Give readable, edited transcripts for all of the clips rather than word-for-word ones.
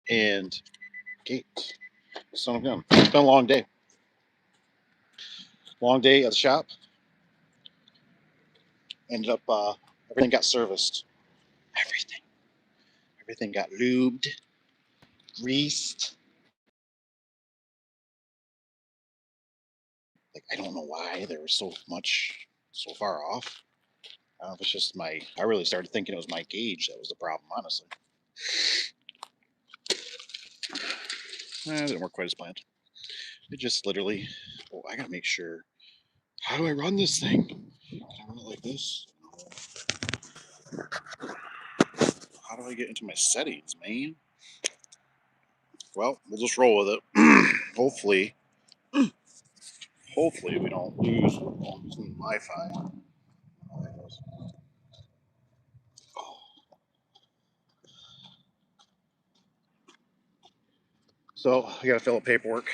and gate. Son of a gun. It's been a long day. Long day at the shop. Ended up, everything got serviced. Everything got lubed, greased. Like, I don't know why there was so far off. I don't know if it's just I really started thinking it was my gauge that was the problem, honestly. It didn't work quite as planned. It just literally, I gotta make sure. How do I run this thing? Can I run it like this? How do I get into my settings, man? Well, we'll just roll with it. Hopefully we don't lose Wi-Fi. So I gotta fill out paperwork.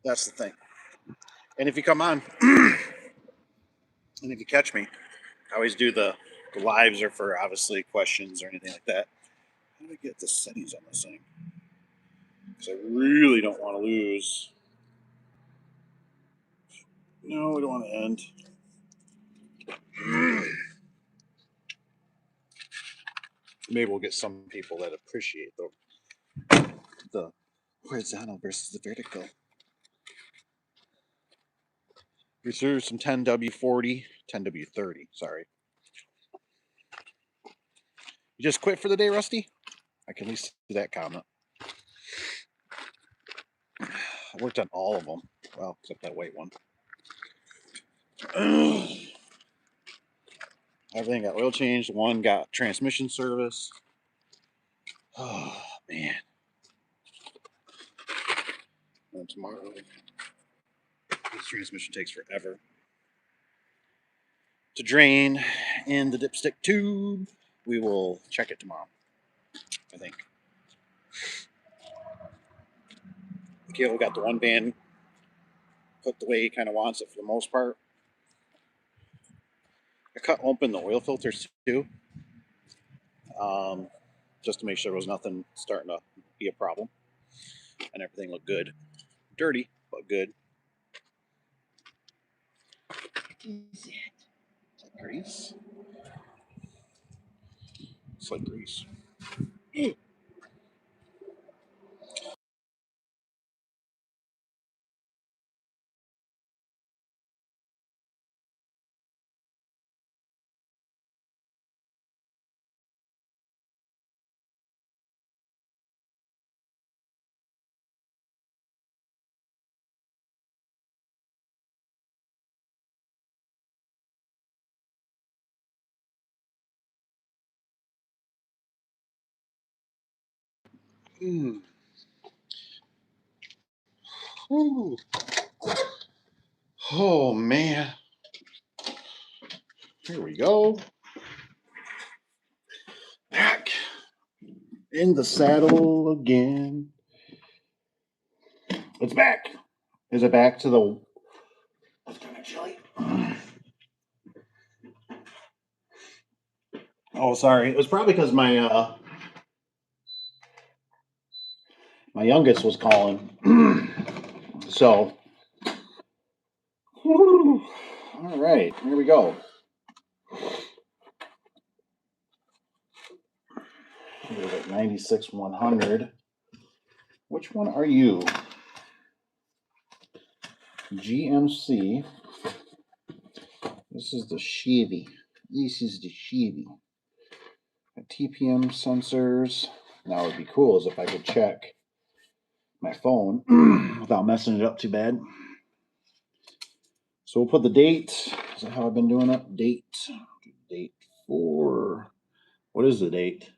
That's the thing. And if you come on, and if you catch me, I always do the lives are for obviously questions or anything like that. How do I get the settings on this thing? Because I really don't want to lose. No, we don't want to end. Maybe we'll get some people that appreciate the horizontal versus the vertical. We threw some 10W40, 10W30, sorry. You just quit for the day, Rusty? I can at least see that comment. I worked on all of them. Well, except that white one. Everything got oil changed. One got transmission service. Oh, man. And tomorrow, this transmission takes forever to drain in the dipstick tube. We will check it tomorrow, I think. Okay, we got the one band put the way he kind of wants it for the most part. I cut open the oil filters too, just to make sure there was nothing starting to be a problem, and everything looked good. Dirty, but good. Is that grease? It's like grease. Mm. Ooh. Oh man. Here we go. Back in the saddle again. It's back. Is it back to the? It's kind of chilly. Oh, sorry. It was probably because my youngest was calling. So, all right, here we go. Here's at 96 100. Which one are you? GMC. This is the Chevy. This is the Chevy. TPM sensors. Now, what would be cool is if I could check my phone without messing it up too bad. So we'll put the date. Is that how I've been doing it? Date for. What is the date? I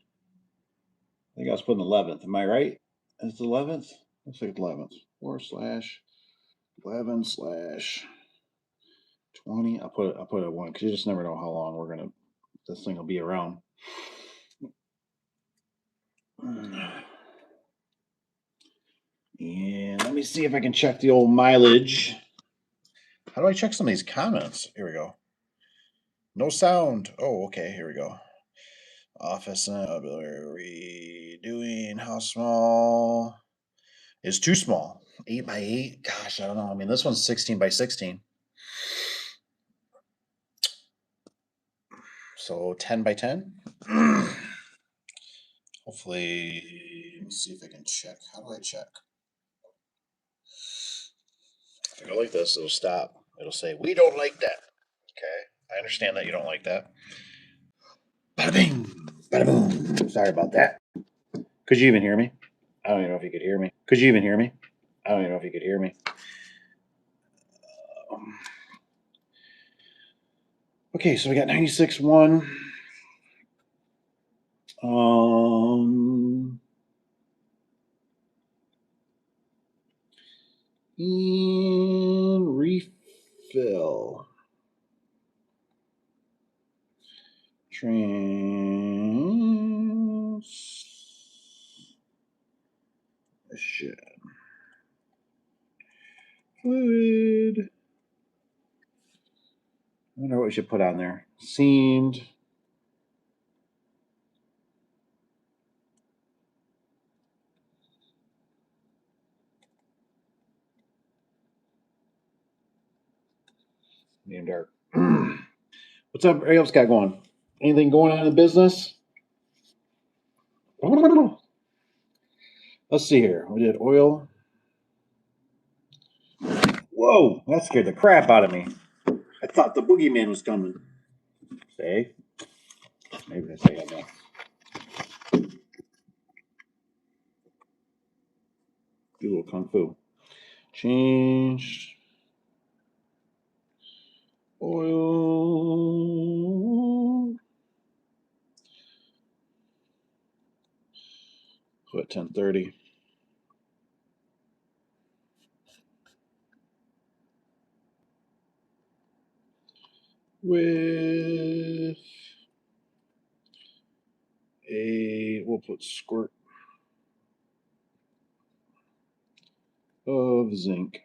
think I was putting 11th. Am I right? Is it 11th? Looks like it's 11th. /11/20. I'll put it 1 because you just never know how long this thing will be around. And let me see if I can check the old mileage. How do I check some of these comments? Here we go. No sound. Oh, okay. Here we go. Office redoing. How small is too small? 8 by 8? Gosh, I don't know. I mean, this one's 16 by 16. So 10 by 10? Hopefully, let me see if I can check. How do I check? If I go like this, it'll stop. It'll say, we don't like that. Okay. I understand that you don't like that. Bada bing, bada boom. Sorry about that. Could you even hear me? I don't even know if you could hear me. Could you even hear me? I don't even know if you could hear me. Okay, so we got 96.1. And refill. Shit. Fluid. I wonder what we should put on there. Seamed. Medium dark. What's up? What else got going? Anything going on in the business? Let's see here. We did oil. Whoa, that scared the crap out of me. I thought the boogeyman was coming. Say, maybe I say that now. Do a little kung fu. Changed oil. Put 1030. With we'll put squirt of zinc.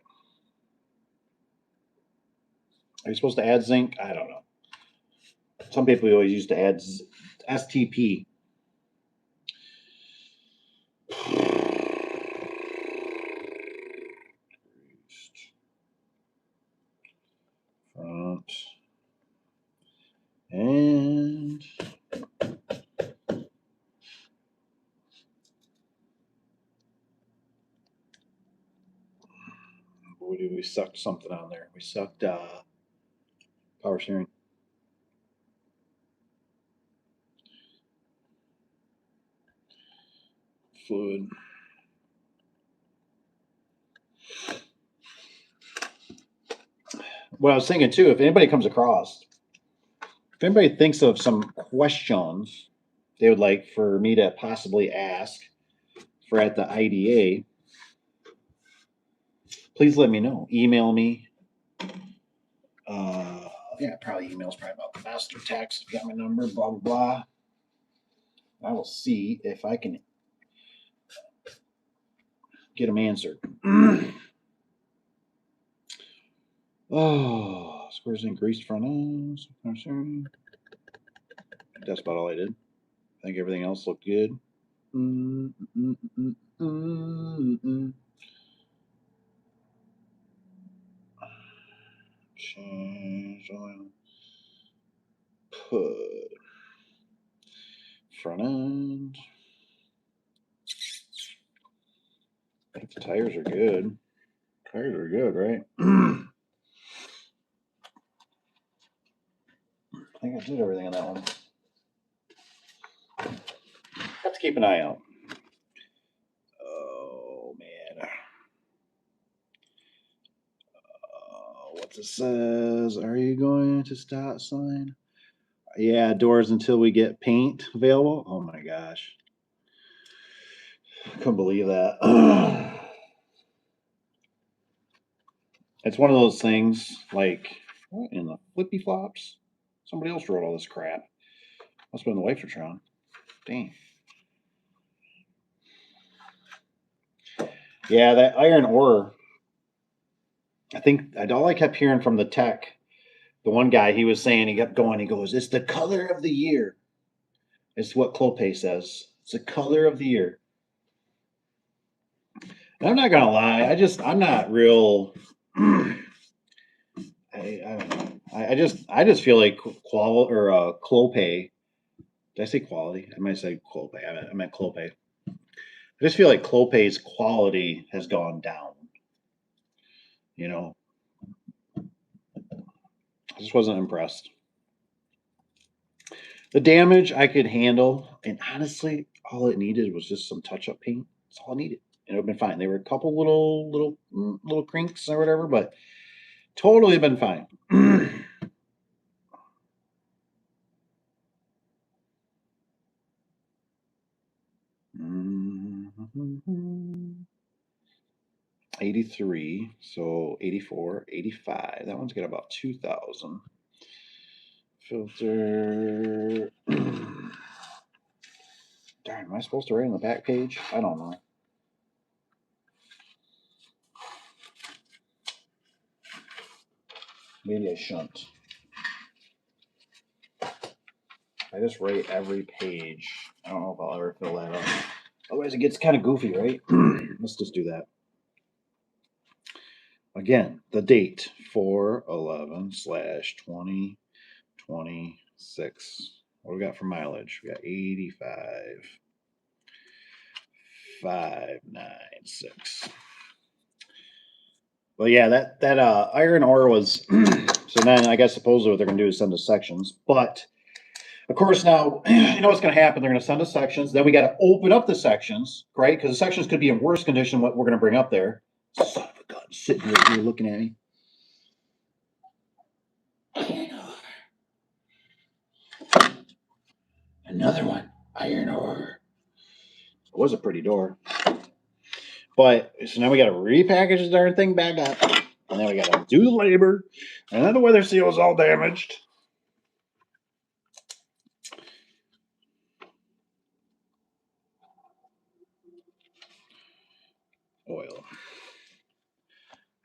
Are you supposed to add zinc? I don't know. Some people always used to add STP. Front. And we sucked something on there. We sucked power steering. Fluid. What I was thinking too, if anybody comes across, if anybody thinks of some questions they would like for me to possibly ask for at the IDA, please let me know. Email me. Yeah, probably email's probably about the master text. Got my number, blah, blah, blah. I will see if I can get them answered. Oh, squares and greased front ends. That's about all I did. I think everything else looked good. Change oil. Put front end. I think the tires are good. Tires are good, right? I think I did everything on that one. Have to keep an eye out. Oh man. What this says? Are you going to stop sign? Yeah, doors until we get paint available. Oh my gosh. Couldn't believe that. It's one of those things like, what in the flippy flops? Somebody else wrote all this crap. Must have been the Wafertron. Dang. Yeah, that iron ore. I think all I kept hearing from the tech, the one guy, he was saying, he kept going, he goes, it's the color of the year. It's what Clopay says. It's the color of the year. And I'm not gonna lie, I'm not real. I don't know. I just feel like Clopay. Did I say quality? I might say Clopay. I meant Clopay. I just feel like Clopay's quality has gone down. You know, I just wasn't impressed. The damage I could handle, and honestly, all it needed was just some touch-up paint. That's all I needed, and it would have been fine. There were a couple little crinks or whatever, but totally been fine. 83, so 84, 85. That one's got about 2,000. Filter. Darn, am I supposed to write on the back page? I don't know. Maybe I shouldn't. I just write every page. I don't know if I'll ever fill that up. Otherwise, it gets kind of goofy, right? Let's just do that. Again, the date 4/11/2026. What do we got for mileage? We got 85. 596. Well, yeah, that iron ore was. So then I guess supposedly what they're going to do is send us sections, but of course now you know what's going to happen. They're going to send us sections. Then we got to open up the sections, right? Because the sections could be in worse condition than what we're going to bring up there. Son of a gun, sitting right here looking at me. Another one, iron ore. It was a pretty door. But so now we got to repackage the darn thing back up, and then we got to do the labor, and then the weather seal is all damaged. Oil.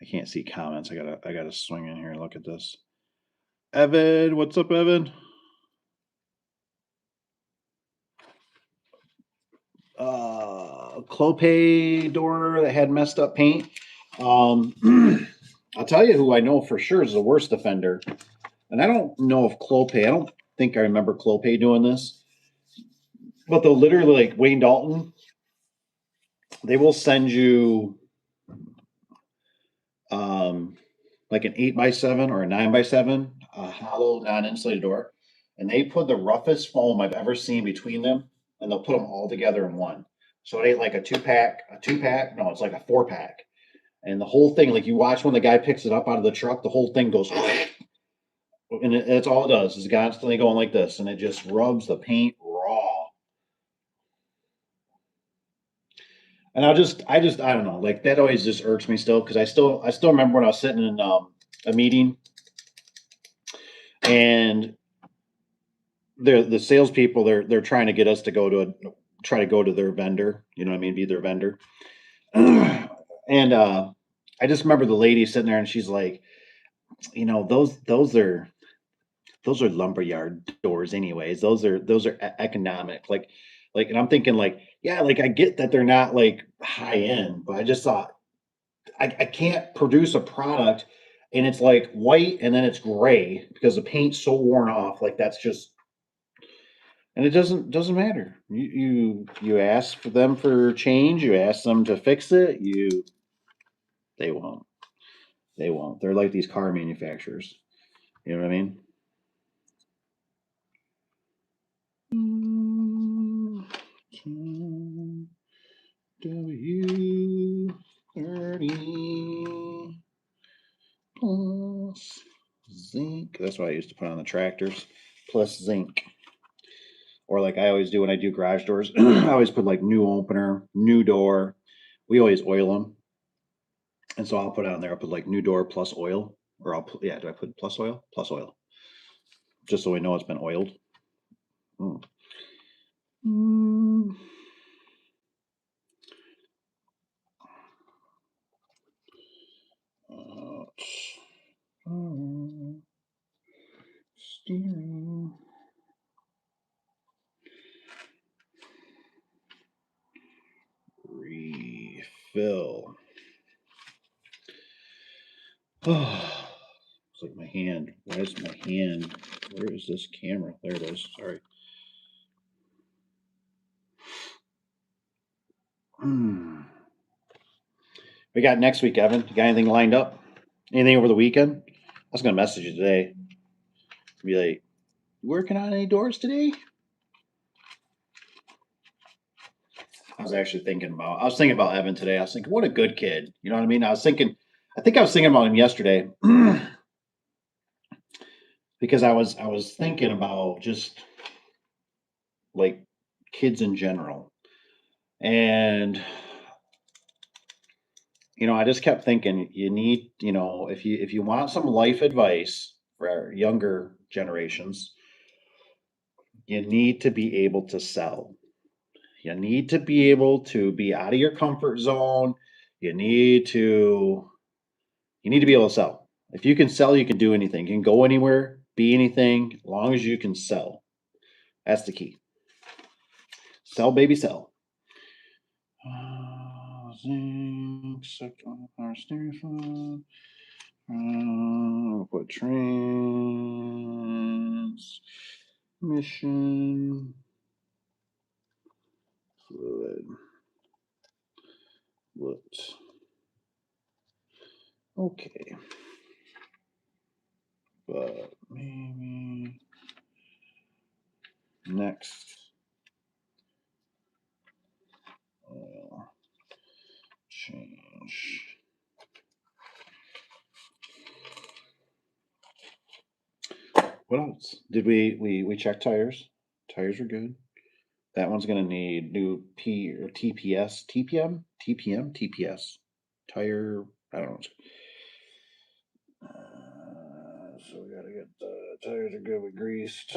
I can't see comments. I gotta swing in here and look at this. Evan, what's up, Evan? Clopay door that had messed up paint. I'll tell you who I know for sure is the worst offender. And I don't know if Clopay, I don't think I remember Clopay doing this. But they'll literally, like Wayne Dalton, they will send you like an 8x7 or a 9x7, a hollow, non-insulated door. And they put the roughest foam I've ever seen between them, and they'll put them all together in one. So it ain't like a two pack. No, it's like a 4-pack. And the whole thing, like you watch when the guy picks it up out of the truck, the whole thing goes, and that's all it does is constantly going like this, and it just rubs the paint raw. And I don't know, like that always just irks me still because I still remember when I was sitting in a meeting, and the salespeople they're trying to get us to try to go to their vendor, you know what I mean, be their vendor. And I just remember the lady sitting there, and she's like, you know, those are lumberyard doors anyways. Those are economic. Like, and I'm thinking like, yeah, like I get that they're not like high end, but I just thought I can't produce a product and it's like white and then it's gray because the paint's so worn off. Like that's just, and it doesn't matter. You ask for them for change. You ask them to fix it. They won't. They won't. They're like these car manufacturers. You know what I mean? W30 plus zinc. That's what I used to put on the tractors. Plus zinc. Or like I always do when I do garage doors, I always put like new opener, new door. We always oil them. And so I'll put on there, I'll put like new door plus oil. Or I'll put, yeah, do I put plus oil? Plus oil. Just so we know it's been oiled. Mm. Steering. Phil. Oh, it's like my hand. Why is my hand? Where is this camera? There it is. Sorry. We got next week, Evan. You got anything lined up? Anything over the weekend? I was gonna message you today. Be like, working on any doors today? I was thinking about Evan today. I was thinking, what a good kid. You know what I mean? I was thinking about him yesterday because I was thinking about just like kids in general. And I just kept thinking you need, if you want some life advice for our younger generations, you need to be able to sell. You need to be able to be out of your comfort zone. You need to be able to sell. If you can sell, you can do anything. You can go anywhere, be anything, as long as you can sell. That's the key. Sell, baby, sell. Zinc, sector on the power steering fund. Put transmission fluid. What? Okay. But maybe next oil change. What else? Did we check tires? Tires are good. That one's gonna need new P or TPS, TPM, TPM, TPS. Tire, I don't know. So we gotta get the tires are good. We greased.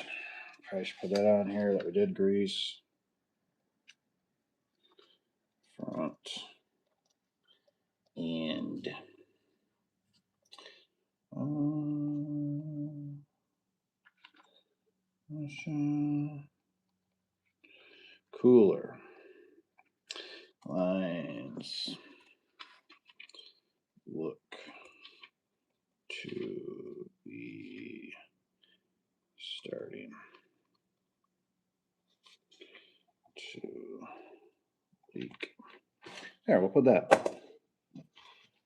Probably should put that on here that we did grease. Front end. Cooler lines look to be starting to leak. There, we'll put that.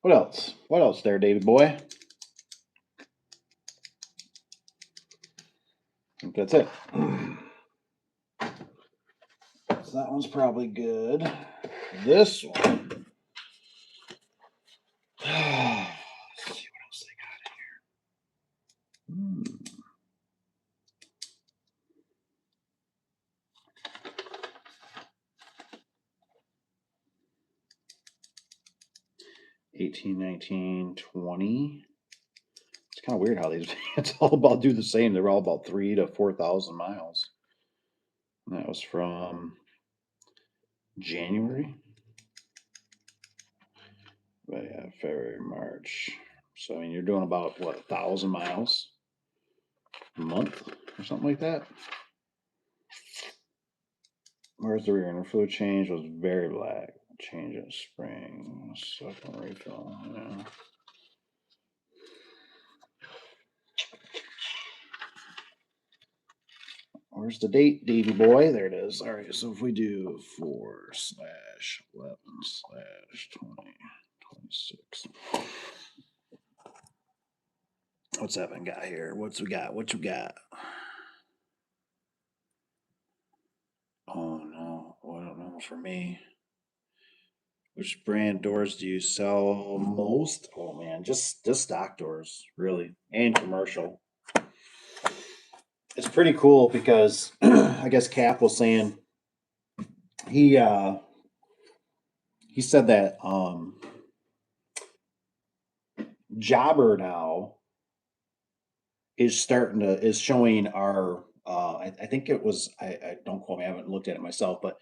What else? What else there, David boy? I think that's it. So that one's probably good. This one. Let's see what else they got in here. 18, 19, 20. It's kind of weird how these, it's all about do the same. They're all about 3,000 to 4,000 miles. And that was from January. But yeah, February, March. So, I mean, you're doing about, what, 1,000 miles a month or something like that? Where's the rear end? Fluid change was very black. Change in spring. Second refill. Yeah. Where's the date, Davy boy? There it is. All right, so if we do 4/11/2026. What's Evan got here? What we got? Oh no, well, I don't know for me. Which brand doors do you sell most? Oh man, just stock doors, really, and commercial. It's pretty cool because I guess Cap was saying he said that Jobber now is showing our I think it was I don't quote me, I haven't looked at it myself, but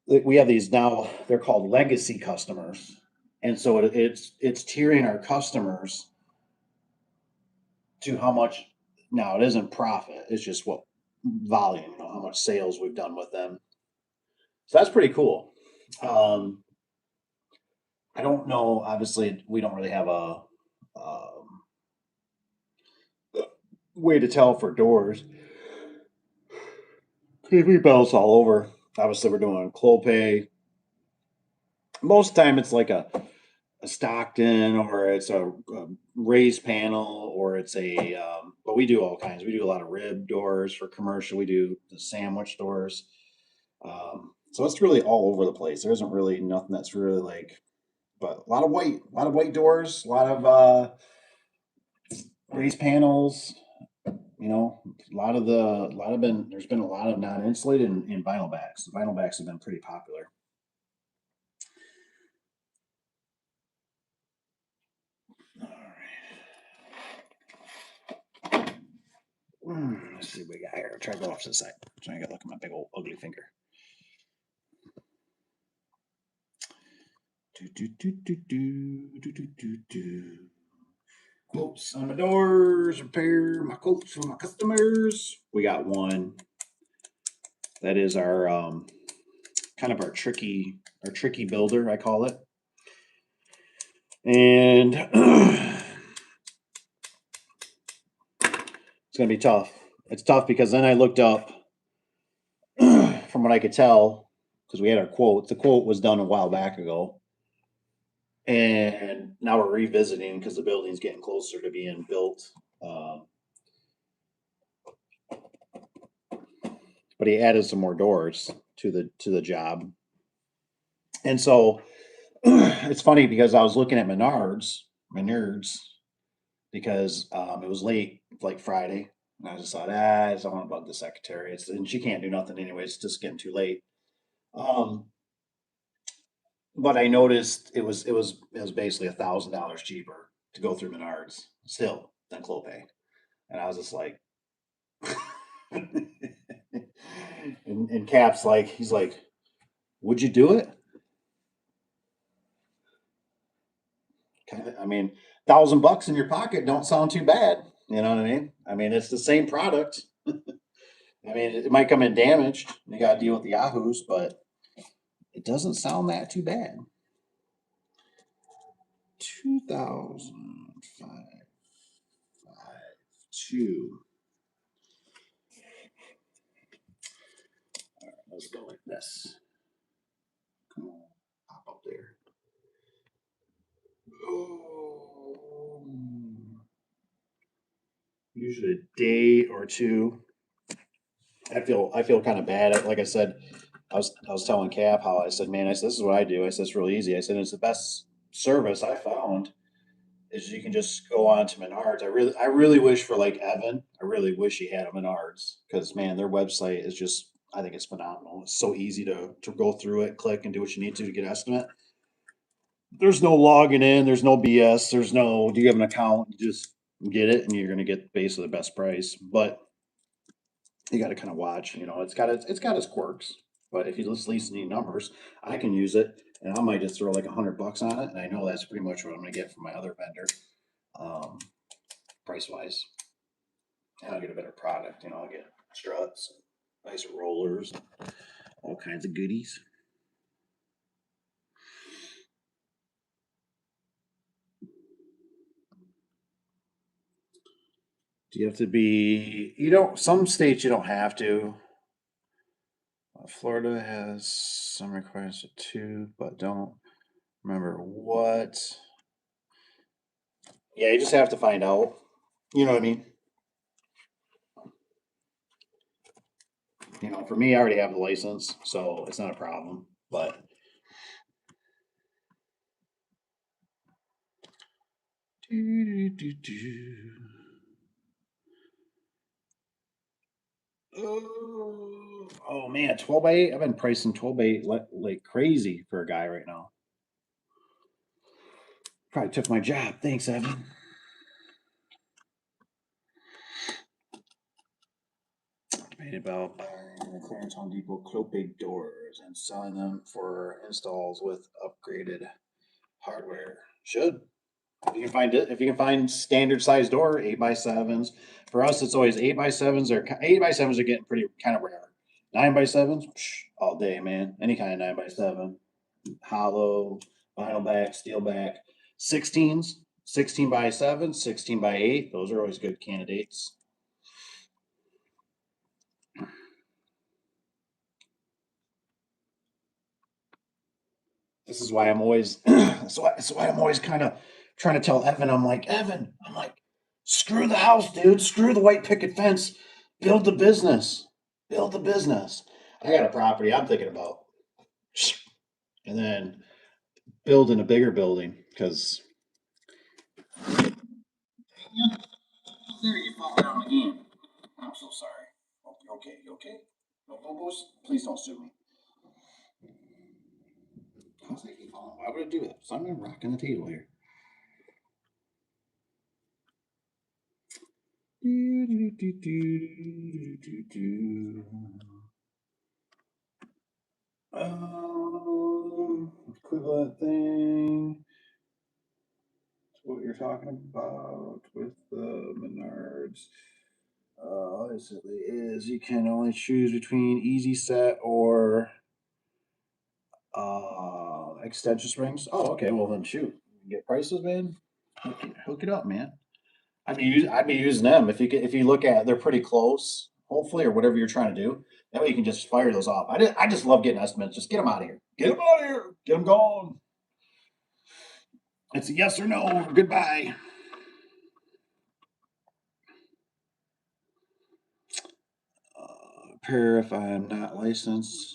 we have these now, they're called legacy customers. And so it's tiering our customers to how much. Now it isn't profit, it's just what volume, how much sales we've done with them. So that's pretty cool. Um I don't know. Obviously, we don't really have a um, way to tell for doors. We bounce all over. Obviously, we're doing Clopay. Most of the time, it's like a Stockton or it's a raised panel or it's a. But we do all kinds. We do a lot of rib doors for commercial. We do the sandwich doors. So it's really all over the place. There isn't really nothing that's really like, but a lot of white doors, a lot of raised panels. You know, a lot of been there's been a lot of non-insulated and vinyl backs. The vinyl backs have been pretty popular. All right. Let's see what we got here. I'll try to go off to the side. So I got to look at my big old ugly finger. Quotes on my doors, repair my quotes for my customers. We got one. That is our kind of our tricky builder, I call it. And it's gonna be tough. It's tough because then I looked up from what I could tell, because we had our quote. The quote was done a while back ago. And now we're revisiting because the building's getting closer to being built. But he added some more doors to the job. And so it's funny because I was looking at Menards, because it was late, like Friday, and I just thought, I just don't want to bug the secretary. And she can't do nothing anyway. It's just getting too late. Um, but I noticed it was basically $1,000 cheaper to go through Menards still than Clopay, and I was just like, and Cap's like, he's like, would you do it? Kind of, I mean, $1,000 in your pocket don't sound too bad. You know what I mean? I mean, it's the same product. I mean, it might come in damaged. You got to deal with the Yahoos, but it doesn't sound that too bad. 2005, 2. All right, let's go like this. Come on, pop up there. Oh, usually a day or two. I feel kind of bad. Like I said, I was telling Cap how I said, man, I said, this is what I do. I said, it's really easy. I said, it's the best service I found is you can just go on to Menards. I really wish for like Evan. I really wish he had a Menards because man, their website is just. I think it's phenomenal. It's so easy to go through it, click, and do what you need to get an estimate. There's no logging in. There's no BS. There's no. Do you have an account? You just get it, and you're going to get basically the best price. But you got to kind of watch. You know, it's got its quirks. But if you just lease any numbers, I can use it, and I might just throw like $100 on it, and I know that's pretty much what I'm going to get from my other vendor, um, price wise, and I'll get a better product. You know, I'll get struts, nicer rollers, all kinds of goodies. Do you have to be? You don't. Some states you don't have to. Florida has some requirements too, but don't remember what. Yeah, you just have to find out. You know what I mean? You know, for me, I already have the license, so it's not a problem. But oh man, 12x8. I've been pricing 12x8 like crazy for a guy right now. Probably took my job. Thanks, Evan. Made about buying Clarence Home Depot Clopay doors and selling them for installs with upgraded hardware. Should. If you can find it, if you can find standard size door, 8x7s. For us, it's always 8x7s. Or 8x7s are getting pretty kind of rare. 9x7s, all day, man. Any kind of 9x7, hollow, vinyl back, steel back, 16s, 16 by 7, 16 by 8. Those are always good candidates. This is why I'm always that's why I'm always kind of trying to tell Evan. Evan, screw the house, dude. Screw the white picket fence. Build the business. Build the business. I got a property I'm thinking about, and then building a bigger building because there you fall down again. I'm so sorry. Oh, you okay? You okay? No boo-boos? Please don't sue me. How's that keep falling? Why would it do that? So I'm rocking the table here. Equivalent thing. That's what you're talking about with the Menards. Basically is you can only choose between easy set or extension springs. Oh, okay. Well then, shoot, get prices, man. Hook it up, man. I'd be using them if you look at they're pretty close, hopefully, or whatever you're trying to do. That way you can just fire those off. I just love getting estimates. Just get them out of here. Get them out of here. Get them gone. It's a yes or no or goodbye. Repair if I am not licensed.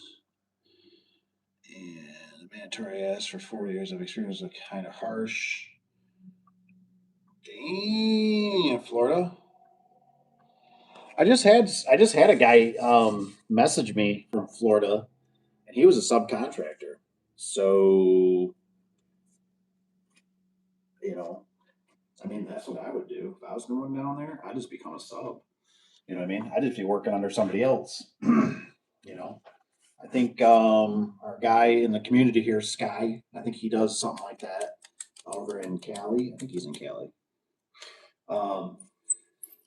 And mandatory ask for 4 years of experience is kind of harsh. Dang, Florida. I just had a guy message me from Florida, and he was a subcontractor. So you know, that's what I would do if I was going down there. I'd just become a sub. You know what I mean? I'd just be working under somebody else. you know, I think our guy in the community here, Sky, I think he does something like that over in Cali. I think he's in Cali. Um,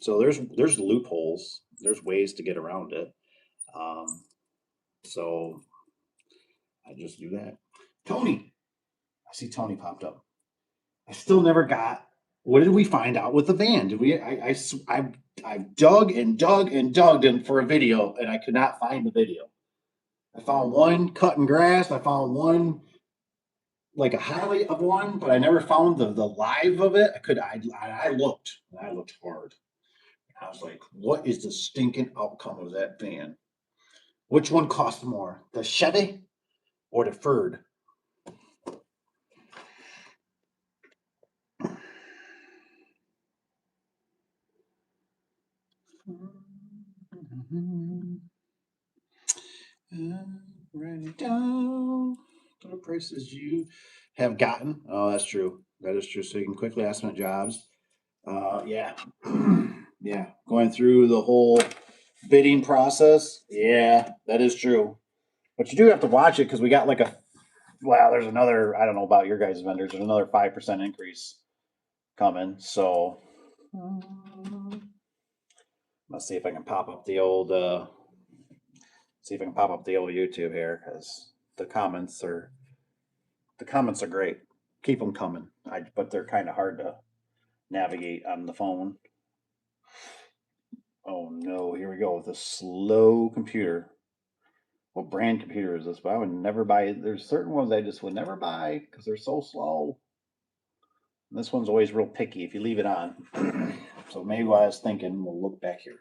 so there's loopholes. There's ways to get around it. Um, so I just do that. Tony, I see Tony popped up. I still never got. What did we find out with the van? Did we? I dug and dug and dug in for a video, and I could not find the video. I found one cutting grass. I found one like a highlight of one, but I never found the live of it. I looked and I looked hard. I was like, what is the stinking outcome of that van? Which one cost more, the Chevy or the Ford? Write it down. What prices you have gotten? Oh, that's true. That is true. So you can quickly estimate jobs. Yeah, yeah. Going through the whole bidding process. Yeah, that is true. But you do have to watch it because we got like a well. There's another. I don't know about your guys' vendors. There's another 5% increase coming. So let's see if I can pop up the old. See if I can pop up the old YouTube here because the comments are great. Keep them coming. But they're kind of hard to navigate on the phone. Oh no, here we go with a slow computer. What brand computer is this? But I would never buy. There's certain ones I just would never buy because they're so slow. And this one's always real picky if you leave it on. So maybe what I was thinking, we'll look back here.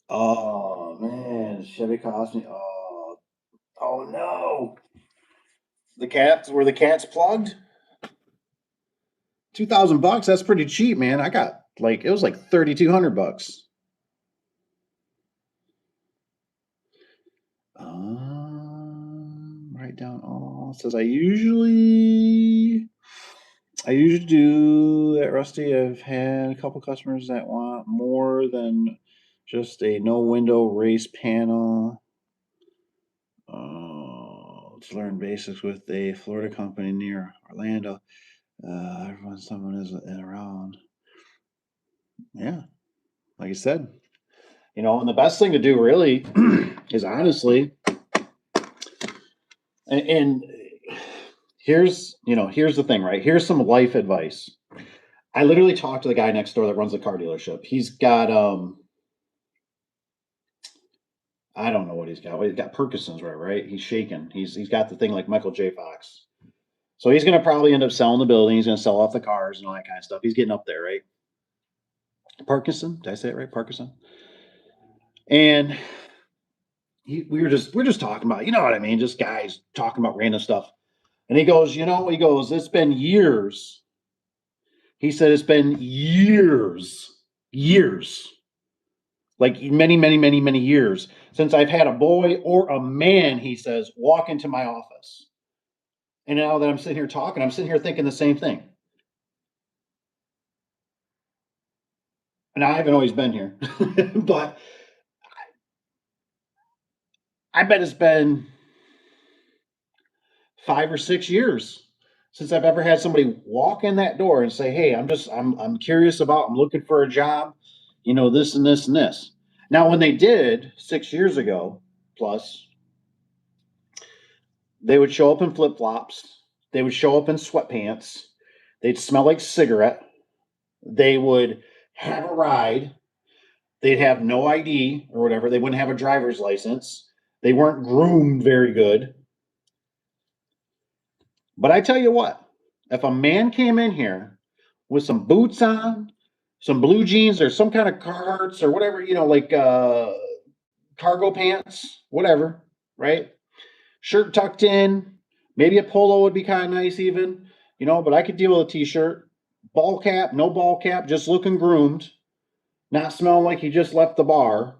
Oh man, Chevy cost me. Oh no. Were the cats plugged? $2,000. That's pretty cheap, man. I got it was like $3,200. Write down all. It says I usually do that, Rusty. I've had a couple customers that want more than just a no window race panel. Let's learn basics with a Florida company near Orlando. Someone is around. Yeah, like I said, And the best thing to do really is honestly, and here's the thing, right? Here's some life advice. I literally talked to the guy next door that runs the car dealership. He's got I don't know what he's got. Well, he's got Parkinson's, right? He's shaking. He's got the thing like Michael J. Fox. So he's gonna probably end up selling the building. He's gonna sell off the cars and all that kind of stuff. He's getting up there, right? Parkinson, did I say it right? Parkinson. And we're just talking about, you know what I mean? Just guys talking about random stuff. And he goes, it's been years. He said it's been years, like many, many, many, many years since I've had a boy or a man, he says, walk into my office. And now that I'm sitting here talking, I'm sitting here thinking the same thing. And I haven't always been here, but I bet it's been 5 or 6 years since I've ever had somebody walk in that door and say, "Hey, I'm curious I'm looking for a job, this and this and this." Now, when they did 6 years ago plus, they would show up in flip flops. They would show up in sweatpants. They'd smell like cigarette. They would have a ride. They'd have no ID or whatever. They wouldn't have a driver's license. They weren't groomed very good. But I tell you what, if a man came in here with some boots on, some blue jeans, or some kind of Carhartts or whatever, like cargo pants, whatever, right? Shirt tucked in, maybe a polo would be kind of nice, even, but I could deal with a t-shirt, ball cap, no ball cap, just looking groomed, not smelling like he just left the bar.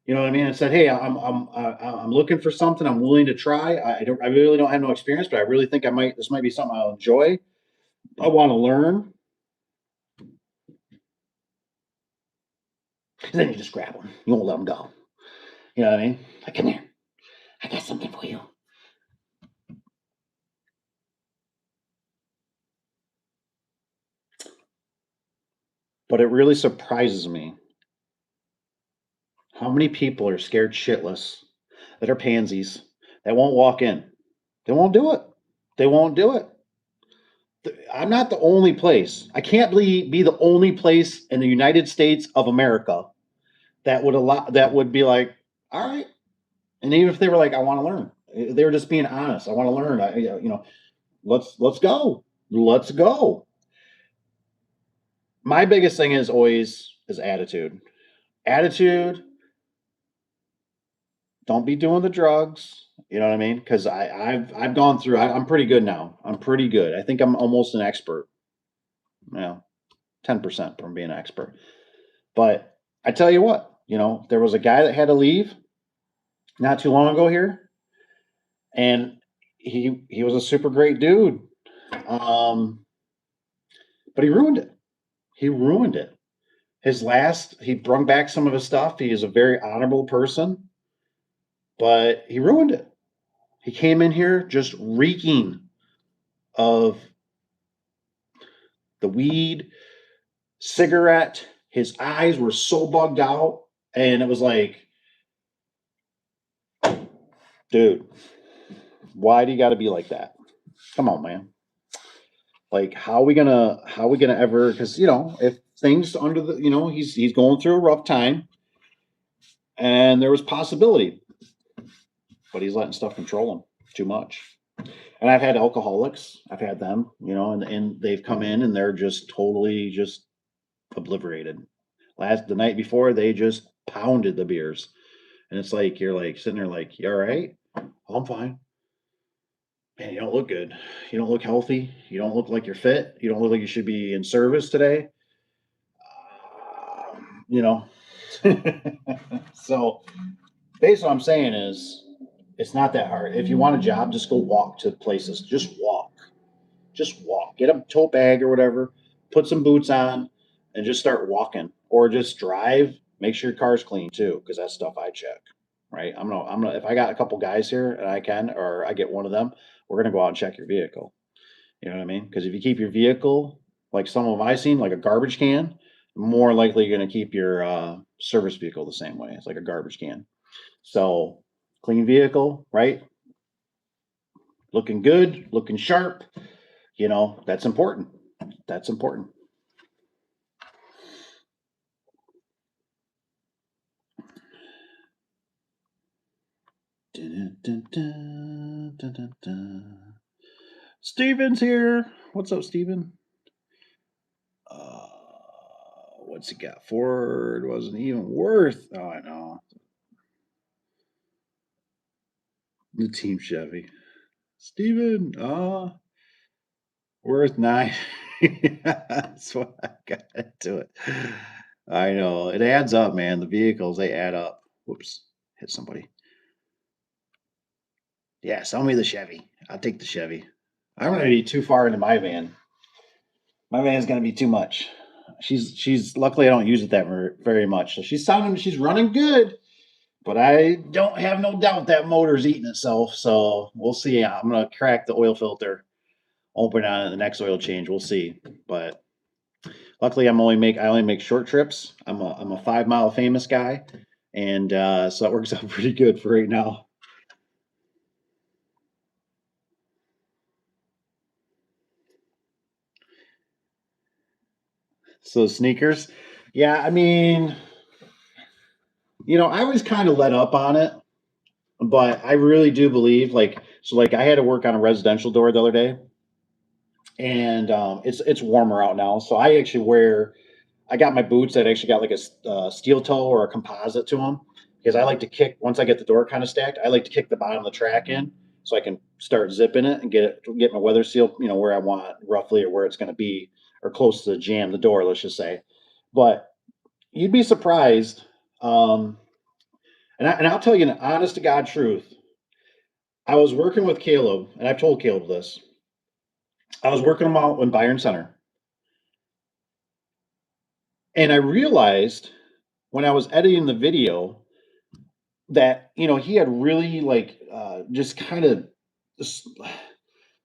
You know what I mean? And said, "Hey, I'm looking for something. I'm willing to try. I really don't have no experience, but I really think this might be something I'll enjoy. I want to learn." And then you just grab them. You won't let them go. You know what I mean? Like, come here. I got something for you. But it really surprises me how many people are scared shitless that are pansies that won't walk in. They won't do it. They won't do it. I'm not the only place. I can't be the only place in the United States of America that would be like, all right. And even if they were like, I want to learn, they were just being honest. I want to learn. Let's go. Let's go. My biggest thing is always is attitude. Attitude. Don't be doing the drugs. You know what I mean? Because I've gone through. I'm pretty good now. I'm pretty good. I think I'm almost an expert. 10% from being an expert. But I tell you what, there was a guy that had to leave not too long ago here, and he was a super great dude. But he ruined it. He ruined it. He brung back some of his stuff. He is a very honorable person, but he ruined it. He came in here just reeking of the weed, cigarette. His eyes were so bugged out, and it was like, dude, why do you got to be like that? Come on, man. Like, how are we gonna ever? Because if things under the, he's going through a rough time, and there was possibility, but he's letting stuff control him too much. And I've had alcoholics. I've had them, and they've come in and they're just totally just obliterated. The night before, they just pounded the beers, and it's like you're like sitting there like, you all right? Oh, I'm fine. Man, you don't look good. You don't look healthy. You don't look like you're fit. You don't look like you should be in service today. You know. So basically what I'm saying is it's not that hard. If you want a job, just go walk to places. Just walk. Just walk. Get a tote bag or whatever, put some boots on, and just start walking. Or just drive. Make sure your car's clean too, because that's stuff I check. Right. I'm gonna if I got a couple guys here and I can, or I get one of them, we're gonna go out and check your vehicle. You know what I mean? Because if you keep your vehicle like some of them I seen, like a garbage can, more likely you're going to keep your service vehicle the same way. It's like a garbage can. So clean vehicle, right? Looking good, looking sharp. That's important. That's important. Dun, dun, dun, dun, dun, dun. Steven's here. What's up, Steven? What's he got? Ford wasn't even worth. Oh, I know. The Team Chevy. Steven, worth 9. That's what I got into it. I know. It adds up, man. The vehicles, they add up. Whoops. Hit somebody. Yeah, sell me the Chevy. I'll take the Chevy. I'm gonna be too far into my van. My van's gonna be too much. She's luckily I don't use it that very much. So she's running good, but I don't have no doubt that motor's eating itself. So we'll see. I'm gonna crack the oil filter, open on it, the next oil change. We'll see. But luckily I only make short trips. I'm a 5 mile famous guy, and so that works out pretty good for right now. So sneakers, yeah. I mean, I was kind of let up on it, but I really do believe like I had to work on a residential door the other day, and it's warmer out now, so I got my boots that actually got like a steel toe or a composite to them because I like to kick once I get the door kind of stacked. I like to kick the bottom of the track in so I can start zipping it and get my weather seal, where I want roughly or where it's going to be or close to the jam the door. Let's just say, but you'd be surprised. Um, and I'll tell you an honest to God truth. I was working with Caleb, and I've told Caleb this. I was working him out in Byron Center, and I realized when I was editing the video that he had really just kind of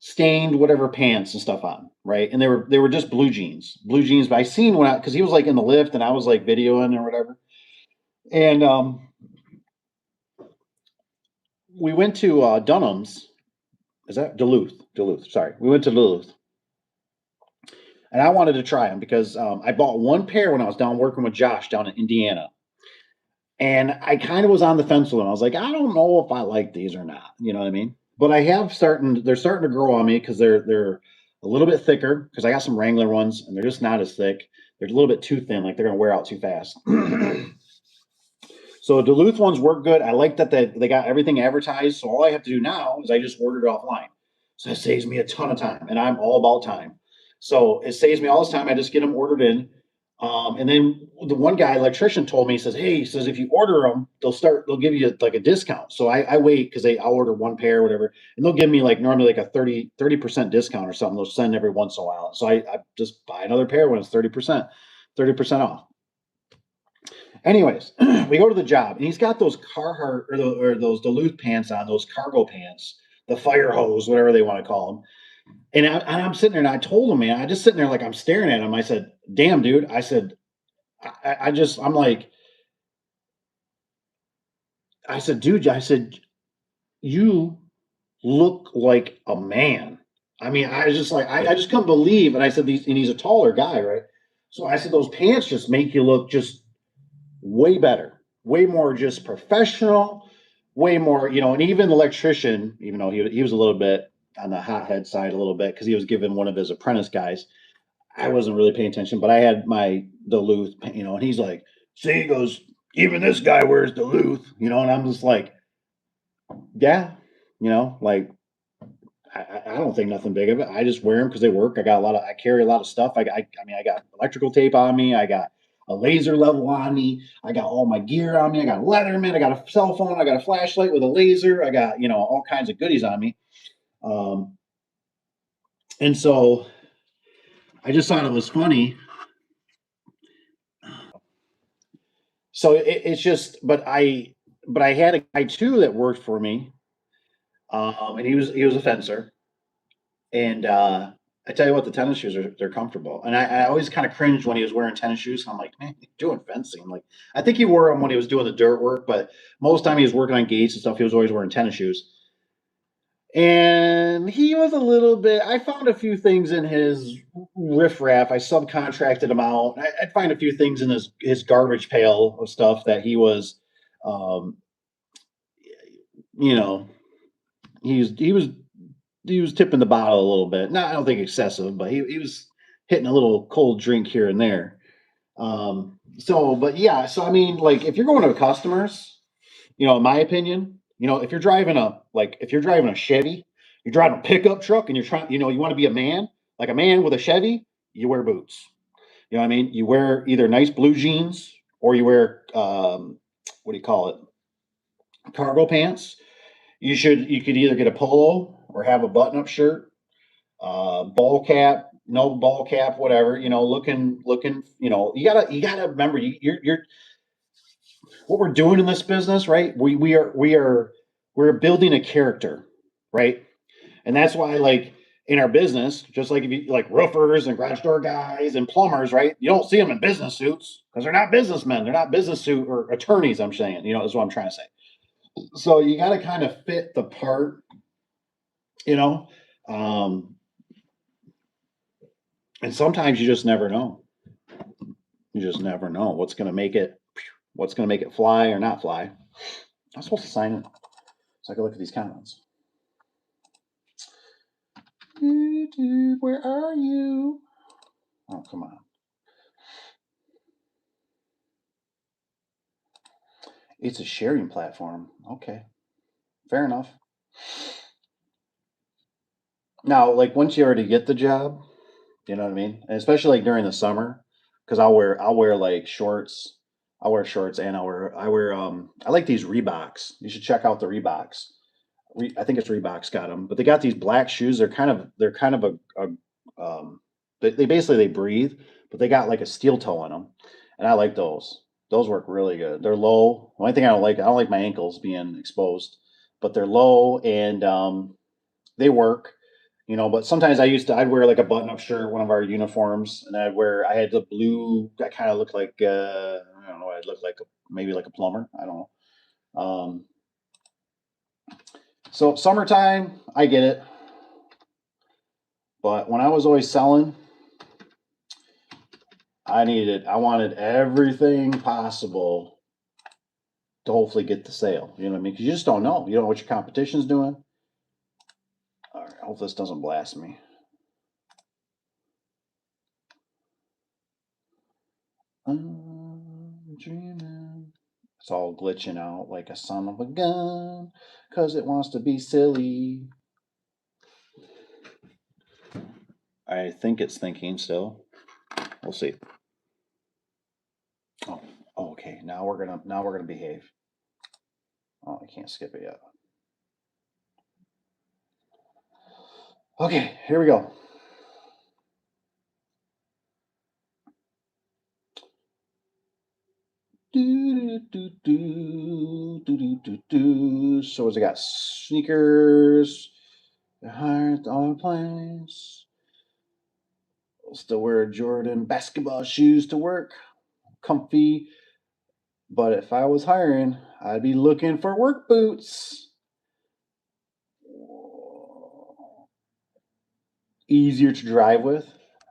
stained whatever pants and stuff on, right? And they were just blue jeans. But I seen when because he was like in the lift and I was like videoing or whatever, and we went to Dunham's. Is that Duluth? Duluth. Sorry, we went to Duluth, and I wanted to try them because I bought one pair when I was down working with Josh down in Indiana, and I kind of was on the fence with them. I was like, I don't know if I like these or not. You know what I mean? But they're starting to grow on me because they're a little bit thicker because I got some Wrangler ones and they're just not as thick. They're a little bit too thin, like they're gonna wear out too fast. So Duluth ones work good. I like that they got everything advertised. So all I have to do now is I just order it offline. So that saves me a ton of time, and I'm all about time. So it saves me all this time. I just get them ordered in. And then the one guy, electrician, told me, he says, "Hey, he says if you order them, they'll give you like a discount." So I wait because I'll order one pair or whatever, and they'll give me like normally like a 30% discount or something. They'll send every once in a while. So I just buy another pair when it's 30% off. Anyways, we go to the job, and he's got those Carhartt or those Duluth pants on, those cargo pants, the fire hose, whatever they want to call them. And I'm sitting there, and I told him, man, I just sitting there like I'm staring at him. I said, "Damn, dude," I said, I'm like, I said, "Dude," I said, "You look like a man." I mean, I was just like, I just couldn't believe. And I said, and he's a taller guy, right? So I said, those pants just make you look just way better, way more just professional, way more, and even the electrician, even though he was a little bit on the hothead side a little bit because he was giving one of his apprentice guys. I wasn't really paying attention, but I had my Duluth, and he's like, "See," he goes, "even this guy wears Duluth," and I'm just like, yeah, like I don't think nothing big of it. I just wear them because they work. I carry a lot of stuff. I mean, I got electrical tape on me. I got a laser level on me. I got all my gear on me. I got a Leatherman. I got a cell phone. I got a flashlight with a laser. I got, all kinds of goodies on me. Um, and so I just thought it was funny. So it's just, but I had a guy too that worked for me, and he was a fencer, and I tell you what, the tennis shoes they're comfortable, and I always kind of cringed when he was wearing tennis shoes. I'm like, man, you're doing fencing. Like, I think he wore them when he was doing the dirt work, but most time he was working on gates and stuff. He was always wearing tennis shoes, and he was a little bit. I found a few things in his riffraff. I subcontracted him out. I'd find a few things in his garbage pail of stuff that he was, um, you know, he was he was he was tipping the bottle a little bit. Not, I don't think excessive, but he was hitting a little cold drink here and there. But yeah, so I mean, like if you're going to customers, in my opinion, if you're driving a Chevy, you're driving a pickup truck, and you're trying, you want to be a man, like a man with a Chevy, you wear boots. You know what I mean? You wear either nice blue jeans or you wear what do you call it? Cargo pants. You could either get a polo or have a button up shirt, ball cap, no ball cap, whatever, looking, you gotta remember you're what we're doing in this business, right? We're building a character, right? And that's why, like in our business, just like if you like roofers and garage door guys and plumbers, right? You don't see them in business suits because they're not businessmen. They're not business suit or attorneys. I'm saying, is what I'm trying to say. So you got to kind of fit the part, you know. Um, and sometimes you just never know. You just never know what's going to make it fly or not fly. I'm supposed to sign it so I can look at these comments. YouTube, where are you? Oh, come on. It's a sharing platform. Okay, fair enough. Now, like once you already get the job, you know what I mean, and especially like during the summer, because I'll wear like shorts. I'll wear shorts and I like these Reeboks. You should check out the Reeboks. I think it's Reebok's got them, but they got these black shoes. They're kind of they basically they breathe, but they got like a steel toe in them, and I like those. Those work really good. They're low. The only thing I don't like my ankles being exposed, but they're low and they work. But sometimes I'd wear like a button up shirt, one of our uniforms, and I had the blue. I kind of looked like I don't know. I'd look like maybe like a plumber. I don't know. So summertime, I get it. But when I was always selling, I wanted everything possible to hopefully get the sale. You know what I mean? Because you just don't know. You don't know what your competition's doing. All right, I hope this doesn't blast me. I'm dreaming. It's all glitching out like a son of a gun because it wants to be silly. I think it's thinking still. We'll see. Oh, okay. Now we're gonna behave. Oh, I can't skip it yet. Okay, here we go. So what's it got? Sneakers. Heart on place. Still wear Jordan basketball shoes to work. Comfy. But if I was hiring, I'd be looking for work boots. Easier to drive with.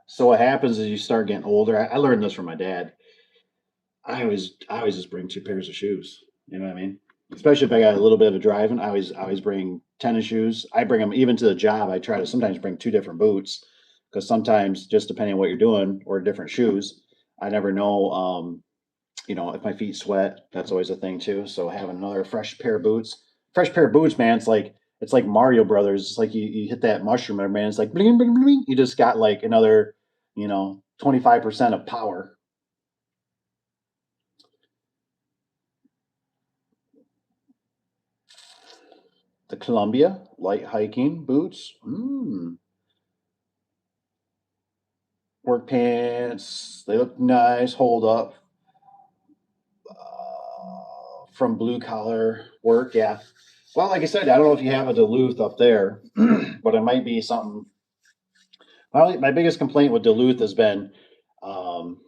So what happens is you start getting older. I learned this from my dad. I always just bring two pairs of shoes. You know what I mean? Especially if I got a little bit of a driving, I always bring tennis shoes. I bring them even to the job. I try to sometimes bring two different boots because sometimes just depending on what you're doing or different shoes, I never know. If my feet sweat, that's always a thing too. So having another fresh pair of boots, man, it's like Mario Brothers. It's like you hit that mushroom there, man. It's like bling bling bling. You just got like another, 25% of power. The Columbia light hiking boots. Work pants. They look nice. Hold up. From blue collar work. Yeah. Well, like I said, I don't know if you have a Duluth up there, but it might be something My biggest complaint with Duluth has been, um,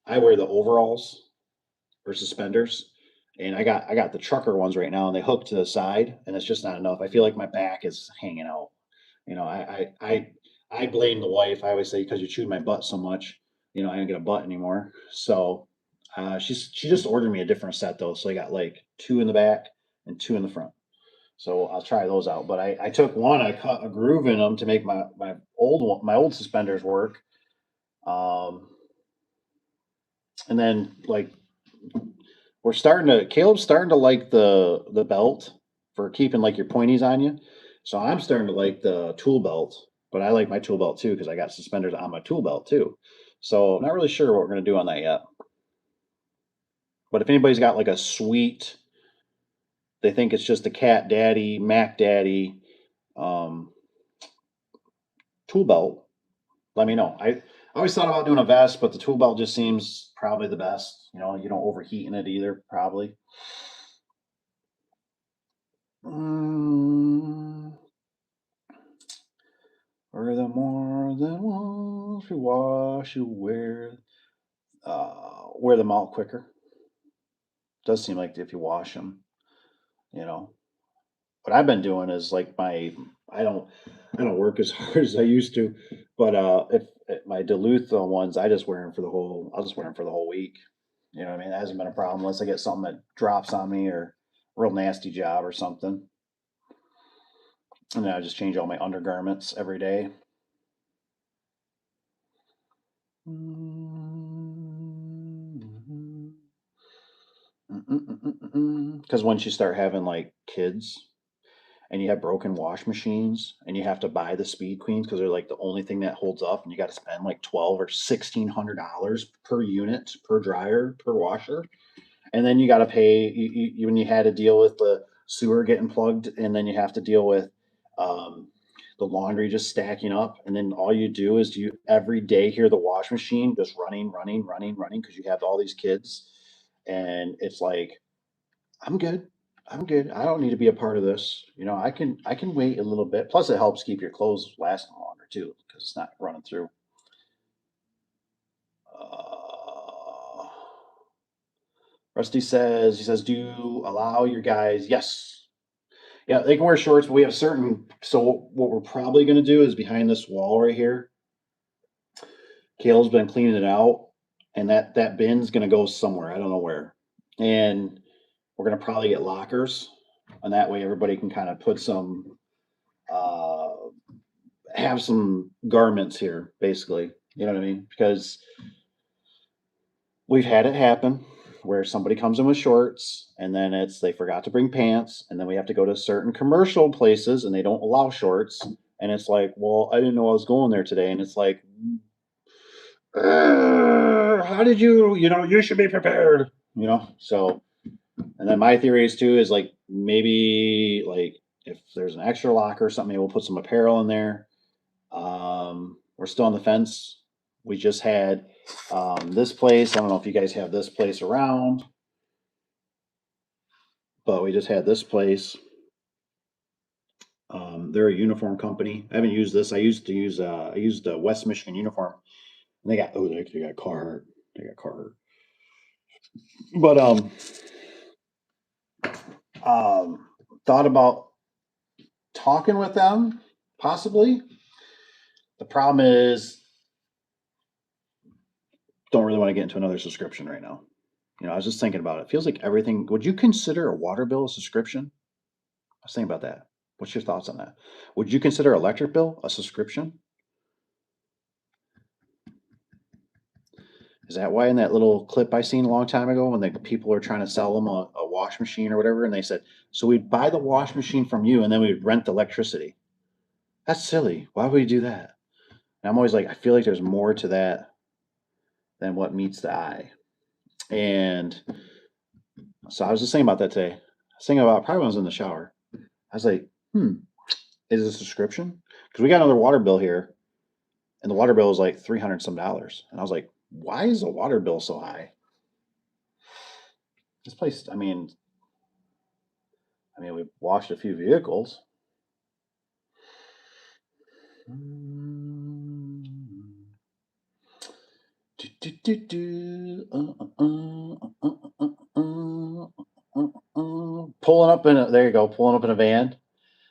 I wear the overalls or suspenders, and I got the trucker ones right now, and they hook to the side, and it's just not enough. I feel like my back is hanging out. I blame the wife. I always say because you chewed my butt so much, I don't get a butt anymore. So she just ordered me a different set though. So I got like two in the back and two in the front. So I'll try those out. But I took one, I cut a groove in them to make my old suspenders work. Um, and then like Caleb's starting to like the belt for keeping like your pointies on you. So I'm starting to like the tool belt, but I like my tool belt too because I got suspenders on my tool belt too. So I'm not really sure what we're gonna do on that yet. But if anybody's got like a sweet, they think it's just a Cat Daddy, Mac Daddy, um, tool belt, let me know. I always thought about doing a vest, but the tool belt just seems probably the best. You don't overheat in it either, probably. Mm, Furthermore than once we wash you wear them out quicker. Does seem like if you wash them, you know. What I've been doing is like I don't I don't work as hard as I used to, but if my Duluth ones, I'll just wear them for the whole week. You know what I mean? That hasn't been a problem unless I get something that drops on me or real nasty job or something. And then I just change all my undergarments every day. Because once you start having like kids and you have broken wash machines and you have to buy the speed queens because they're like the only thing that holds up, and you got to spend like 12 or $1,600 per unit, per dryer, per washer, and then you got to pay when you had to deal with the sewer getting plugged, and then you have to deal with um, the laundry just stacking up, and then all you do is you every day hear the wash machine just running, running, running, running because you have all these kids, and it's like I'm good. I'm good. I don't need to be a part of this. I can wait a little bit. Plus, it helps keep your clothes lasting longer too because it's not running through. Uh, Rusty says he says, "Do you allow your guys?" Yes. Yeah, they can wear shorts, but we have certain. So what we're probably going to do is behind this wall right here. Kale's been cleaning it out, and that bin's going to go somewhere. I don't know where. And we're going to probably get lockers, and that way everybody can kind of put some uh, have some garments here, basically. You know what I mean? Because we've had it happen where somebody comes in with shorts and then they forgot to bring pants, and then we have to go to certain commercial places and they don't allow shorts, and it's like, well, I didn't know I was going there today, and it's like, how did you should be prepared, so. And then my theory is too is like maybe like if there's an extra locker or something, maybe we'll put some apparel in there. We're still on the fence. We just had this place. I don't know if you guys have this place around, but we just had this place. They're a uniform company. I haven't used this. I used the West Michigan uniform. And they got Carhartt. They got Carhartt. But um, thought about talking with them possibly. The problem is don't really want to get into another subscription right now. I was just thinking about it. Feels like everything. Would you consider a water bill a subscription? I was thinking about that. What's your thoughts on that? Would you consider electric bill a subscription? Is that why in that little clip I seen a long time ago when the people are trying to sell them a wash machine or whatever, and they said, so we'd buy the wash machine from you and then we'd rent the electricity. That's silly. Why would we do that? And I'm always like, I feel like there's more to that than what meets the eye. And so I was just thinking about that today. I was thinking about probably when I was in the shower. I was like, is it a subscription? Because we got another water bill here, and the water bill was like 300 some dollars. And I was like, why is the water bill so high? This place, we've washed a few vehicles. Pulling up in a, there you go, pulling up in a van.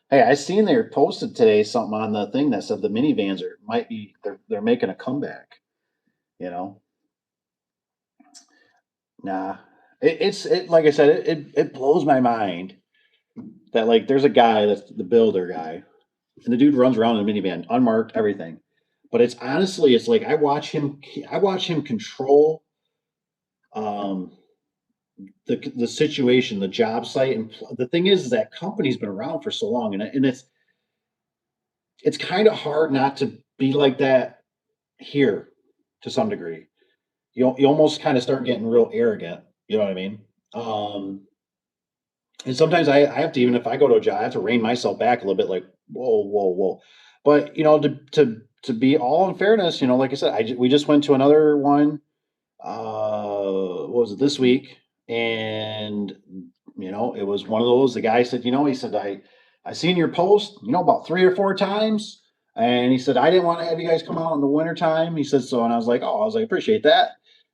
Hey, I seen they posted today something on the thing that said the minivans are might be they're making a comeback. You know, nah, it's like I said, it blows my mind that like there's a guy that's the builder guy, and the dude runs around in a minivan, unmarked, everything. But it's honestly, it's like I watch him control um, the situation, the job site, and the thing is that company's been around for so long, and it's kind of hard not to be like that here to some degree. You almost kind of start getting real arrogant. You know what I mean? Um, and sometimes I have to, even if I go to a job, I have to rein myself back a little bit, like whoa, whoa, whoa. But you know, to be all in fairness, you know, like I said, we just went to another one. What was it this week? And you know, it was one of those. The guy said, you know, he said, I seen your post, you know, about 3 or 4 times. And he said, I didn't want to have you guys come out in the wintertime. He said, so, and I was like, oh, I was like, appreciate that.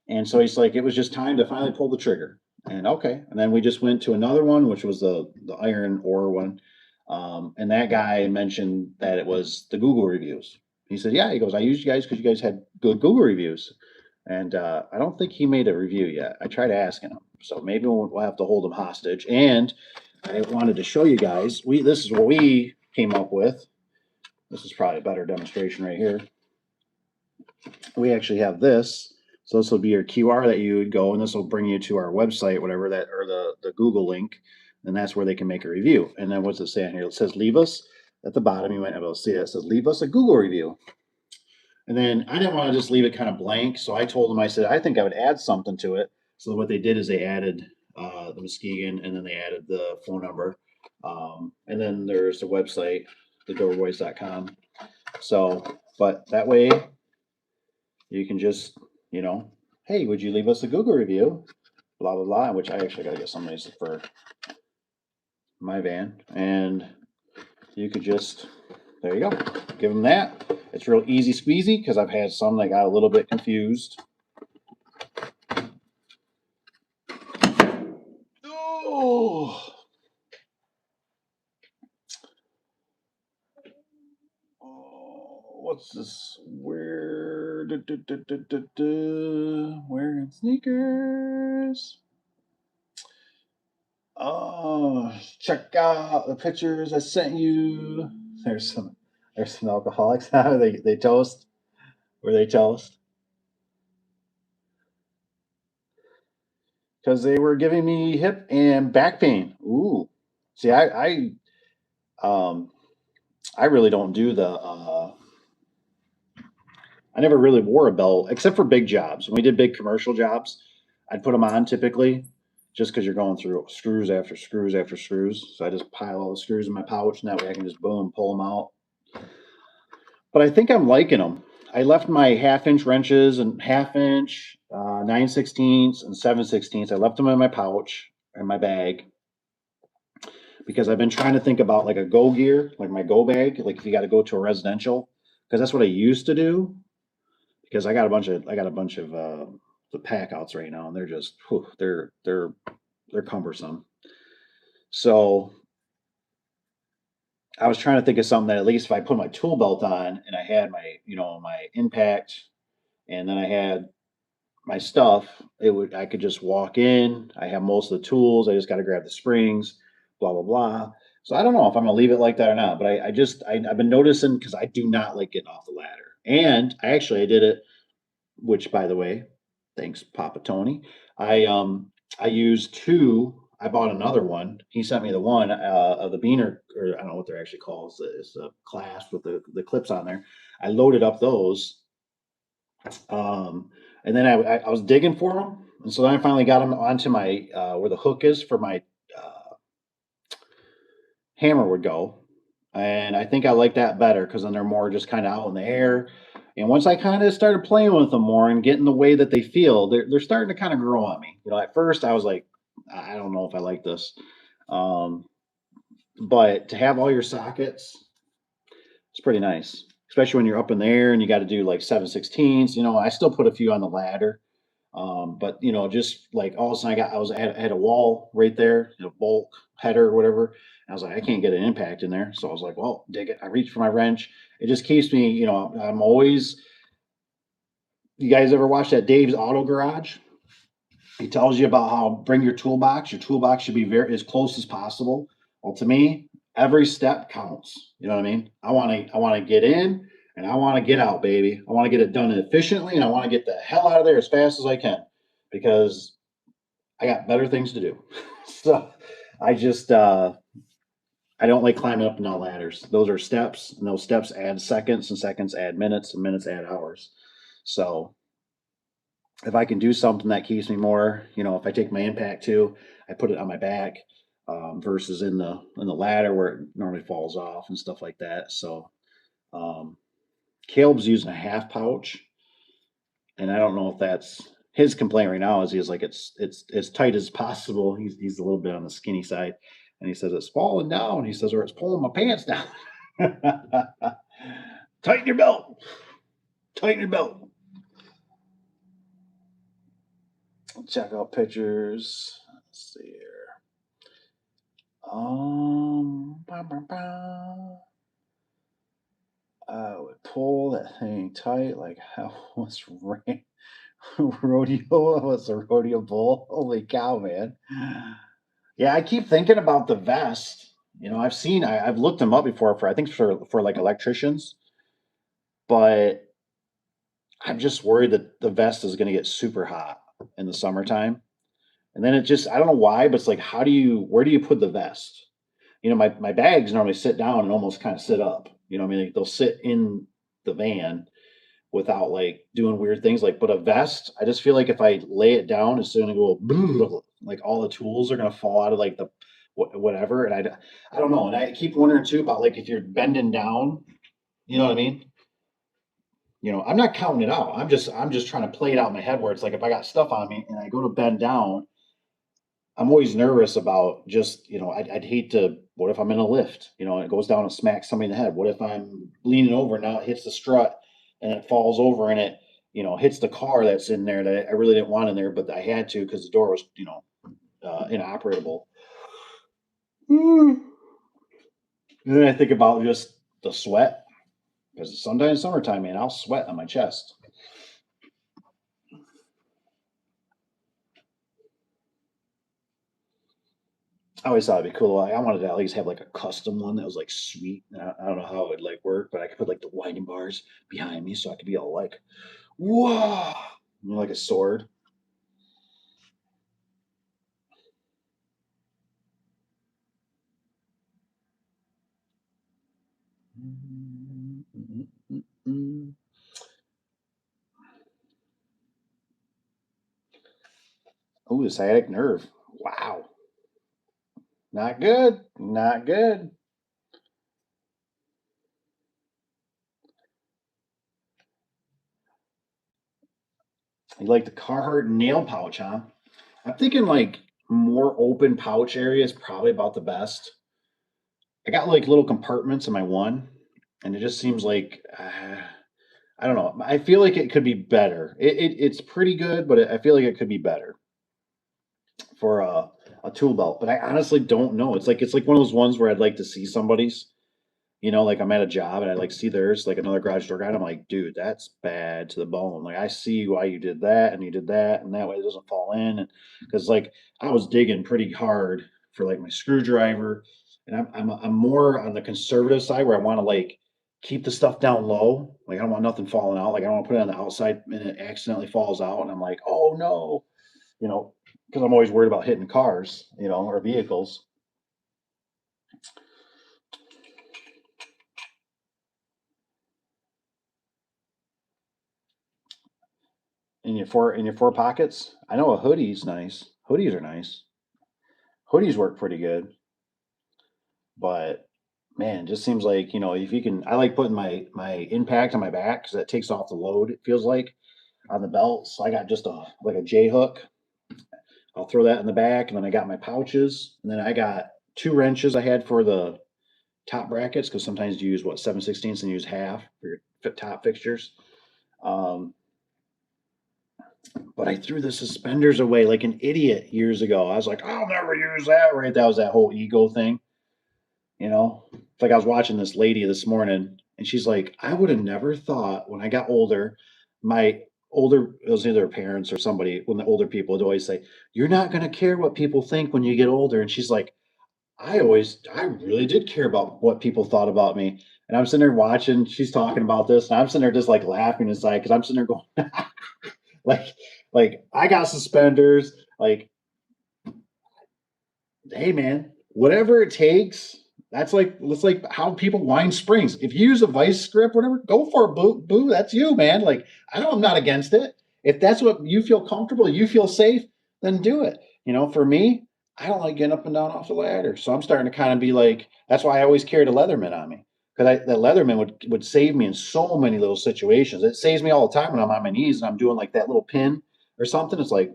And so he's like, it was just time to finally pull the trigger. And okay. And then we just went to another one, which was the iron ore one. And that guy mentioned that it was the Google reviews. He said, yeah, he goes, I used you guys because you guys had good Google reviews. And I don't think he made a review yet. I tried asking him, so maybe we'll have to hold him hostage. And I wanted to show you guys. This is what we came up with. This is probably a better demonstration right here. We actually have this. So this will be your QR that you would go, and this will bring you to our website, whatever that, or the Google link, and that's where they can make a review. And then what's it say on here? It says leave us at the bottom. You might be able to see it. It says leave us a Google review. And then I didn't want to just leave it kind of blank, so I told them, I said, I think I would add something to it. So what they did is they added the Muskegon, and then they added the phone number. And then there's the website, thedoorboys.com. So, but that way you can just, you know, hey, would you leave us a Google review? Blah, blah, blah, which I actually got to get some of these for my van. And you could just, there you go, give them that. It's real easy squeezy because I've had some that got a little bit confused. Oh, what's this? Wearing sneakers. Oh, check out the pictures I sent you. There's some alcoholics. They toast. Were they toast? Because they were giving me hip and back pain. Ooh. See, um I really don't do the I never really wore a belt except for big jobs. When we did big commercial jobs, I'd put them on typically just because you're going through screws after screws after screws. So I just pile all the screws in my pouch, and that way I can just boom, pull them out. But I think I'm liking them. I left my half-inch wrenches and half-inch, 9/16 and 7/16. I left them in my pouch in my bag because I've been trying to think about like a go gear, like my go bag, like if you got to go to a residential, because that's what I used to do. Because I got a bunch of the pack outs right now, and they're just whew, they're cumbersome. So I was trying to think of something that at least if I put my tool belt on and I had my my impact, and then I had my stuff, it would I could just walk in. I have most of the tools. I just got to grab the springs, blah blah blah. So I don't know if I'm gonna leave it like that or not. But I've been noticing because I do not like getting off the ladder, and I did it. Which, by the way, thanks Papa Tony. I used two. I bought another one. He sent me the one of the beaner, or I don't know what they're actually called. It's a clasp with the clips on there. I loaded up those, and then I was digging for them, and so then I finally got them onto my where the hook is for my uh, hammer would go, and I think I like that better because then they're more just kind of out in the air. And once I kind of started playing with them more and getting the way that they feel, they're starting to kind of grow on me. You know, at first I was like, I don't know if I like this, um, but to have all your sockets, it's pretty nice. especially when you're up in the air and you got to do like 7/16. I still put a few on the ladder. But just like all of a sudden I had a wall right there, bulk header or whatever. And I was like, I can't get an impact in there. So I was like, well, dig it. I reached for my wrench. It just keeps me, I'm always, you guys ever watch that Dave's Auto Garage? He tells you about how bring your toolbox. Your toolbox should be very as close as possible. Well, to me, every step counts. You know what I mean? I want to get in and I want to get out, baby. I want to get it done efficiently and I want to get the hell out of there as fast as I can because I got better things to do. So I just I don't like climbing up and down ladders. Those are steps, and those steps add seconds, and seconds add minutes, and minutes add hours. So if I can do something that keeps me more, if I take my impact too, I put it on my back versus in the ladder where it normally falls off and stuff like that. So um, Caleb's using a half pouch, and I don't know if that's his complaint right now. Is he's like it's as tight as possible. He's a little bit on the skinny side, and he says it's falling down. He says or it's pulling my pants down. Tighten your belt. Tighten your belt. Check out pictures. Let's see here. I would pull that thing tight like how was rodeo was a rodeo bull. Holy cow, man! Yeah, I keep thinking about the vest. I've looked them up before for I think for like electricians, but I'm just worried that the vest is going to get super hot in the summertime. And then I don't know why, but it's like, where do you put the vest? My bags normally sit down and almost kind of sit up. I mean, like, they'll sit in the van without like doing weird things. Like, but a vest, I just feel like if I lay it down, it's going to go like all the tools are going to fall out of like the whatever. And I don't know. And I keep wondering too about like if you're bending down, you know what I mean? I'm not counting it out. I'm just trying to play it out in my head where it's like if I got stuff on me and I go to bend down, I'm always nervous about just, I'd hate to, what if I'm in a lift, and it goes down and smacks somebody in the head? What if I'm leaning over and now it hits the strut and it falls over and it, hits the car that's in there that I really didn't want in there, but I had to because the door was, inoperable. Mm. And then I think about just the sweat because sometimes summertime, man, I'll sweat on my chest. I always thought it'd be cool. Like, I wanted to at least have like a custom one that was like sweet. I don't know how it would like work, but I could put like the winding bars behind me so I could be all like, whoa, like a sword. Oh, the sciatic nerve. Wow. Not good. Not good. You like the Carhartt nail pouch, huh? I'm thinking like more open pouch area is probably about the best. I got like little compartments in my one, and it just seems like I don't know. I feel like it could be better. It's pretty good, but I feel like it could be better for a tool belt. But I honestly don't know. It's like one of those ones where I'd like to see somebody's. Like I'm at a job and I like see theirs, like another garage door guy. And I'm like, dude, that's bad to the bone. Like I see why you did that and you did that, and that way it doesn't fall in. And because like I was digging pretty hard for like my screwdriver, and I'm more on the conservative side where I want to like keep the stuff down low. Like I don't want nothing falling out. Like I don't want to put it on the outside and it accidentally falls out, and I'm like, oh no, you know, because I'm always worried about hitting cars, or vehicles. In your four pockets. I know a hoodie's nice. Hoodies are nice. Hoodies work pretty good, but man, just seems like if you can. I like putting my impact on my back because that takes off the load. It feels like on the belt. So I got just a J hook. I'll throw that in the back, and then I got my pouches, and then I got two wrenches I had for the top brackets because sometimes you use what 7/16 and use half for your top fixtures. But I threw the suspenders away like an idiot years ago. I was like, I'll never use that. Right? That was that whole ego thing. It's like I was watching this lady this morning, and she's like, I would have never thought when I got older, my it was either parents or somebody, when the older people would always say, you're not going to care what people think when you get older. And she's like, I really did care about what people thought about me. And I'm sitting there watching, she's talking about this, and I'm sitting there just like laughing inside because I'm sitting there going, like, I got suspenders. Like, hey man, whatever it takes. That's like how people wind springs. If you use a vice grip, whatever, go for it, boo, boo. That's you, man. Like I'm not against it. If that's what you feel comfortable, you feel safe, then do it. For me, I don't like getting up and down off the ladder, so I'm starting to kind of be like. That's why I always carried a Leatherman on me because that Leatherman would save me in so many little situations. It saves me all the time when I'm on my knees and I'm doing like that little pin or something. It's like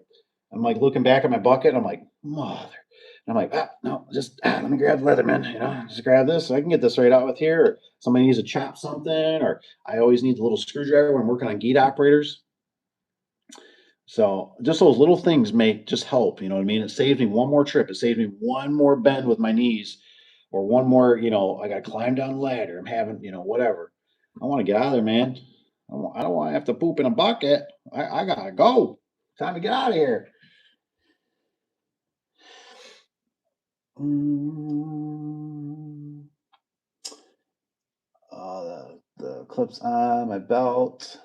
I'm like looking back at my bucket. And I'm like, mother. And I'm like, no, just let me grab the Leatherman, just grab this. So I can get this right out with here. Or somebody needs to chop something, or I always need the little screwdriver when I'm working on gate operators. So just those little things may just help, you know what I mean? It saves me one more trip. It saves me one more bend with my knees or one more, I got to climb down the ladder. I'm having, whatever. I want to get out of there, man. I don't want to have to poop in a bucket. I got to go. Time to get out of here. The clips on my belt.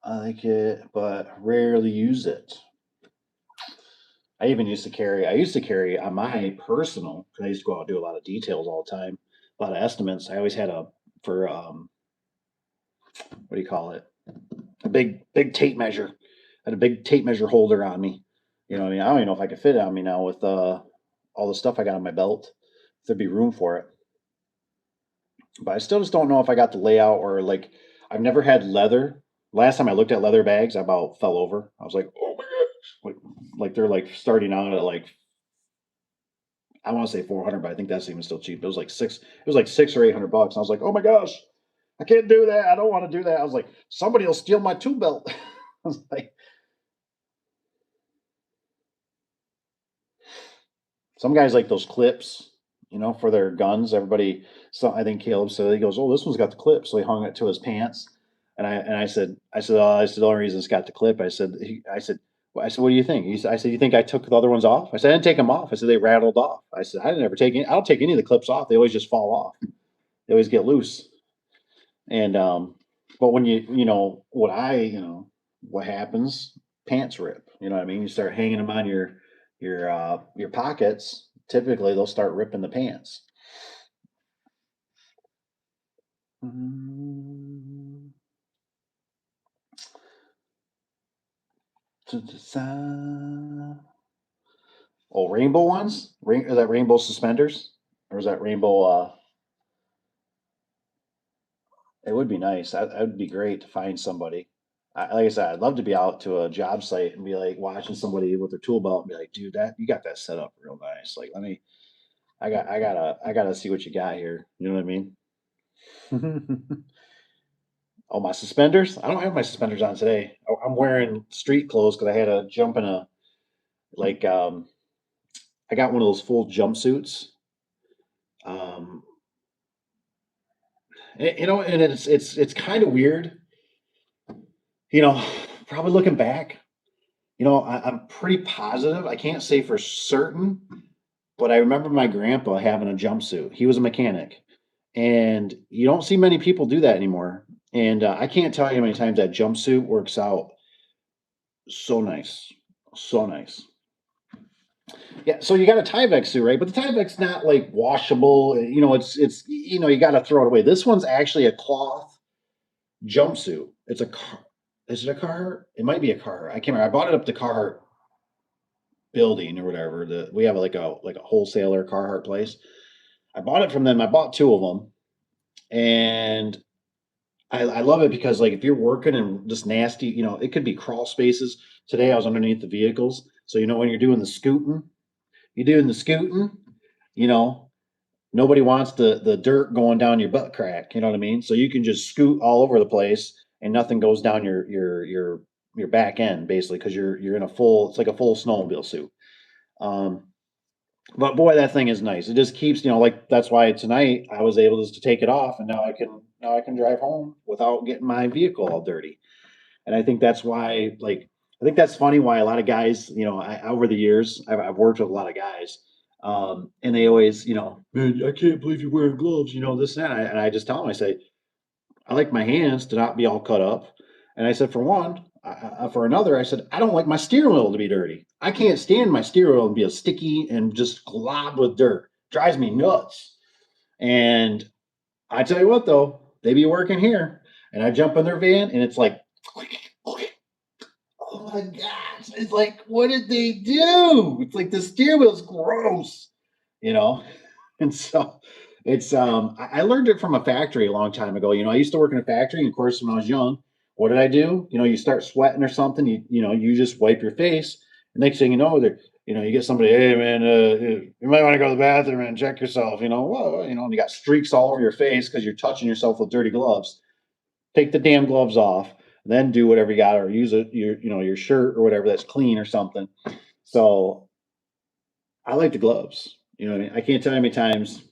I like it, but rarely use it. I used to carry on my personal, because I used to go out and do a lot of details all the time, a lot of estimates. I always had for what do you call it? A big tape measure. I had a big tape measure holder on me. You know what I mean? I don't even know if I could fit it on me now with all the stuff I got on my belt. If there'd be room for it. But I still just don't know if I got the layout or like I've never had leather. Last time I looked at leather bags, I about fell over. I was like, oh my gosh. Like they're like starting out at like I want to say 400, but I think that's even still cheap. It was like $600 or $800. I was like, oh my gosh, I can't do that. I don't want to do that. I was like, somebody will steal my tool belt. I was like, some guys like those clips, for their guns. I think Caleb said he goes, "Oh, this one's got the clip," so he hung it to his pants. And I said, the only reason it's got the clip. I said, what do you think? I said, you think I took the other ones off? I said, I didn't take them off. I said, they rattled off. I said, I didn't ever take any. I don't take any of the clips off. They always just fall off. They always get loose. And but when what happens? Pants rip. You know what I mean? You start hanging them on your pockets. Typically, they'll start ripping the pants. Oh, rainbow ones? Is that rainbow suspenders? Or is that rainbow? It would be nice. That would be great to find somebody. Like I said, I'd love to be out to a job site and be like watching somebody with their tool belt and be like, dude, that you got that set up real nice. Like, I gotta see what you got here. You know what I mean? Oh, my suspenders? I don't have my suspenders on today. I'm wearing street clothes because I had to jump in like, I got one of those full jumpsuits. Um, and it's kind of weird, you know, probably looking back, I'm pretty positive. I can't say for certain, but I remember my grandpa having a jumpsuit. He was a mechanic, and you don't see many people do that anymore. And I can't tell you how many times that jumpsuit works out so nice, so nice. Yeah, so you got a Tyvek suit, right? But the Tyvek's not like washable. It's you got to throw it away. This one's actually a cloth jumpsuit. It's a car. Is it a Carhartt? It might be a Carhartt. I can't remember. I bought it up the Carhartt building or whatever. We have like a wholesaler Carhartt place. I bought it from them. I bought two of them, and I love it because like if you're working in just nasty, it could be crawl spaces. Today I was underneath the vehicles, so when you're doing the scooting, you know, nobody wants the dirt going down your butt crack. You know what I mean? So you can just scoot all over the place and nothing goes down your back end basically because you're in a full, it's like a full snowmobile suit. Um, but boy, that thing is nice. It just keeps, like that's why tonight I was able just to take it off, and now I can drive home without getting my vehicle all dirty. And I think that's why, like, I think that's funny why a lot of guys, over the years, I've worked with a lot of guys, and they always, man, I can't believe you're wearing gloves, this and that. And I just tell them, I say, I like my hands to not be all cut up. And I said, for one, for another, I said, I don't like my steering wheel to be dirty. I can't stand my steering wheel to be a sticky and just glob with dirt. Drives me nuts. And I tell you what, though, they be working here, and I jump in their van, and it's like, oh my gosh! It's like, what did they do? It's like the steering wheel's gross, you know. And so it's I learned it from a factory a long time ago. I used to work in a factory, and of course, when I was young, what did I do? You start sweating or something, you just wipe your face. The next thing you know, you get somebody, hey man, you might want to go to the bathroom and check yourself. Whoa, and you got streaks all over your face because you're touching yourself with dirty gloves. Take the damn gloves off, then do whatever you got, or use your shirt or whatever that's clean or something. So I like the gloves. You know what I mean? I can't tell you how many times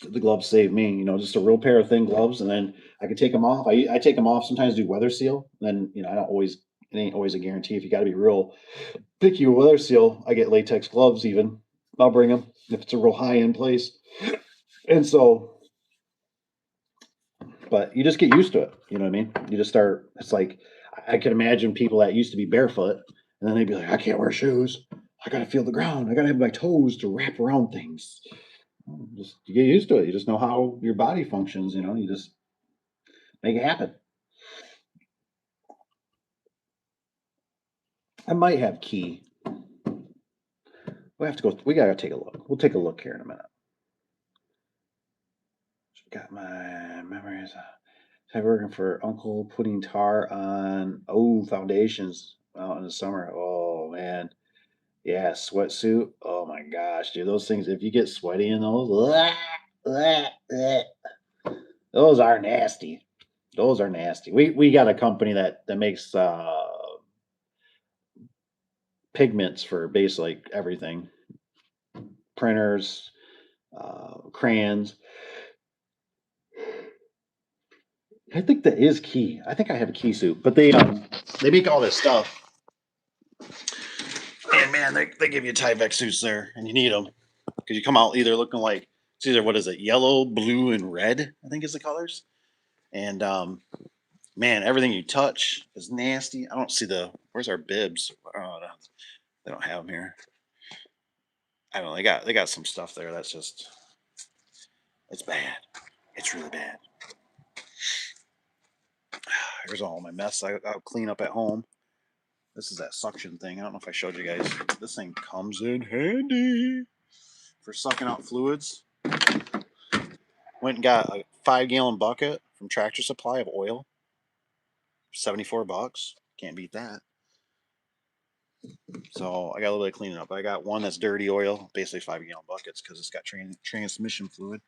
the gloves save me. Just a real pair of thin gloves, and then I can take them off. I take them off sometimes, do weather seal. Then I don't always. It ain't always a guarantee. If you got to be real picky with weather seal, I get latex gloves. Even I'll bring them if it's a real high end place. And so, but you just get used to it. You know what I mean? You just start. It's like I can imagine people that used to be barefoot, and then they'd be like, I can't wear shoes. I got to feel the ground. I got to have my toes to wrap around things. Just you get used to it. You just know how your body functions. You just make it happen. I might have key. We have to go. We gotta take a look. We'll take a look here in a minute. Got my memories. I'm working for Uncle putting tar on foundations out in the summer. Oh man, yeah, sweatsuit. Oh my gosh, dude, those things. If you get sweaty in those, those are nasty. Those are nasty. We got a company that makes pigments for basically everything, printers, crayons. I think that is key. I think I have a key suit, but they make all this stuff. And man, they give you Tyvek suits there, and you need them because you come out either looking like it's either what is it, yellow, blue, and red. I think is the colors. And man, everything you touch is nasty. I don't see where's our bibs? Oh, no, they don't have them here. I don't know. They got some stuff there that's just it's bad. It's really bad. Here's all my mess I'll clean up at home. This is that suction thing. I don't know if I showed you guys. This thing comes in handy for sucking out fluids. Went and got a 5-gallon bucket from Tractor Supply of oil. $74. Can't beat that. So I got a little bit of cleaning up. I got one that's dirty oil, basically 5-gallon buckets because it's got transmission fluid.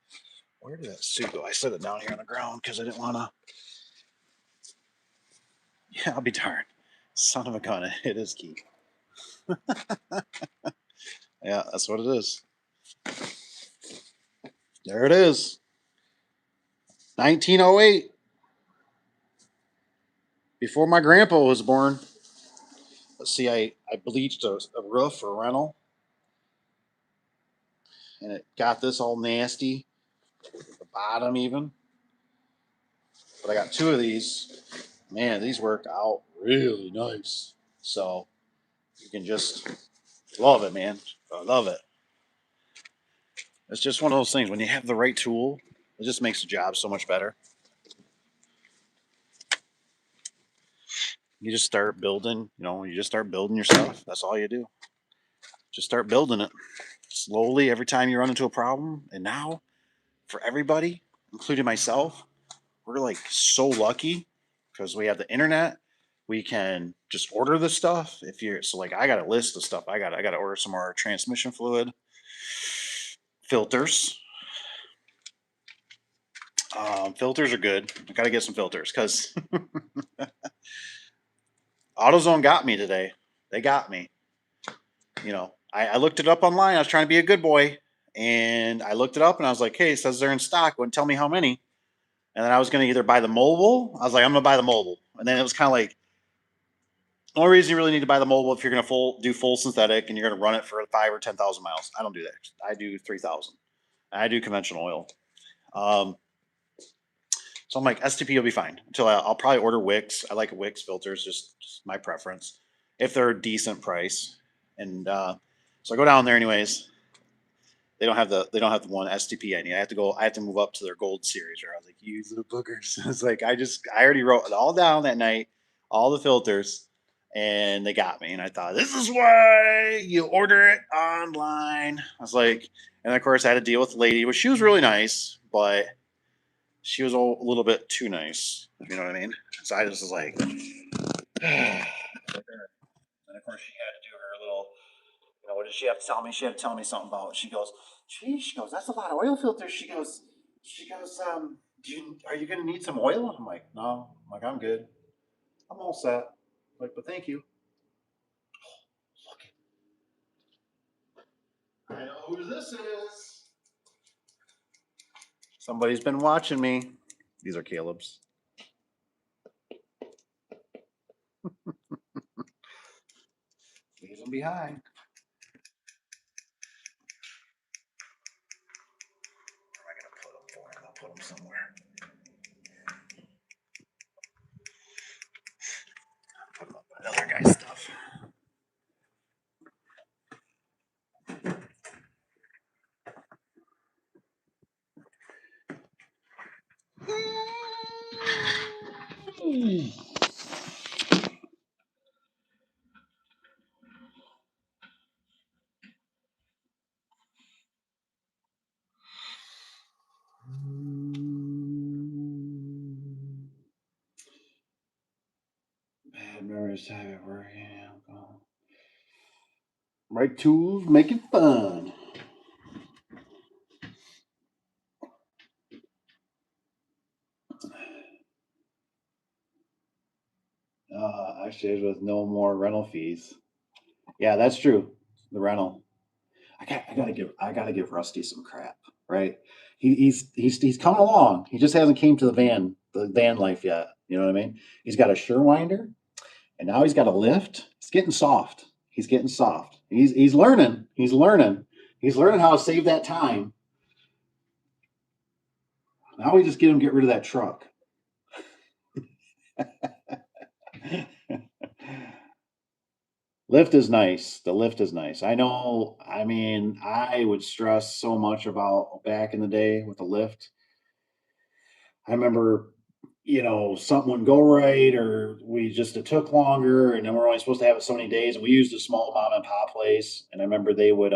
Where did that suit go? I set it down here on the ground because I didn't want to. Yeah, I'll be darned. Son of a gun, it is key. Yeah, that's what it is. There it is. 1908. Before my grandpa was born. Let's see, I bleached a roof for rental. And it got this all nasty. The bottom even. But I got two of these. Man, these work out really nice. So you can just love it, man. I love it. It's just one of those things. When you have the right tool, it just makes the job so much better. You just start building, you just start building your stuff. That's all you do. Just start building it slowly every time you run into a problem. And now, for everybody, including myself, we're like so lucky because we have the internet. We can just order the stuff. If you're so like, I got a list of stuff. I got to order some more transmission fluid, filters. Filters are good. I got to get some filters because AutoZone got me today. They got me. I looked it up online. I was trying to be a good boy, and I looked it up, and I was like, "Hey, it says they're in stock. Wouldn't tell me how many." And then I was going to either buy the mobile. I was like, "I'm going to buy the mobile," and then it was kind of like, the only reason you really need to buy the mobile if you're going to do full synthetic and you're going to run it for 5 or 10,000 miles. I don't do that. I do 3,000. I do conventional oil. Um, so I'm like, STP will be fine. Until I'll probably order Wix. I like Wix filters, just my preference, if they're a decent price. And so I go down there anyways. They don't have the one STP I need. I have to move up to their gold series. Or I was like, you little boogers. It's like I already wrote it all down that night, all the filters, and they got me. And I thought, this is why you order it online. I was like, and of course I had to deal with the lady, which she was really nice, but she was a little bit too nice. You know what I mean? So I just was like, and of course she had to do her little, what did she have to tell me? She had to tell me something about. She goes, "Geez," she goes, "that's a lot of oil filters." She goes, are you gonna need some oil? I'm like, no. I'm like, I'm good. I'm all set. I'm like, but thank you. Look, I know who this is. Somebody's been watching me. These are Caleb's. Leave them behind. Where am I gonna put them for? I'll put them somewhere. Put them up with other guy's stuff. Bad memories time at work. Right tools, make it fun. I stayed with no more rental fees. Yeah, that's true. The rental. I gotta give Rusty some crap, right? He's coming along. He just hasn't came to the van life yet. You know what I mean? He's got a Surewinder, and now he's got a lift. He's getting soft. He's getting soft. He's learning. He's learning. He's learning how to save that time. Now we just get rid of that truck. Lift is nice. The lift is nice. I know. I mean, I would stress so much about back in the day with the lift. I remember, something wouldn't go right, or it took longer, and then we're only supposed to have it so many days. And we used a small mom and pop place, and I remember they would,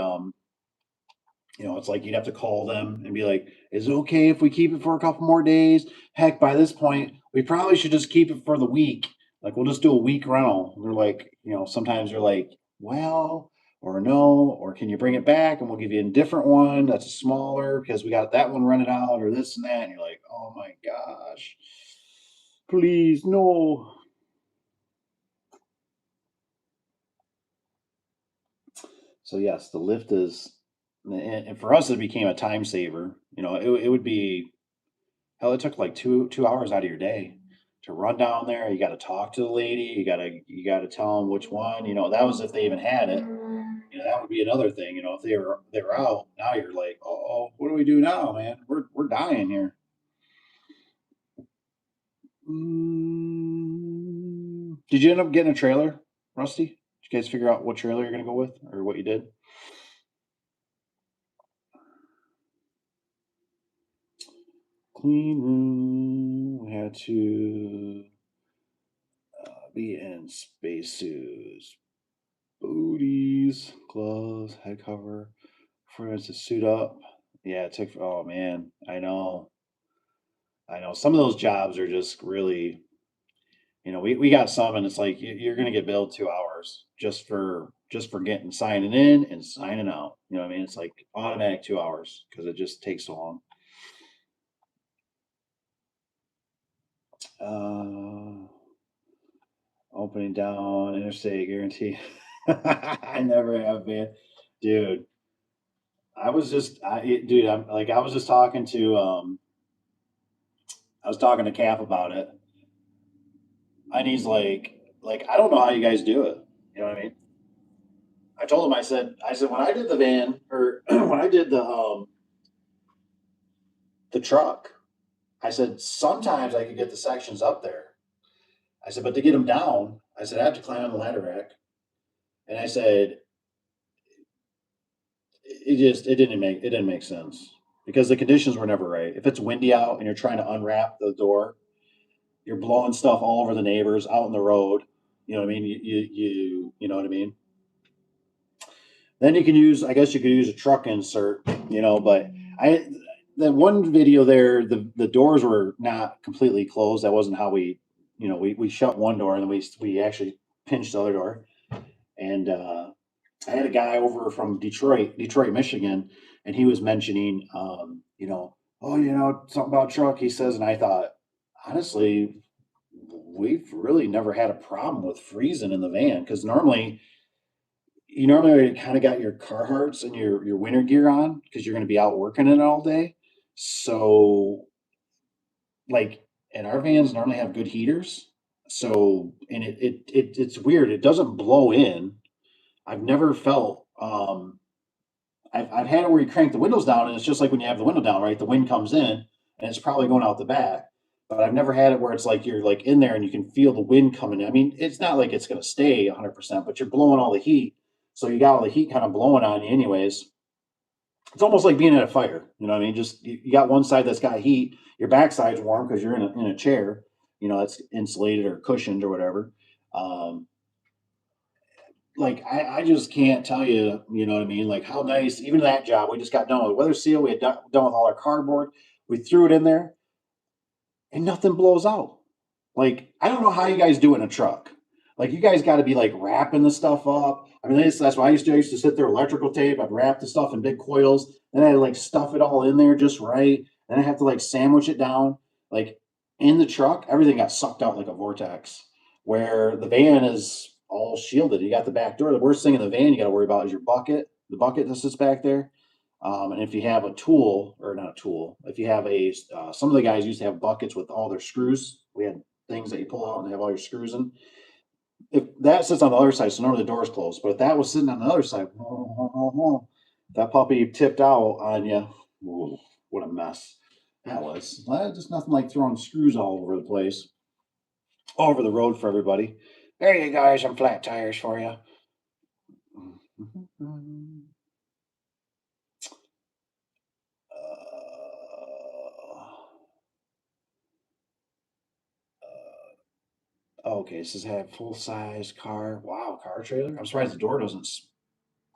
it's like you'd have to call them and be like, "Is it okay if we keep it for a couple more days? Heck, by this point, we probably should just keep it for the week. Like we'll just do a week rental." And they're like, sometimes they're like, "Well, or no, or can you bring it back and we'll give you a different one that's smaller because we got that one rented out or this and that." And you're like, "Oh my gosh, please no." So yes, the lift is, and for us, it became a time saver. It would be. Hell, it took like two hours out of your day to run down there. You got to talk to the lady. You got to tell them which one. That was if they even had it. That would be another thing. If they were out, now you're like, oh, what do we do now, man? We're dying here. Did you end up getting a trailer, Rusty? Did you guys figure out what trailer you're gonna go with, or what you did? Clean room. We had to be in spacesuits, booties, gloves, head cover, for us to suit up. Yeah, it took. Oh man, I know. I know. Some of those jobs are just really. We got some, and it's like you're going to get billed 2 hours just for getting signing in and signing out. You know what I mean? It's like automatic 2 hours because it just takes so long. Opening down interstate guarantee. I never have been, dude. Dude. I was just talking to I was talking to Cap about it, and he's like I don't know how you guys do it. You know what I mean? I told him, I said when I did the van or when I did the truck, I said sometimes I could get the sections up there. I said, but to get them down, I said I have to climb on the ladder rack, and I said it didn't make sense because the conditions were never right. If it's windy out and you're trying to unwrap the door, you're blowing stuff all over the neighbors out in the road. You know what I mean? You know what I mean? Then you can use, I guess you could use a truck insert, but I, the one video there, the doors were not completely closed. That wasn't how we shut one door and then we actually pinched the other door. And, I had a guy over from Detroit, Michigan, and he was mentioning, oh, something about truck. He says, and I thought, honestly, we've really never had a problem with freezing in the van because you normally kind of got your Carhartts and your winter gear on because you're going to be out working it all day. So, like, and our vans normally have good heaters. So, and it's weird. It doesn't blow in. I've never felt. I've had it where you crank the windows down, and it's just like when you have the window down, right? The wind comes in, and it's probably going out the back. But I've never had it where it's like you're like in there and you can feel the wind coming in. I mean, it's not like it's going to stay 100%, but you're blowing all the heat, so you got all the heat kind of blowing on you, anyways. It's almost like being at a fire. You know what I mean? Just you got one side that's got heat, your backside's warm because you're in a chair, that's insulated or cushioned or whatever. Um, like I just can't tell you, you know what I mean? Like how nice, even that job we just got done with weather seal, we had done with all our cardboard, we threw it in there, and nothing blows out. Like I don't know how you guys do it in a truck. Like you guys got to be like wrapping the stuff up. I mean, that's what I used to. I used to sit there with electrical tape. I'd wrap the stuff in big coils. Then I like stuff it all in there just right. Then I have to like sandwich it down. Like in the truck, everything got sucked out like a vortex. Where the van is all shielded. You got the back door. The worst thing in the van you got to worry about is your bucket. The bucket that sits back there. And if you have a tool, or not a tool, if you have some of the guys used to have buckets with all their screws. We had things that you pull out and have all your screws in. If that sits on the other side, so normally the door's closed, but if that was sitting on the other side, that puppy tipped out on you. Ooh, what a mess that was. Just nothing like throwing screws all over the place, all over the road for everybody. There you go, some flat tires for you. Okay, this is have full size car. Wow, car trailer. I'm surprised the door doesn't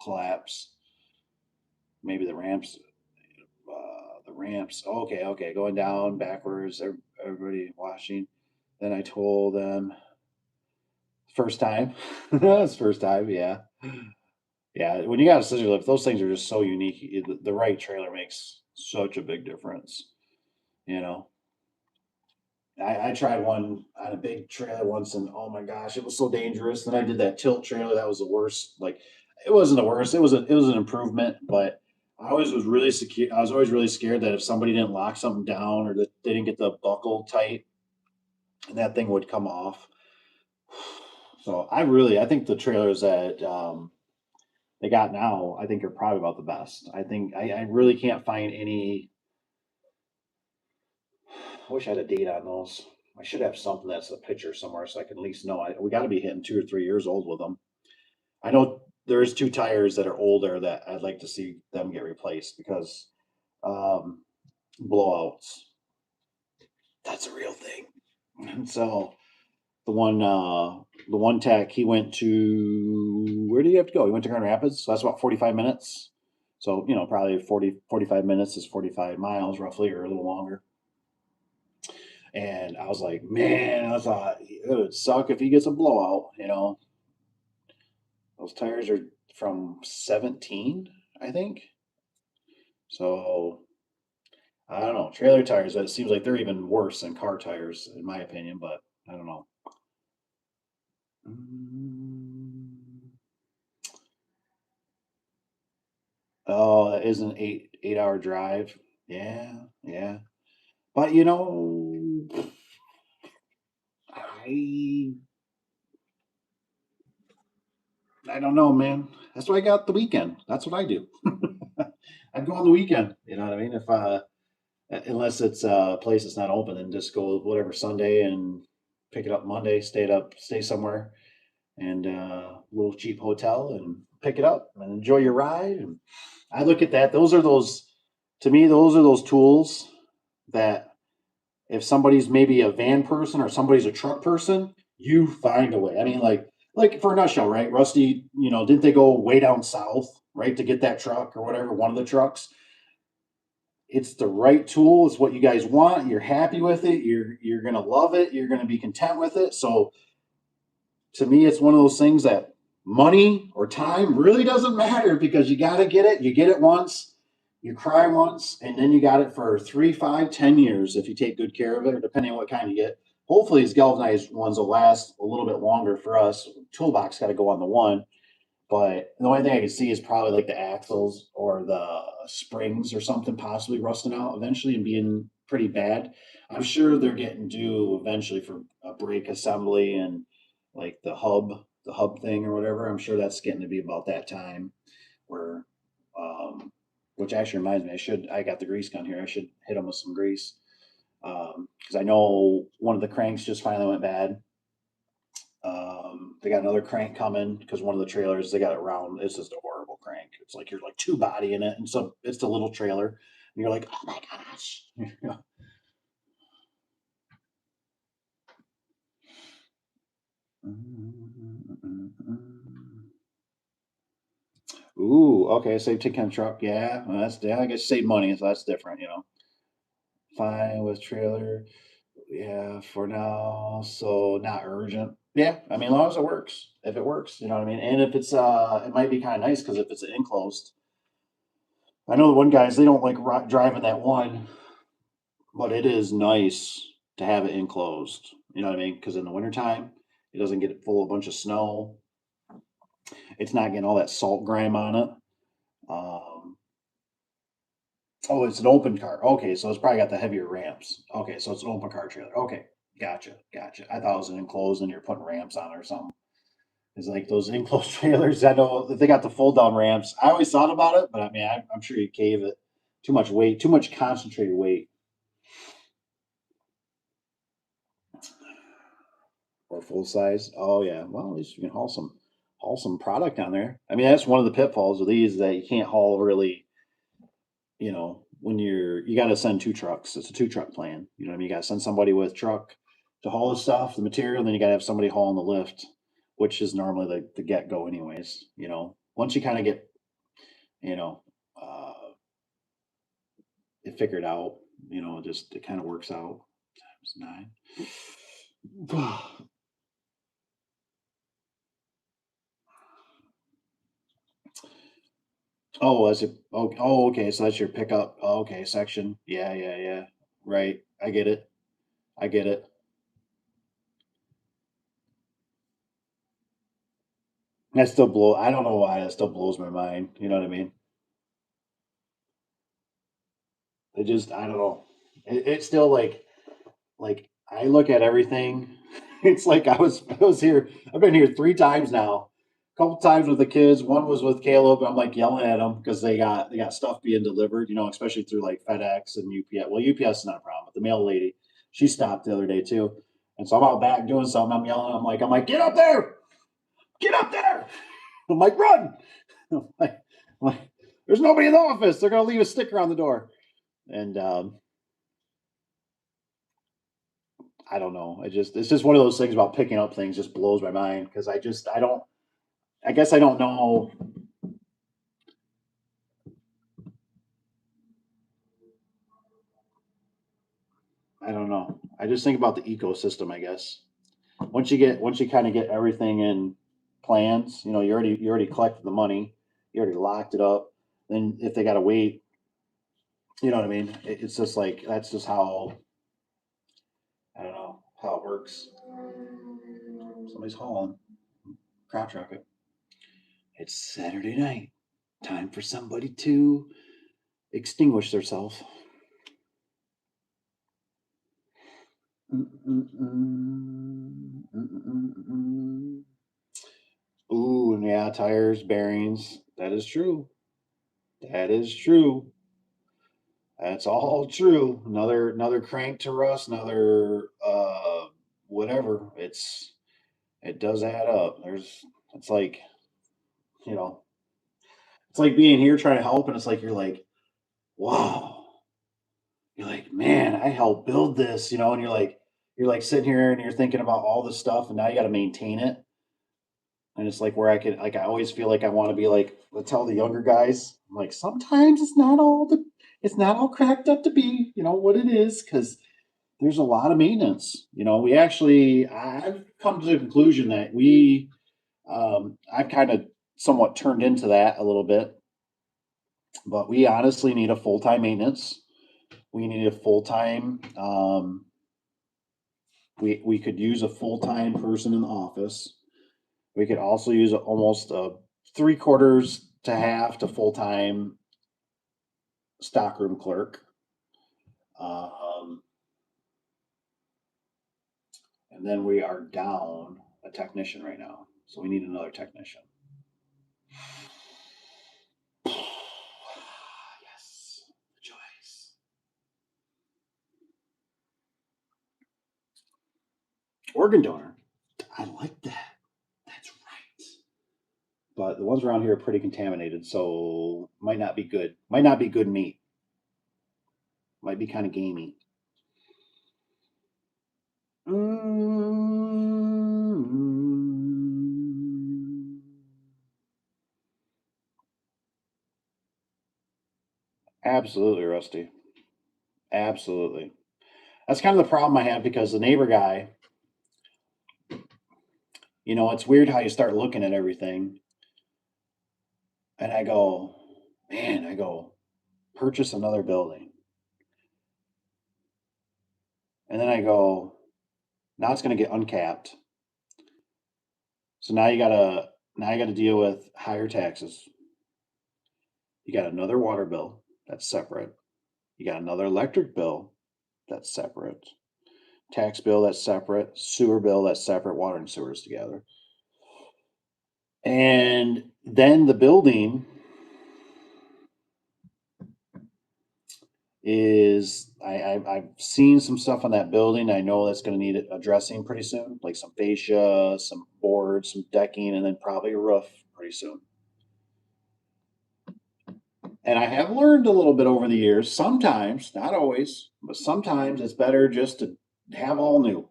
collapse. Maybe the ramps. The ramps. Okay, okay, going down backwards. Everybody watching. Then I told them first time. That's first time. Yeah, yeah. When you got a scissor lift, those things are just so unique. The right trailer makes such a big difference. You know. I tried one on a big trailer once, and oh my gosh, it was so dangerous. Then I did that tilt trailer. That was the worst. Like, it wasn't the worst. It was an improvement, but I always was really secure. I was always really scared that if somebody didn't lock something down or that they didn't get the buckle tight, and that thing would come off. So I think the trailers that they got now, I think are probably about the best. I think I really can't find any. I wish I had a date on those. I should have something that's a picture somewhere so I can at least know. We got to be hitting 2 or 3 years old with them. I know there's two tires that are older that I'd like to see them get replaced because um, blowouts. That's a real thing. And so the one tech, he went to, where did he have to go? He went to Grand Rapids. So that's about 45 minutes. So, probably 45 minutes is 45 miles roughly, or a little longer. And I was like, man, I thought it would suck if he gets a blowout. Those tires are from 17, I think. So I don't know. Trailer tires, it seems like they're even worse than car tires, in my opinion, but I don't know. Mm. Oh, that is an 8 hour drive. Yeah, yeah. But I I don't know, man. That's why I got the weekend. That's what I do. I'd go on the weekend. You know what I mean? If unless it's a place that's not open, then just go whatever Sunday and pick it up Monday, stay somewhere and a little cheap hotel and pick it up and enjoy your ride. And I look at that. To me, those are those tools that if somebody's maybe a van person or somebody's a truck person, you find a way. I mean, like for a nutshell, right? Rusty, didn't they go way down south, right, to get that truck or whatever, one of the trucks? It's the right tool. It's what you guys want. You're happy with it. You're gonna love it. You're gonna be content with it. So to me, it's one of those things that money or time really doesn't matter because you got to get it. You get it once, you cry once, and then you got it for 3, 5, 10 years if you take good care of it, or depending on what kind you get. Hopefully, these galvanized ones will last a little bit longer for us. Toolbox got to go on the one, but the only thing I can see is probably like the axles or the springs or something possibly rusting out eventually and being pretty bad. I'm sure they're getting due eventually for a brake assembly and like the hub thing or whatever. I'm sure that's getting to be about that time where, which actually reminds me, I got the grease gun here. I should hit them with some grease. Because I know one of the cranks just finally went bad. They got another crank coming because one of the trailers they got it round. It's just a horrible crank. It's like you're like two body in it, and so it's the little trailer, and you're like, oh my gosh. Ooh, okay, save ticket on truck. Yeah, well, I guess save money, so that's different. Fine with trailer. Yeah, for now. So not urgent. Yeah, I mean, as long as it works. If it works, you know what I mean. And if it might be kind of nice because if it's enclosed, I know the one guys they don't like driving that one, but it is nice to have it enclosed. You know what I mean? Because in the wintertime, it doesn't get full of a bunch of snow. It's not getting all that salt grime on it. Um, oh, it's an open car. Okay, so it's probably got the heavier ramps. Okay, so it's an open car trailer. Okay, gotcha. I thought it was an enclosed and you're putting ramps on it or something. It's like those enclosed trailers. I know that they got the fold down ramps. I always thought about it, but I mean, I'm sure you cave it. Too much weight, too much concentrated weight. Or full size. Oh yeah. Well, at least you can haul some product on there. I mean, that's one of the pitfalls of these that you can't haul really. When you got to send two trucks. It's a two truck plan. You know what I mean? You got to send somebody with truck to haul the stuff, the material, and then you got to have somebody hauling the lift, which is normally the get go, anyways. Once you kind of get you know uh, it figured out, just it kind of works out. Times 9. Oh, is it? Oh, okay. So that's your pickup. Oh, okay, section. Yeah. Right. I get it. I get it. That still blow. I don't know why that still blows my mind. You know what I mean? I don't know. It's still like I look at everything. It's like I was here. I've been here 3 times now. A couple times with the kids. One was with Caleb. I'm like yelling at them because they got stuff being delivered. Especially through like FedEx and UPS. Well, UPS is not a problem, but the mail lady, she stopped the other day too. And so I'm out back doing something. I'm yelling. I'm like, get up there, get up there. I'm like, run. I'm like, there's nobody in the office. They're gonna leave a sticker on the door. And I don't know. It's just one of those things about picking up things just blows my mind because I don't. I guess I don't know. I don't know. I just think about the ecosystem. I guess once you kind of get everything in plans, you already collected the money, you already locked it up. Then if they got to wait, You know what I mean? It's just like that's just how I don't know how it works. Somebody's hauling crotch rocket. It's Saturday night. Time for somebody to extinguish themselves. Ooh, and yeah, tires, bearings. That is true. That is true. That's all true. Another crank to rust, another whatever. It does add up. It's like, you know, it's like being here trying to help and it's like you're like, wow. You're like, man, I helped build this, and you're like sitting here and you're thinking about all this stuff and now you got to maintain it. And it's like where I always feel like I want to be like, I tell the younger guys, I'm like, sometimes it's not all cracked up to be, what it is, because there's a lot of maintenance. I've come to the conclusion that I've kind of somewhat turned into that a little bit, but we honestly need a full time maintenance. We need a full time. We could use a full time person in the office. We could also use almost a 3/4 to half to full time stockroom clerk. Um, and then we are down a technician right now. So we need another technician. Yes, the choice. Organ donor. I like that. That's right. But the ones around here are pretty contaminated, so might not be good. Might not be good meat. Might be kind of gamey. Mm. Absolutely, Rusty. Absolutely. That's kind of the problem I have because the neighbor guy, it's weird how you start looking at everything. And I go, man, purchase another building. And then I go, now it's going to get uncapped. So now you gotta deal with higher taxes. You got another water bill that's separate. You got another electric bill that's separate. Tax bill that's separate. Sewer bill that's separate. Water and sewers together. And then the building I've seen some stuff on that building. I know that's going to need addressing pretty soon, like some fascia, some boards, some decking, and then probably a roof pretty soon. And I have learned a little bit over the years. Sometimes, not always, but sometimes it's better just to have all new.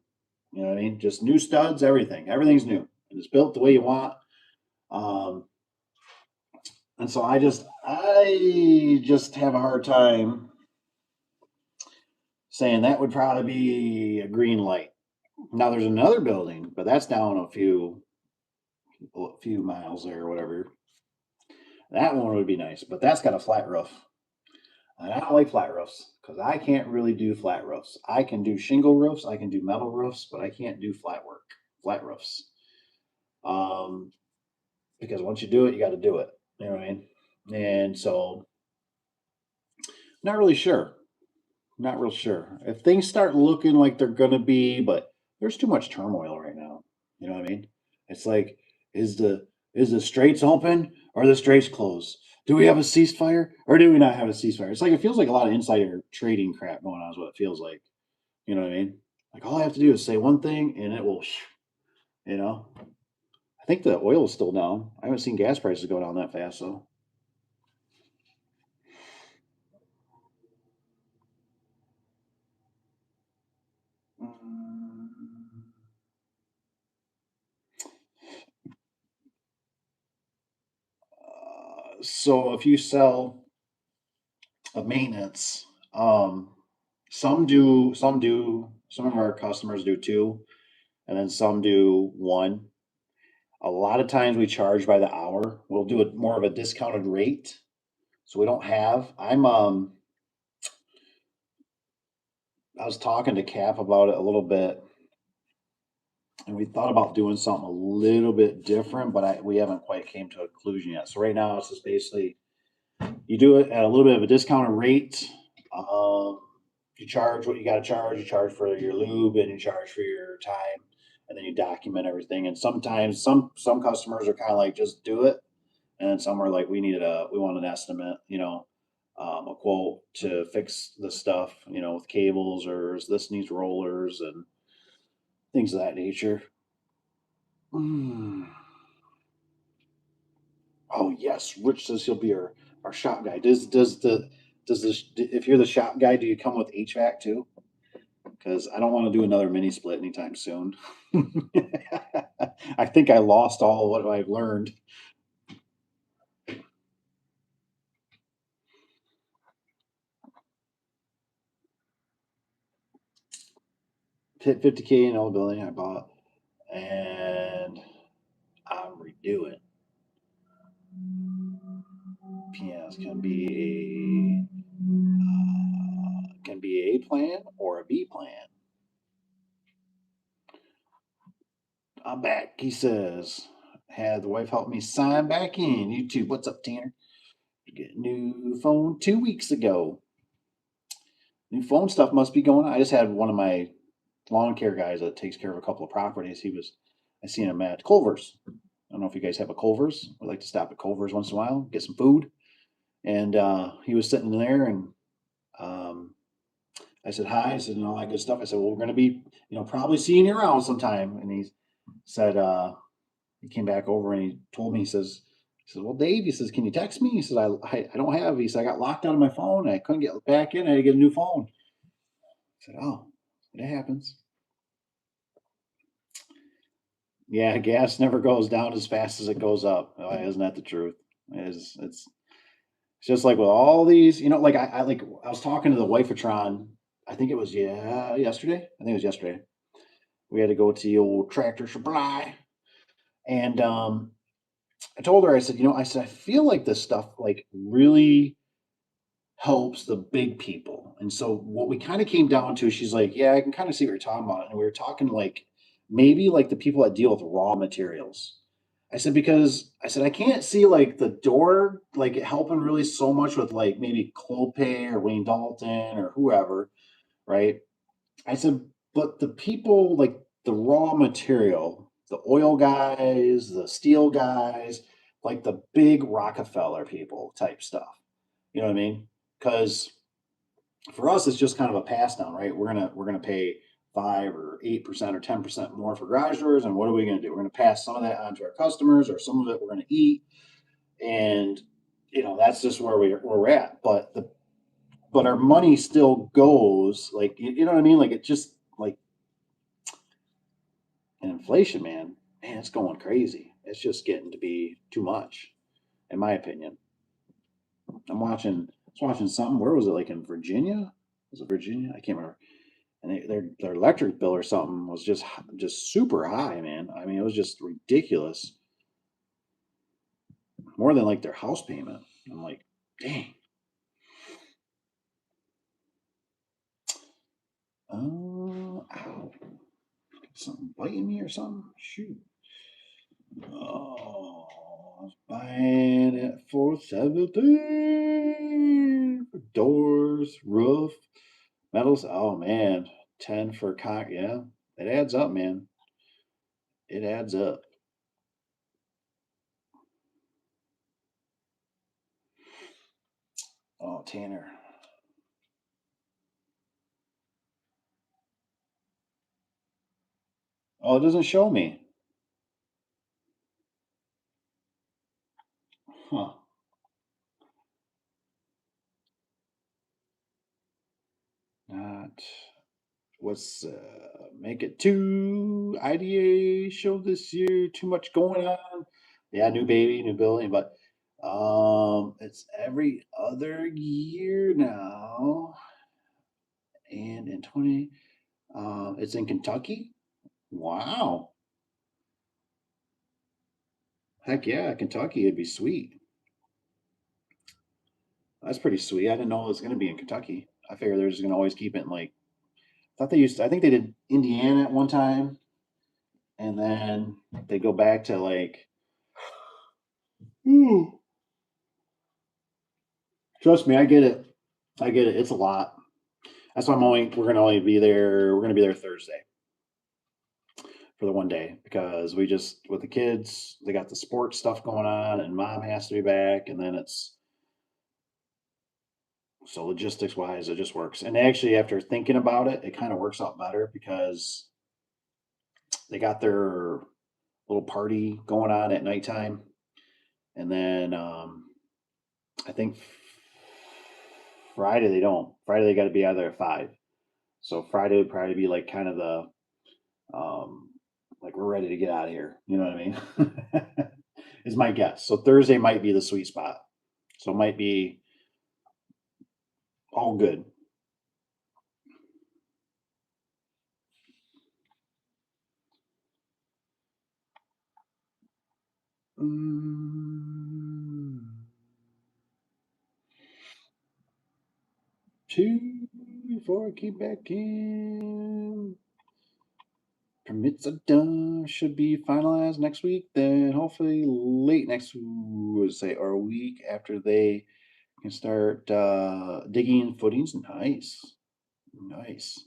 You know what I mean? Just new studs, everything. Everything's new, and it's built the way you want. Um, and so I just have a hard time saying that would probably be a green light. Now there's another building, but that's down a few miles there or whatever. That one would be nice, but that's got a flat roof. And I don't like flat roofs because I can't really do flat roofs. I can do shingle roofs, I can do metal roofs, but I can't do flat roofs. Um, because once you do it, you got to do it. You know what I mean? And so, not really sure. Not real sure. If things start looking like they're gonna be, but there's too much turmoil right now. You know what I mean? It's like, is the is the straits open or the straits closed? Do we have a ceasefire or do we not have a ceasefire? It's like it feels like a lot of insider trading crap going on is what it feels like. You know what I mean? Like all I have to do is say one thing and it will, you know. I think the oil is still down. I haven't seen gas prices go down that fast, so. Mm, so if you sell a maintenance, some of our customers do two, and then some do one. A lot of times we charge by the hour. We'll do it more of a discounted rate. So we don't have, I'm I was talking to Cap about it a little bit, and we thought about doing something a little bit different, but we haven't quite came to a conclusion yet. So right now, it's just basically you do it at a little bit of a discounted rate. Um, you charge what you got to charge. You charge for your lube and you charge for your time, and then you document everything. And sometimes some customers are kind of like just do it, and some are like we want an estimate, a quote to fix the stuff, with cables or this needs rollers and things of that nature. Mm. Oh yes, Rich says he'll be our shop guy. Does this if you're the shop guy, do you come with HVAC too? Because I don't want to do another mini split anytime soon. I think I lost all what I've learned. Hit 50K in old building I bought, and I'm redoing. PS can be a plan or a B plan. I'm back, he says. Had the wife help me sign back in. YouTube, what's up, Tanner? Get a new phone 2 weeks ago. New phone stuff must be going on. I just had one of my lawn care guys that takes care of a couple of properties. I seen him at Culver's. I don't know if you guys have a Culver's. I like to stop at Culver's once in a while, get some food. And he was sitting there, and um, I said hi. I said, and all that good stuff. I said, well, we're going to be, probably seeing you around sometime. And he said, he came back over and he told me, he says, well, Dave, he says, can you text me? He says, I don't have, he said, I got locked out of my phone. I couldn't get back in. I had to get a new phone. I said, oh, it happens. Yeah, gas never goes down as fast as it goes up. Oh, isn't that the truth? It's just like with all these, like I was talking to the wife of Tron. I think it was yesterday. I think it was yesterday. We had to go to the old Tractor Supply, and I told her, I said, I feel like this stuff like really helps the big people. And so what we kind of came down to, she's like, yeah, I can kind of see what you're talking about. And we were talking like maybe like the people that deal with raw materials. I said, because I said, I can't see like the door, like helping really so much with like maybe Clopay or Wayne Dalton or whoever, right? I said, but the people like the raw material, the oil guys, the steel guys, like the big Rockefeller people type stuff. You know what I mean? Because for us, it's just kind of a pass down, right? We're gonna pay 5 or 8% or 10% more for garage doors, and what are we gonna do? We're gonna pass some of that on to our customers, or some of it we're gonna eat, and that's just where we're at. But our money still goes, like you know what I mean? Like it just like inflation, man, it's going crazy. It's just getting to be too much, in my opinion. I was watching something. Where was it? Like in Virginia? Was it Virginia? I can't remember. And their electric bill or something was just super high, man. I mean, it was just ridiculous, more than like their house payment. I'm like, dang. Ow, something biting me or something. Shoot. Oh, I was buying at 470 doors, roof, metals. Oh man, 10 for Yeah, it adds up, man. It adds up. Oh, Tanner. Oh, it doesn't show me. Huh. Not what's make it two IDA show this year. Too much going on. Yeah, new baby, new building, but it's every other year now. And in 20, it's in Kentucky. Wow. Heck yeah, Kentucky, it'd be sweet. That's pretty sweet. I didn't know it was going to be in Kentucky. I figured they're just going to always keep it in like I think they did Indiana at one time, and then they go back to like, ooh, trust me, I get it. I get it. It's a lot. That's why we're gonna be there Thursday for the one day because we just, with the kids, they got the sports stuff going on and mom has to be back. And then so logistics wise, it just works. And actually, after thinking about it, it kind of works out better because they got their little party going on at nighttime. And then I think Friday they don't. Friday they got to be out there at 5. So Friday would probably be like kind of like we're ready to get out of here. You know what I mean? Is my guess. So Thursday might be the sweet spot. So it might be all good. Mm, 2 before I get back in. Permits are done. Should be finalized next week. Then hopefully late next would say or a week after they can start digging footings. Nice, nice.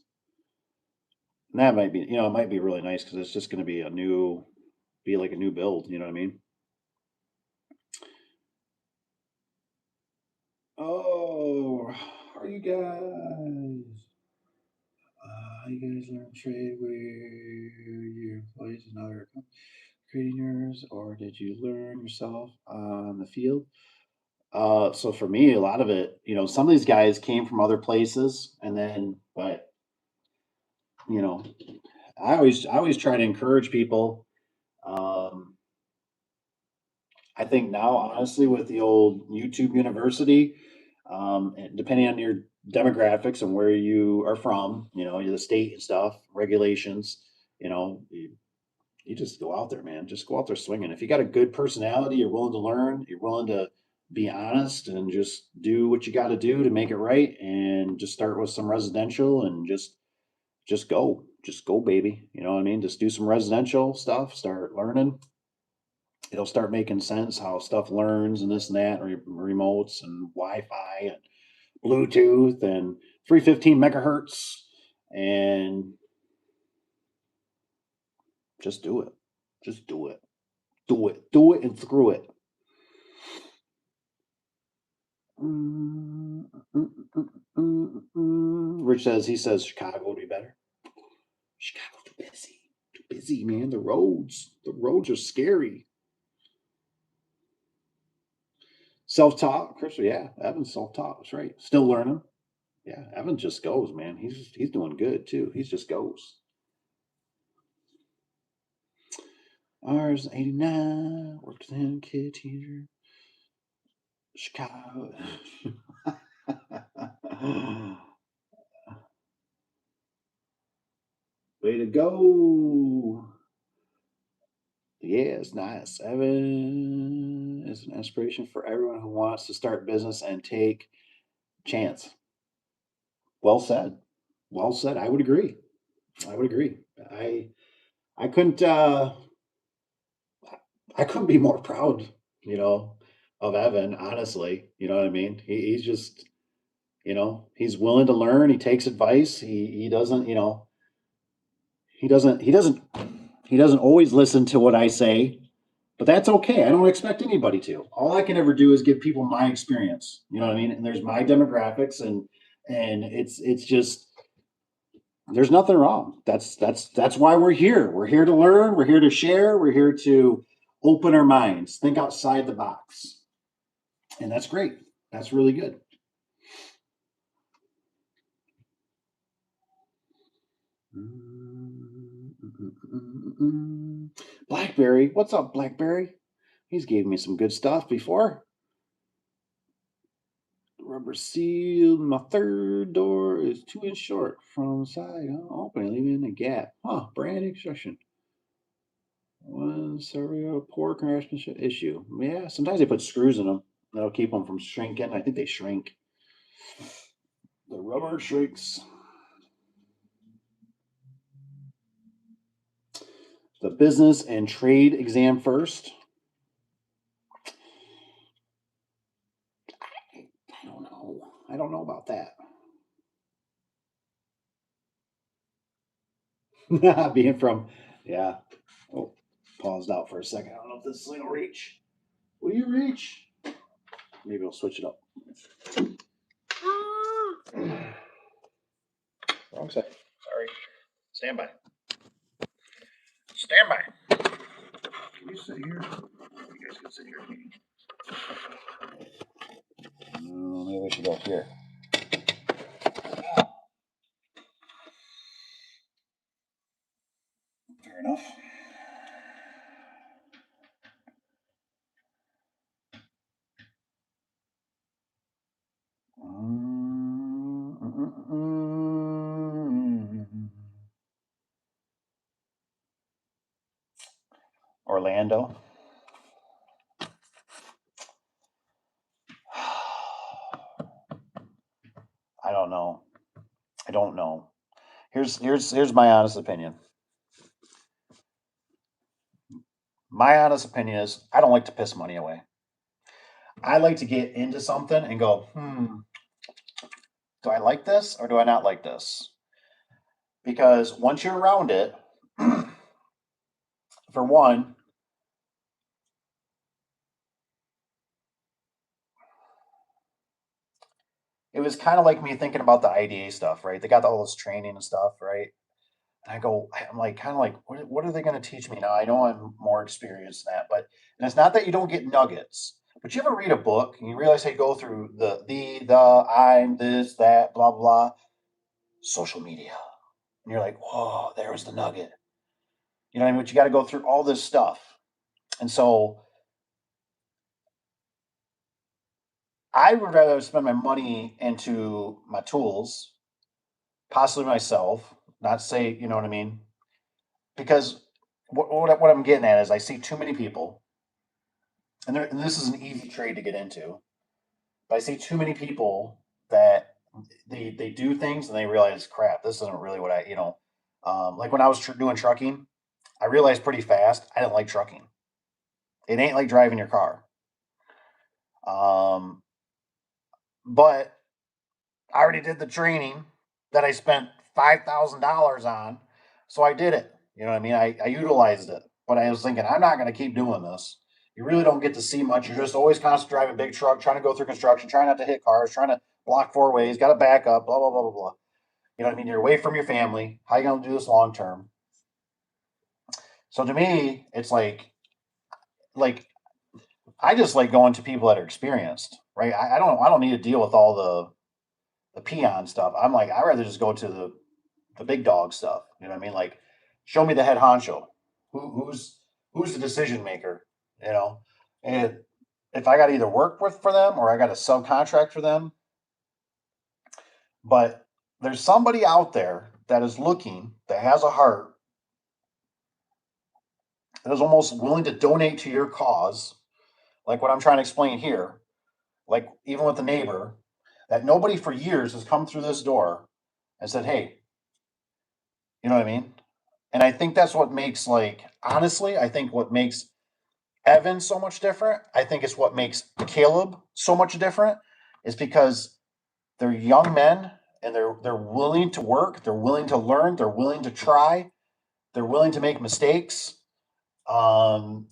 And that might be, it might be really nice because it's just going to be be like a new build. You know what I mean? Oh, how are you guys? You guys learn trade where your employees and other creating yours, or did you learn yourself on the field? So for me, a lot of it, some of these guys came from other places, but you know, I always try to encourage people. Um, I think now, honestly, with the old YouTube University, and depending on your demographics and where you are from, the state and stuff, regulations, you just go out there, man. Just go out there swinging. If you got a good personality, you're willing to learn, you're willing to be honest and just do what you got to do to make it right, and just start with some residential and just go, baby. You know what I mean? Just do some residential stuff, start learning. It'll start making sense how stuff learns and this and that, remotes and Wi-Fi and Bluetooth and 315 megahertz, and just do it. Just do it. Do it. Do it and screw it. Mm, mm, Rich he says Chicago would be better. Chicago's too busy. Too busy, man. The roads are scary. Self-taught, Chris. Yeah, Evan's self-taught. That's right. Still learning. Yeah, Evan just goes, man. He's doing good too. He just goes. Ours 89. Worked with him, kid teacher. Chicago. Way to go. Yeah, it's nice. Evan is an inspiration for everyone who wants to start business and take chance. Well said. Well said. I would agree. I would agree. I I couldn't I couldn't be more proud, you know, of Evan, honestly. You know what I mean? He's just, he's willing to learn, he takes advice. He doesn't, he doesn't he doesn't he doesn't always listen to what I say, but that's okay. I don't expect anybody to. All I can ever do is give people my experience. You know what I mean? And there's my demographics, and it's just, there's nothing wrong. That's why we're here. We're here to learn, we're here to share, we're here to open our minds, think outside the box. And that's great. That's really good. Blackberry, what's up, Blackberry? He's gave me some good stuff before. Rubber seal. My third door is 2 inch short from side open, leaving a gap. Huh, brand new construction. One serial poor craftsmanship issue. Yeah, sometimes they put screws in them. That'll keep them from shrinking. I think they shrink. The rubber shrinks. the business and trade exam first. I don't know. I don't know about that. Being from, yeah. Oh, paused out for a second. I don't know if this thing will reach. Will you reach? Maybe we'll switch it up. Wrong side. Sorry. Stand by. Stand by. Can you sit here? You guys can sit here. Maybe we should go here. Fair enough. Orlando. I don't know. I don't know. Here's my honest opinion. My honest opinion is I don't like to piss money away. I like to get into something and go, do I like this or do I not like this? Because once you're around it, for one, it was kind of like me thinking about the IDA stuff, right? They got all this training and stuff, right? And I'm like, kind of like, what are they going to teach me now? I know I'm more experienced in that, but, and it's not that you don't get nuggets, but you ever read a book and you realize they go through the, I'm this, that, blah, blah, social media. And you're like, whoa, there's the nugget. You know what I mean? But you got to go through all this stuff. And so I would rather spend my money into my tools, possibly myself, not say, you know what I mean? Because what I'm getting at is I see too many people, and this is an easy trade to get into, but I see too many people that they do things and they realize, crap, this isn't really what like when I was doing trucking, I realized pretty fast I didn't like trucking. It ain't like driving your car. But I already did the training that I spent $5,000 on, so I did it. You know what I mean? I utilized it, but I was thinking I'm not going to keep doing this. You really don't get to see much. You're just always constantly driving a big truck, trying to go through construction, trying not to hit cars, trying to block four ways, got to back up, blah blah blah blah blah. You know what I mean? You're away from your family. How you going to do this long term? So to me, it's like I just like going to people that are experienced, right? I don't need to deal with all the peon stuff. I'm like, I'd rather just go to the big dog stuff. You know what I mean? Like, show me the head honcho. Who's the decision maker? You know, and if I got to either work with for them or I got to subcontract for them, but there's somebody out there that is looking, that has a heart, that is almost willing to donate to your cause, like what I'm trying to explain here. Like even with the neighbor, that nobody for years has come through this door and said, "Hey, you know what I mean?" And I think that's what makes, like, honestly, I think what makes Evan so much different, I think it's what makes Caleb so much different, is because they're young men and they're willing to work, they're willing to learn, they're willing to try, they're willing to make mistakes, um,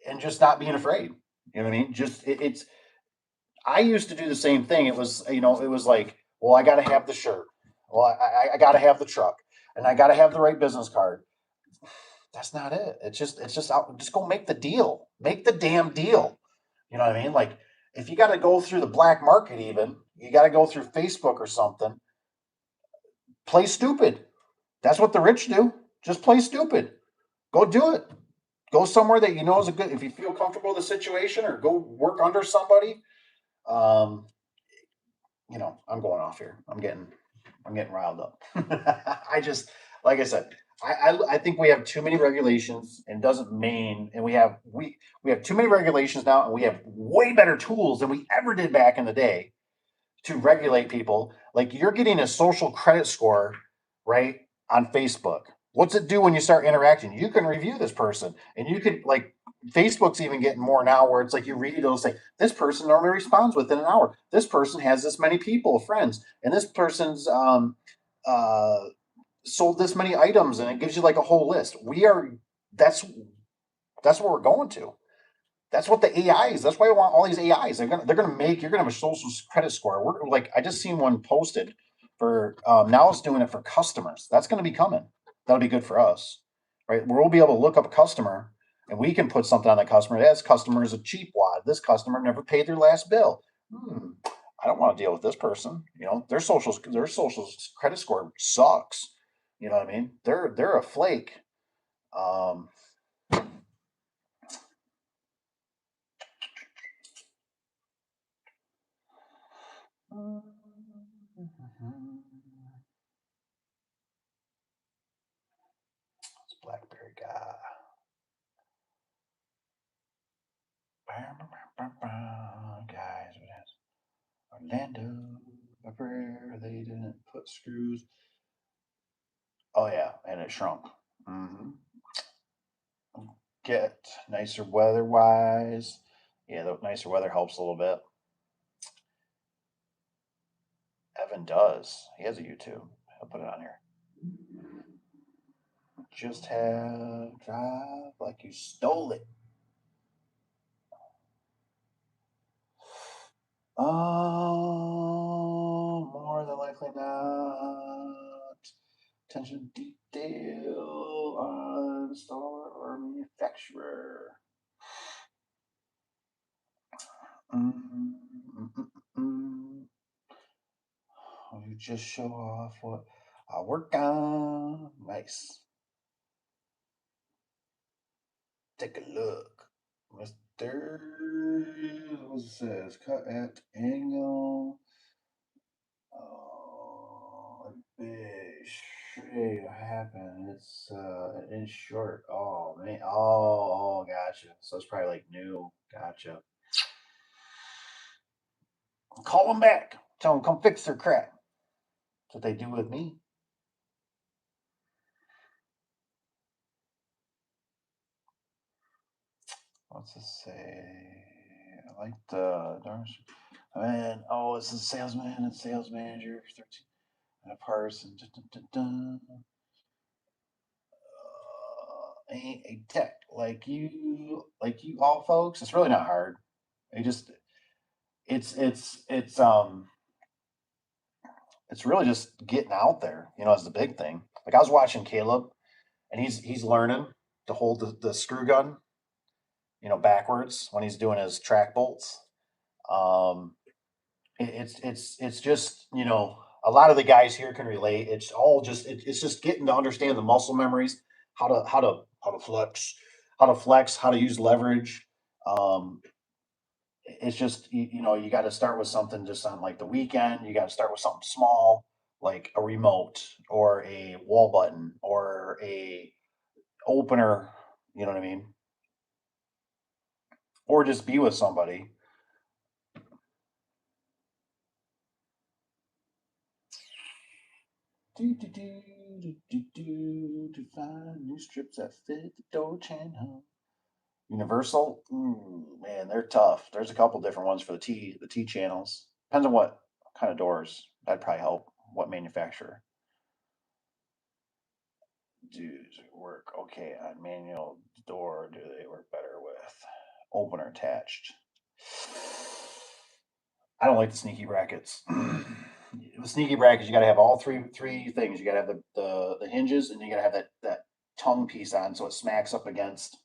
and just not being afraid. You know what I mean? Just it's. I used to do the same thing. It was, it was like, well, I got to have the shirt. Well, I got to have the truck, and I got to have the right business card. That's not it. It's just out. Just go make the deal. Make the damn deal. You know what I mean? Like if you got to go through the black market, even you got to go through Facebook or something. Play stupid. That's what the rich do. Just play stupid. Go do it. Go somewhere that you know is a good. If you feel comfortable with the situation, or go work under somebody. Um, I'm going off here. I'm getting riled up. I just, like I said, I think we have too many regulations, and doesn't mean, and we have too many regulations now, and we have way better tools than we ever did back in the day to regulate people. Like you're getting a social credit score, right, on Facebook. What's it do when you start interacting? You can review this person, and you can like Facebook's even getting more now, where it's like you read it, it'll say this person normally responds within an hour. This person has this many people, friends, and this person's uh, sold this many items, and it gives you like a whole list. That's that's what we're going to. That's what the AIs. That's why I want all these AIs. They're gonna make you're gonna have a social credit score. We're like I just seen one posted for now it's doing it for customers. That's gonna be coming. That'll be good for us, right? We'll be able to look up a customer and we can put something on the customer. This customer is a cheap wad. This customer never paid their last bill. I don't want to deal with this person. You know, their social credit score sucks. You know what I mean? They're a flake. Um, It's Blackberry guy. Guys, what has Orlando? Where they didn't put screws. Oh yeah, and it shrunk. hmm Get nicer weather wise. Yeah, the nicer weather helps a little bit. Evan does. He has a YouTube. I'll put it on here. Just have drive like you stole it. More than likely not. Attention to detail on installer or manufacturer. Mm. You just show off what I work on. Nice. Take a look. Mr. What it says? Cut at angle. Oh, big shade happened. It's in short. Oh man. Oh, gotcha. So it's probably like new. Gotcha. Call them back. Tell them come fix their crap. That's what they do with me. What's this say? I like the darn. Man, oh, it's a salesman and sales manager. 13 and a person. Ain't a tech like you all folks. It's really not hard. It just it's it's really just getting out there. You know, is the big thing. Like I was watching Caleb, and he's learning to hold the screw gun, you know, backwards when he's doing his track bolts. Um, it's just you know a lot of the guys here can relate. It's all just it's just getting to understand the muscle memories, how to flex, how to use leverage. Um, it's just you know you got to start with something just on like the weekend. You got to start with something small like a remote or a wall button or a opener. You know what I mean? Or just be with somebody. To find new strips that fit the door channel. Universal, man, they're tough. There's a couple different ones for the T channels. Depends on what kind of doors. That'd probably help. What manufacturer? Does it work okay on manual door? Do they work better with opener attached? I don't like the sneaky brackets. The sneaky brackets, you got to have all three things. You got to have the hinges, and you got to have that tongue piece on so it smacks up against.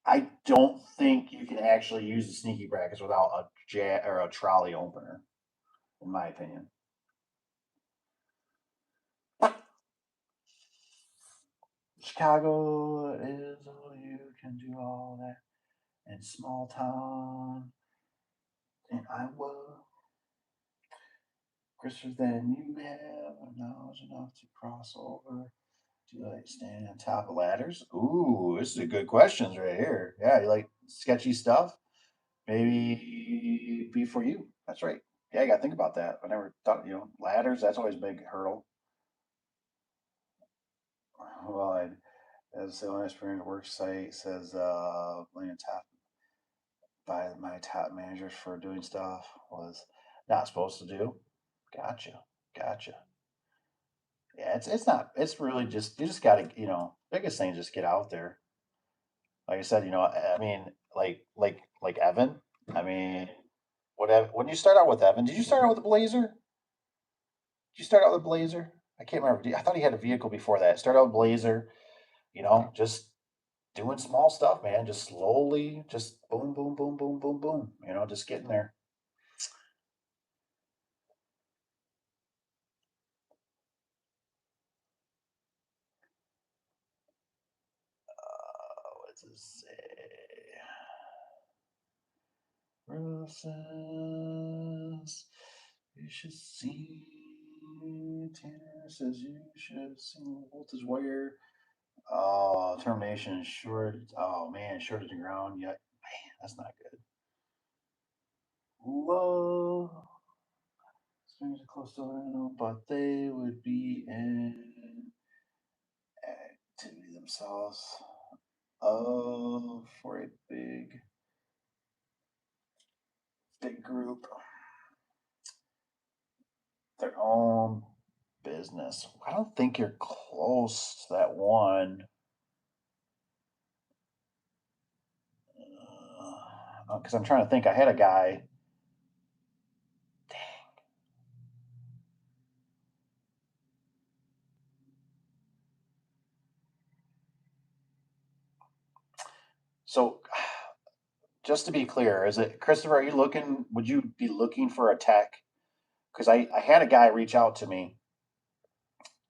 I don't think you can actually use the sneaky brackets without a jet or a trolley opener, in my opinion. Chicago is all you can do all that in small town in Iowa. Christopher, then you have knowledge enough to cross over. Do you like standing on top of ladders? Ooh, this is a good questions right here. Yeah, you like sketchy stuff? Maybe be for you. That's right. Yeah, you got to think about that. I never thought, you know, ladders, that's always a big hurdle. well, as the only experience work site says, blaming top by my top managers for doing stuff was not supposed to do. Gotcha, gotcha. Yeah, it's not. It's really just you just gotta biggest thing is just get out there. Like I said, I mean, like Evan. I mean, whatever. When you start out with Evan, did you start out with a Blazer? Did you start out with a Blazer? I can't remember. I thought he had a vehicle before that. Start out with Blazer. Just doing small stuff, man. Just slowly, just boom, boom, boom, boom, boom, boom. Just getting there. What does it say? Process. You should see. Tanner says you should see voltage wire. Oh, termination short. Oh man, shorted to ground. Yeah, man, that's not good. Low. Strings are close to it, but they would be in activity themselves. Oh, for a big group, their own business. I don't think you're close to that one. Because I'm trying to think. I had a guy. Dang. So, just to be clear, is it Christopher? Are you looking? Would you be looking for a tech? Because I had a guy reach out to me.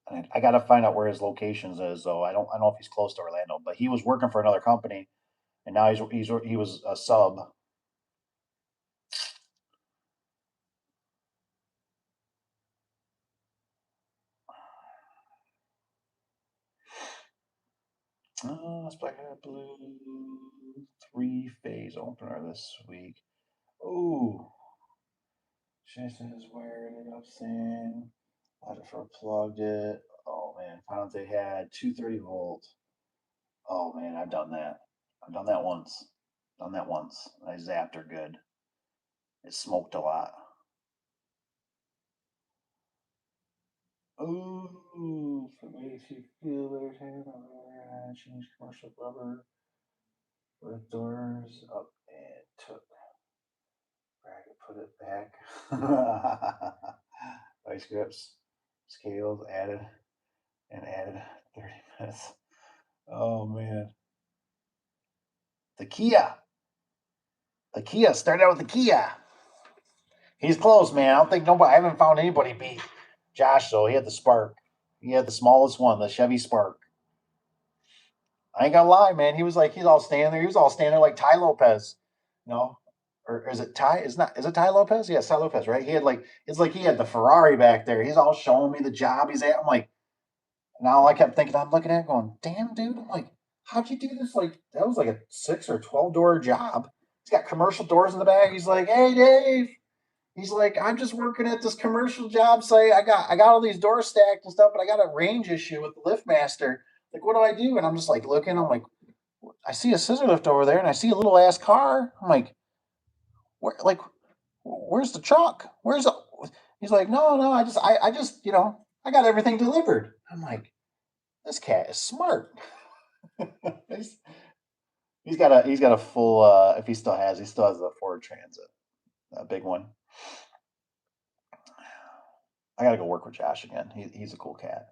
And I got to find out where his locations is, though. I don't know if he's close to Orlando, but he was working for another company, and now he was a sub. Let's Black Hat Blue 3-phase opener this week. Ooh, she says wired it up, saying I'd have plugged it. Oh man, found out they had 230 volt. Oh man, I've done that. I've done that once. Done that once. I zapped her good. It smoked a lot. Ooh, for makes you feel better, change commercial rubber with doors up and took. I could put it back. Vice grips, scales added, and added 30 minutes. Oh man. The Kia. The Kia. Started out with the Kia. He's close, man. I don't think nobody, I haven't found anybody beat Josh, though. He had the Spark. He had the smallest one, the Chevy Spark. I ain't gonna lie, man. He's all standing there. He was all standing there like Ty Lopez. No? Or is it Ty? Is it Ty Lopez? Yeah, it's Ty Lopez, right? He had it's like he had the Ferrari back there. He's all showing me the job he's at. I'm like, now I kept thinking, I'm looking at it going, damn, dude. I'm like, how'd you do this? Like, that was like a 6 or 12 door job. He's got commercial doors in the back. He's like, hey, Dave. He's like, I'm just working at this commercial job site. I got all these doors stacked and stuff, but I got a range issue with the LiftMaster. Like, what do I do? And I'm just like looking. I'm like, I see a scissor lift over there, and I see a little ass car. I'm like, where's the truck? Where's the? He's like, no. I just, I got everything delivered. I'm like, this cat is smart. he's, he's got a full. If he still has a Ford Transit, a big one. I gotta go work with Josh again. He's a cool cat.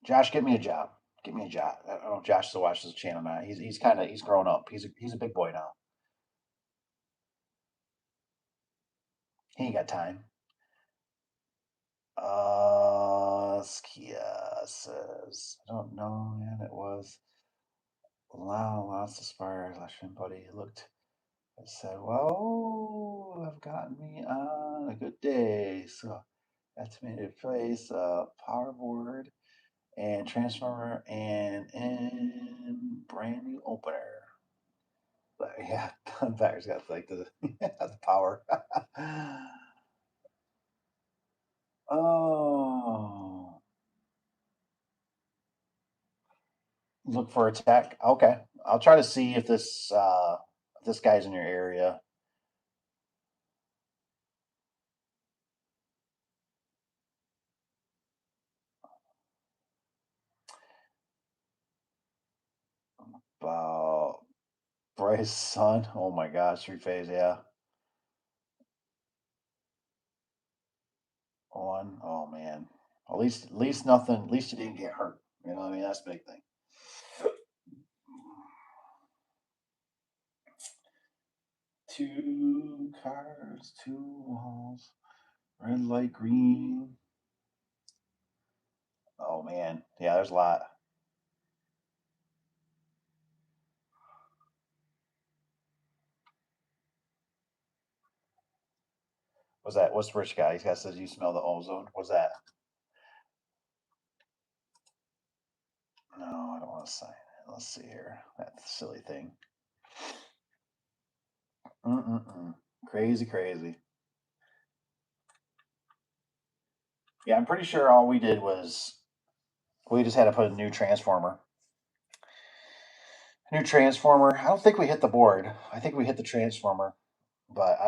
Josh, get me a job. Get me a job. I don't know if Josh still watches the channel now. He's grown up. He's a big boy now. He ain't got time. Skia says, I don't know, man. It was lots of spires last year, buddy. He looked and said, well, I've gotten me on a good day. So that's made a place, power board and transformer and brand new opener. But yeah, Packers got like the power. Oh, Look for a tech. Okay, I'll try to see if this guy's in your area. About Bryce's son. Oh my gosh, three phase. Yeah, one. Oh man. At least nothing. At least you didn't get hurt. You know what I mean? That's the big thing. Two cars, two walls, red light, green. Oh man, yeah, there's a lot. What's that? What's the rich guy? He says you smell the ozone. What's that? No, I don't want to sign it. Let's see here. That silly thing. Mm-mm-mm. Crazy, crazy. Yeah, I'm pretty sure all we did was we just had to put a new transformer. New transformer. I don't think we hit the board. I think we hit the transformer. But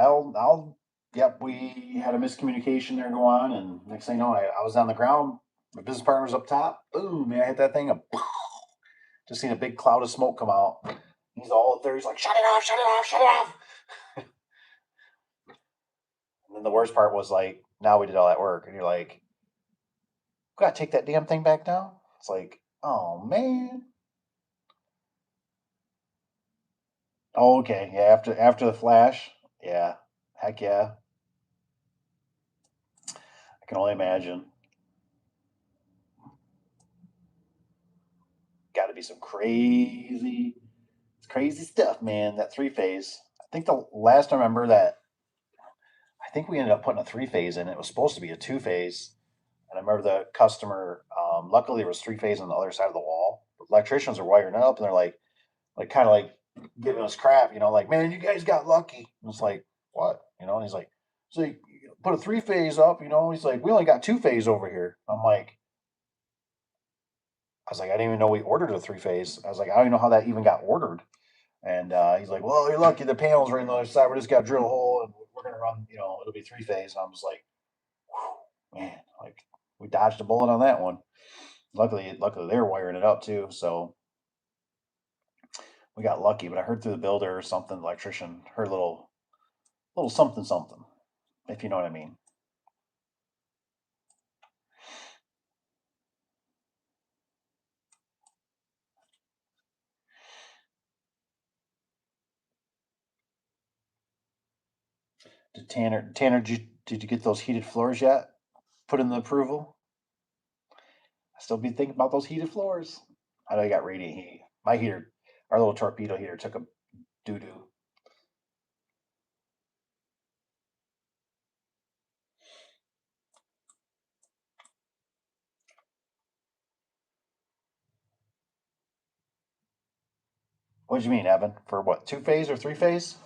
yep, we had a miscommunication there go on, and next thing you know, I was on the ground. My business partner was up top. Boom, man, I hit that thing. And just seen a big cloud of smoke come out. He's all up there. He's like, shut it off, shut it off, shut it off. And then the worst part was like, now we did all that work, and you're like, gotta take that damn thing back down. It's like, oh man. Oh, okay, yeah. After the flash, yeah, heck yeah. I can only imagine. Got to be some crazy stuff, man. That three phase. I think the last I remember that, I think we ended up putting a three phase in. It was supposed to be a two phase, and I remember the customer. Luckily, there was three phase on the other side of the wall. The electricians are wiring it up, and they're like kind of like giving us crap, like, man, you guys got lucky. And it's like, what, And he's like, so you put a three phase up, He's like, we only got two phase over here. I was like, I didn't even know we ordered a three phase. I was like, I don't even know how that even got ordered. And he's like, well, you're lucky. The panels are in the other side. We're just got to drill a hole and we're going to run, it'll be three phase. And I'm just like, man, like we dodged a bullet on that one. Luckily they were wiring it up too. So we got lucky, but I heard through the builder or something, electrician, heard a little something, something, if you know what I mean. Tanner, did you get those heated floors yet? Put in the approval? I still be thinking about those heated floors. I know you got radiant heat. My heater, our little torpedo heater took a doo doo. What do you mean, Evan? For what, two phase or three phase?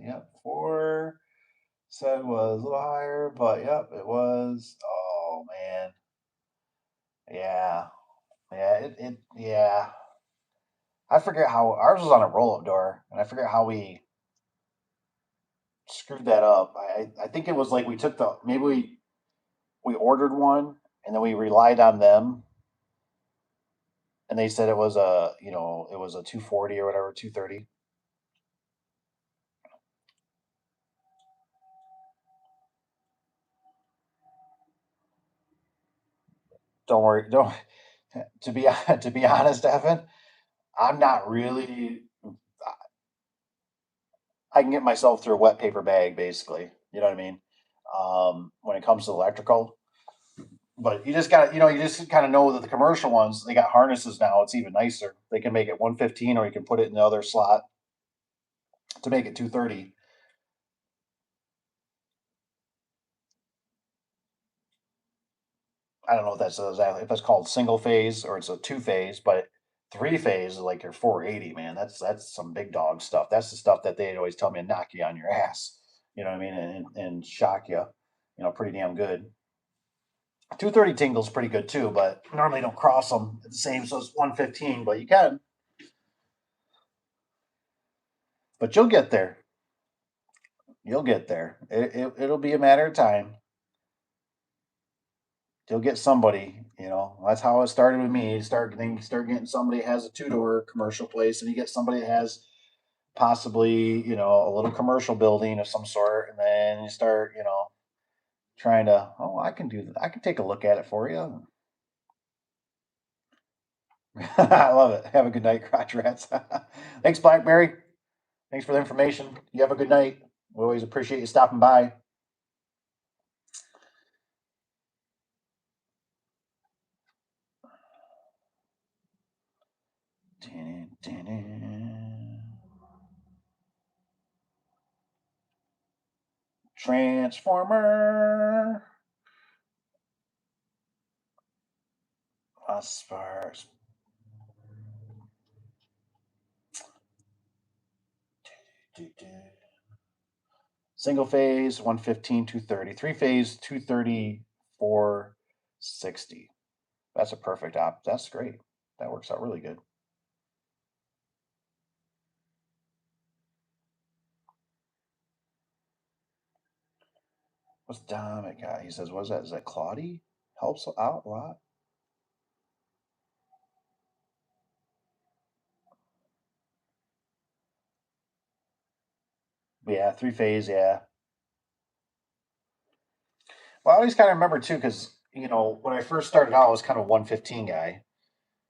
Yep, four said was a little higher, but yep, it was. Oh man, yeah, yeah. I forget how ours was on a roll up door, and I forget how we screwed that up. I think it was like we took the maybe we ordered one and then we relied on them, and they said it was a 240 or whatever 230. Don't worry, don't. To be honest, Evan, I'm not really. I can get myself through a wet paper bag, basically. You know what I mean? When it comes to electrical, but you just got to, you just kind of know that the commercial ones they got harnesses now. It's even nicer. They can make it 115, or you can put it in the other slot to make it 230. I don't know what that's exactly, if it's called single phase or it's a two phase, but three phase is like your 480, man. That's some big dog stuff. That's the stuff that they'd always tell me to knock you on your ass. You know what I mean? And shock you, pretty damn good. 230 tingles pretty good too, but normally don't cross them the same. So it's 115, but you can. But you'll get there. You'll get there. It'll be a matter of time. You'll get somebody. That's how it started with me. Start getting somebody that has a two-door commercial place, and you get somebody that has possibly a little commercial building of some sort, and then you start trying to, oh, I can do that. I can take a look at it for you. I love it. Have a good night, crotch rats. Thanks, Blackberry. Thanks for the information. You have a good night. We always appreciate you stopping by. Transformer. Phosphorus. Single phase 115, 230. Three phase 230, 460. That's a perfect op. That's great. That works out really good. What's Dominic got? He says, "What is that? Is that Claudie? Helps out a lot." Yeah, three phase. Yeah. Well, I always kind of remember too, because when I first started out, I was kind of 115 guy.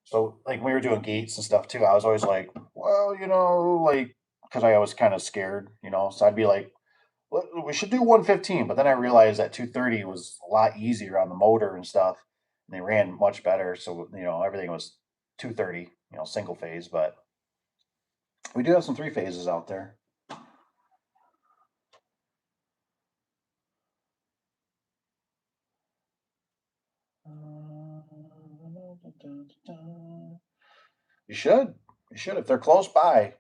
So like when we were doing gates and stuff too, I was always like, well, like because I was kind of scared, So I'd be like, we should do 115, but then I realized that 230 was a lot easier on the motor and stuff, and they ran much better. So everything was 230, single phase. But we do have some three phases out there. You should. You should if they're close by.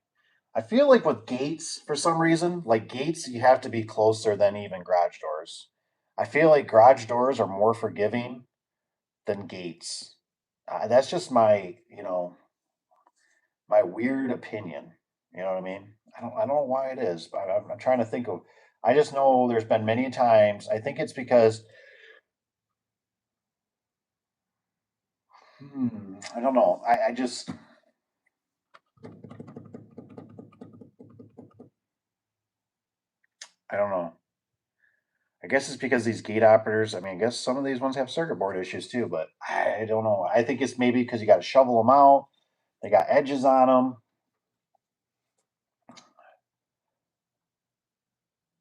I feel like with gates, for some reason, like gates, you have to be closer than even garage doors. I feel like garage doors are more forgiving than gates. That's just my weird opinion. You know what I mean? I don't know why it is, but I'm trying to think of. I just know there's been many times. I think it's because I don't know. I just I don't know. I guess it's because these gate operators. I mean, I guess some of these ones have circuit board issues too, but I don't know. I think it's maybe because you got to shovel them out. They got edges on them.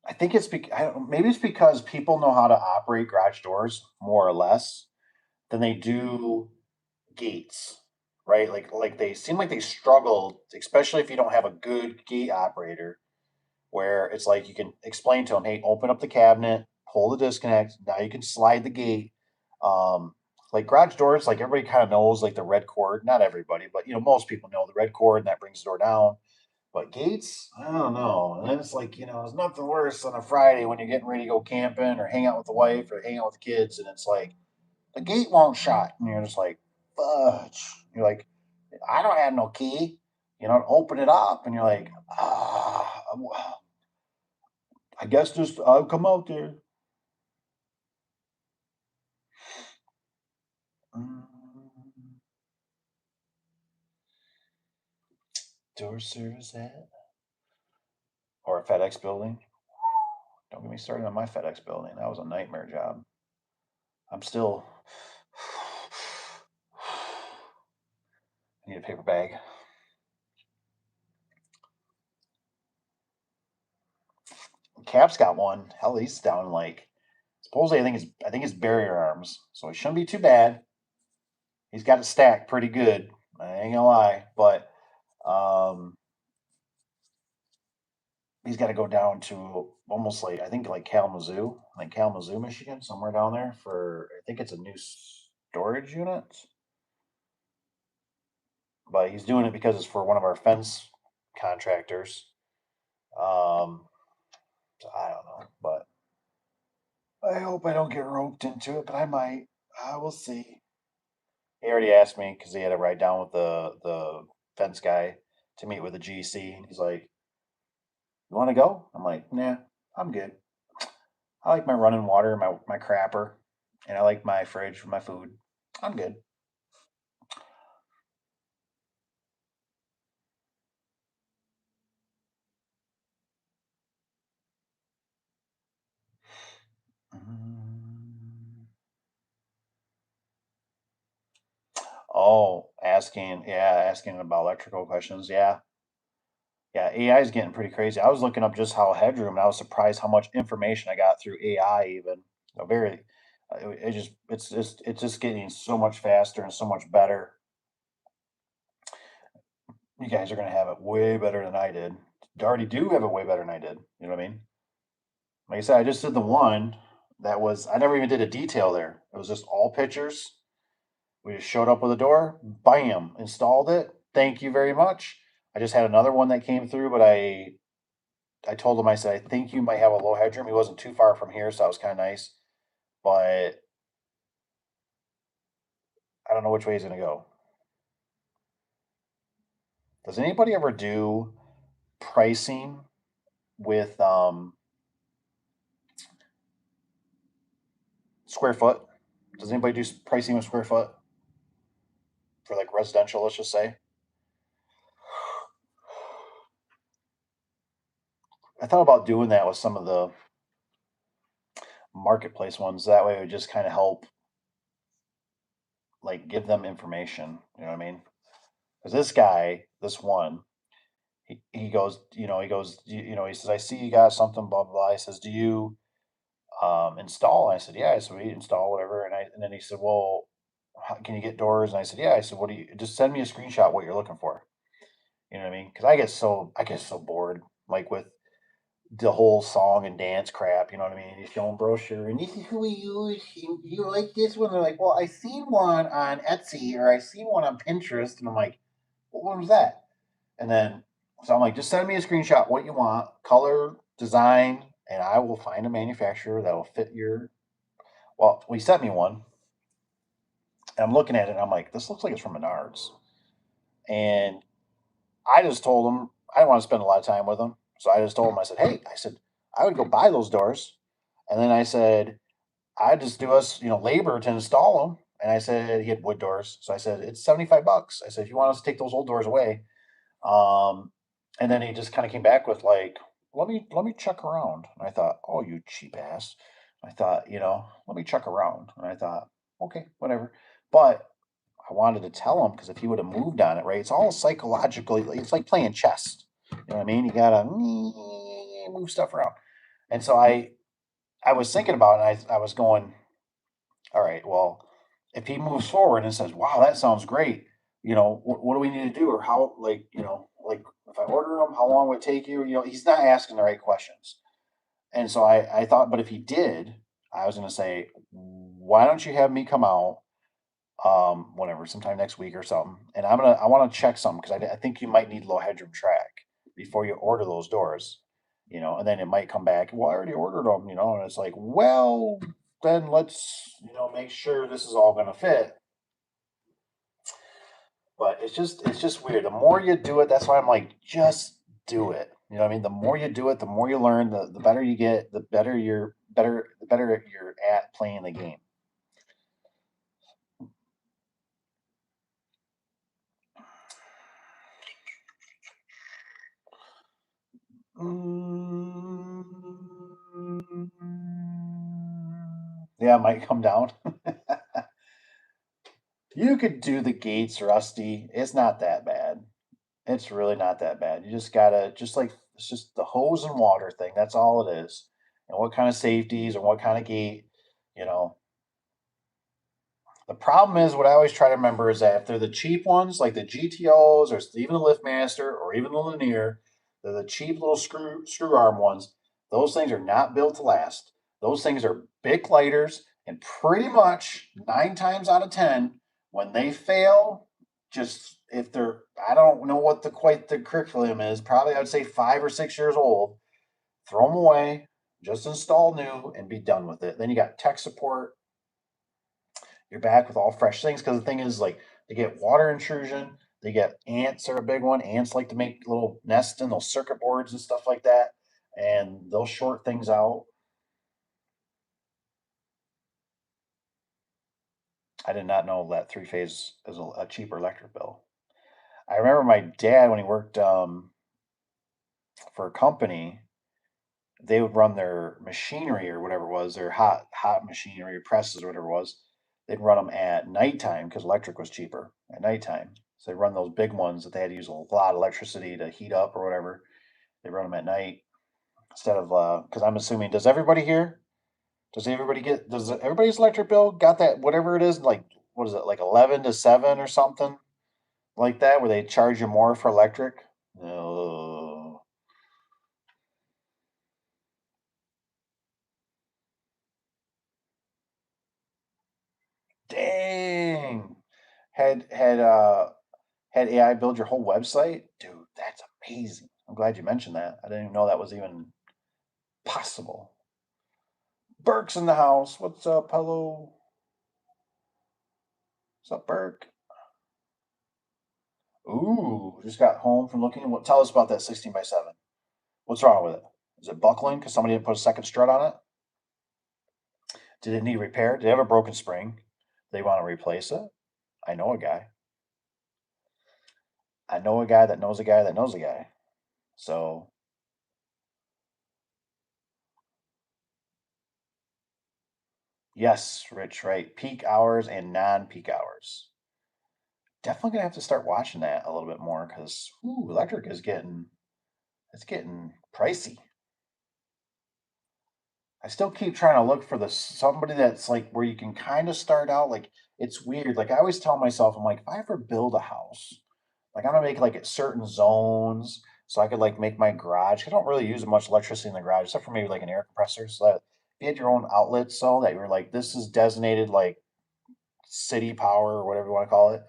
I think I don't, maybe it's because people know how to operate garage doors more or less than they do gates, right? Like they seem like they struggle, especially if you don't have a good gate operator, where it's like you can explain to them, hey, open up the cabinet, pull the disconnect. Now you can slide the gate. Um, like garage doors, like everybody kind of knows like the red cord. Not everybody, but most people know the red cord, and that brings the door down. But gates, I don't know. And then it's like, there's nothing worse on a Friday when you're getting ready to go camping or hang out with the wife or hang out with the kids, and it's like the gate won't shut, and you're just like, fudge. You're like, I don't have no key. Open it up, and you're like, I guess just I'll come out there. Mm, door service at or a FedEx building. Don't get me started on my FedEx building. That was a nightmare job. I'm still. I need a paper bag. Cap's got one. Hell, he's down like supposedly I think it's barrier arms, so it shouldn't be too bad. He's got it stacked pretty good. I ain't gonna lie, but um, he's got to go down to almost like I think like Kalamazoo, Michigan, somewhere down there for I think it's a new. storage units, but he's doing it because it's for one of our fence contractors. So I don't know, but I hope I don't get roped into it, but I might. I will see. He already asked me because he had to write down with the fence guy to meet with the GC, and he's like, "You want to go?" I'm like, "Nah, I'm good. I like my running water, my crapper, and I like my fridge for my food. I'm good." Mm. Oh, asking about electrical questions. Yeah, AI is getting pretty crazy. I was looking up just how headroom, and I was surprised how much information I got through AI. Even very, it's just getting so much faster and so much better. You guys are gonna have it way better than I did. Already do have it way better than I did. You know what I mean? Like I said, I just did the one that was I never even did a detail there. It was just all pictures. We just showed up with a door, bam, installed it. Thank you very much. I just had another one that came through, but I told him, I said, I think you might have a low headroom. He wasn't too far from here, so that was kind of nice. But I don't know which way he's going to go. Does anybody ever do pricing with square foot? Does anybody do pricing with square foot for like residential, let's just say? I thought about doing that with some of the marketplace ones. That way it would just kind of help like give them information. You know what I mean? Because this guy, this one, he goes, he says, I see you got something, blah, blah, blah. He says, do you install? And I said, yeah. So we install whatever. And then he said, well, how, can you get doors? And I said, yeah. I said, what do you, just send me a screenshot what you're looking for. You know what I mean? Because I get so bored, like with the whole song and dance crap. You know what I mean? You're showing brochure and this is who we use. You like this one? They're like, well, I seen one on Etsy or I seen one on Pinterest, and I'm like, what one was that? And then so I'm like, just send me a screenshot what you want, color, design, and I will find a manufacturer that will fit your. Well, he sent me one, and I'm looking at it, and I'm like, this looks like it's from Menards. And I just told him I didn't want to spend a lot of time with him, so I just told him, I said, hey, I said I would go buy those doors, and then I said I just do us, labor to install them. And I said he had wood doors, so I said it's $75. I said if you want us to take those old doors away, Um, and then he just kind of came back with like, let me check around. And I thought, oh, you cheap ass. I thought, let me check around. And I thought, okay, whatever. But I wanted to tell him because if he would have moved on it, right? It's all psychologically. It's like playing chess. You know what I mean? You gotta move stuff around. And so I was thinking about it. And I was going, all right, well, if he moves forward and says, "Wow, that sounds great," what do we need to do, or how, like, like if I order him, how long would it take you? He's not asking the right questions, and so I thought, but if he did, I was going to say, why don't you have me come out, whatever, sometime next week or something, and I want to check something because I think you might need low headroom track before you order those doors. And then it might come back. Well, I already ordered them, and it's like, well, then let's make sure this is all going to fit. But it's just weird. The more you do it, that's why I'm like, just do it. You know what I mean? The more you do it, the more you learn, the better you get, the better you're at playing the game. Mm, yeah, it might come down. You could do the gates, Rusty. It's not that bad. It's really not that bad. You just gotta just like it's just the hose and water thing. That's all it is. And what kind of safeties or what kind of gate, you know. The problem is what I always try to remember is that if they're the cheap ones, like the GTOs or even the LiftMaster or even the Linear, they're the cheap little screw arm ones. Those things are not built to last. Those things are big lighters And pretty much 9 times out of 10, when they fail, just if they're, I don't know what quite the curriculum is, probably I would say 5 or 6 years old, throw them away, just install new and be done with it. Then you got tech support. You're back with all fresh things because the thing is, like, they get water intrusion. They get ants are a big one. Ants like to make little nests in those circuit boards and stuff like that, and they'll short things out. I did not know that three phase is a cheaper electric bill. I remember my dad when he worked for a company, they would run their machinery or whatever it was, their hot machinery or presses or whatever it was. They'd run them at nighttime because electric was cheaper at nighttime. So they run those big ones that they had to use a lot of electricity to heat up or whatever. They run them at night instead of because I'm assuming does everybody here? Does everybody's electric bill got that whatever it is like what is it like 11 to 7 or something like that where they charge you more for electric? Oh, dang! Had AI build your whole website, dude. That's amazing. I'm glad you mentioned that. I didn't even know that was even possible. Burke's in the house. What's up? Hello. What's up, Burke? Ooh, just got home from looking. What? Tell us about that 16x7. What's wrong with it? Is it buckling because somebody didn't put a second strut on it? Did it need repair? Did it have a broken spring? They want to replace it? I know a guy. I know a guy that knows a guy that knows a guy. So, yes, Rich, right. Peak hours and non peak hours. Definitely gonna have to start watching that a little bit more because electric is getting pricey. I still keep trying to look for the somebody that's like where you can kind of start out. Like it's weird. Like I always tell myself, I'm like, if I ever build a house, like I'm gonna make like certain zones so I could like make my garage. I don't really use much electricity in the garage except for maybe like an air compressor. So that if you had your own outlets, so that you were like, this is designated like city power or whatever you want to call it.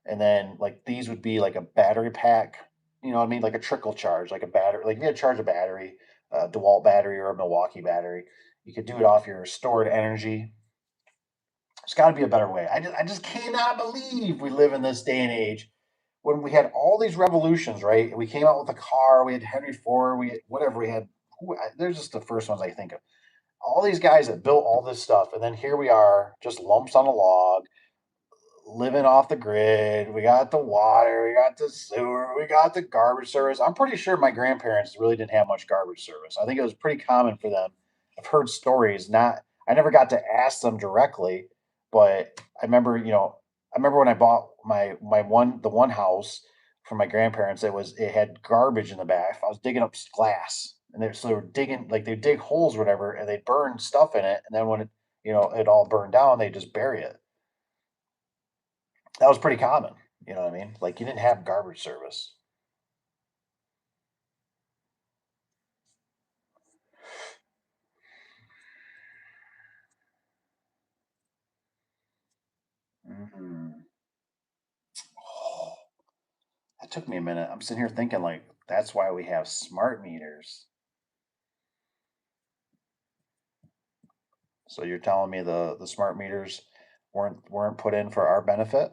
And then like these would be like a battery pack, you know what I mean? Like a trickle charge, like a battery. Like if you had to charge a battery, a DeWalt battery or a Milwaukee battery, you could do it off your stored energy. There's got to be a better way. I just cannot believe we live in this day and age when we had all these revolutions, right? We came out with a car, we had Henry Ford, we had whatever we had. There's just the first ones I think of. All these guys that built all this stuff, and then here we are, just lumps on a log, living off the grid. We got the water, we got the sewer, we got the garbage service. I'm pretty sure my grandparents really didn't have much garbage service. I think it was pretty common for them. I've heard stories, not I never got to ask them directly, but I remember when I bought the one house for my grandparents, it had garbage in the back. I was digging up glass. And they were digging like they dig holes or whatever and they burn stuff in it and then when it all burned down, they just bury it. That was pretty common. You know what I mean? Like you didn't have garbage service. Hmm. Oh, that took me a minute. I'm sitting here thinking like that's why we have smart meters. So you're telling me the smart meters weren't put in for our benefit?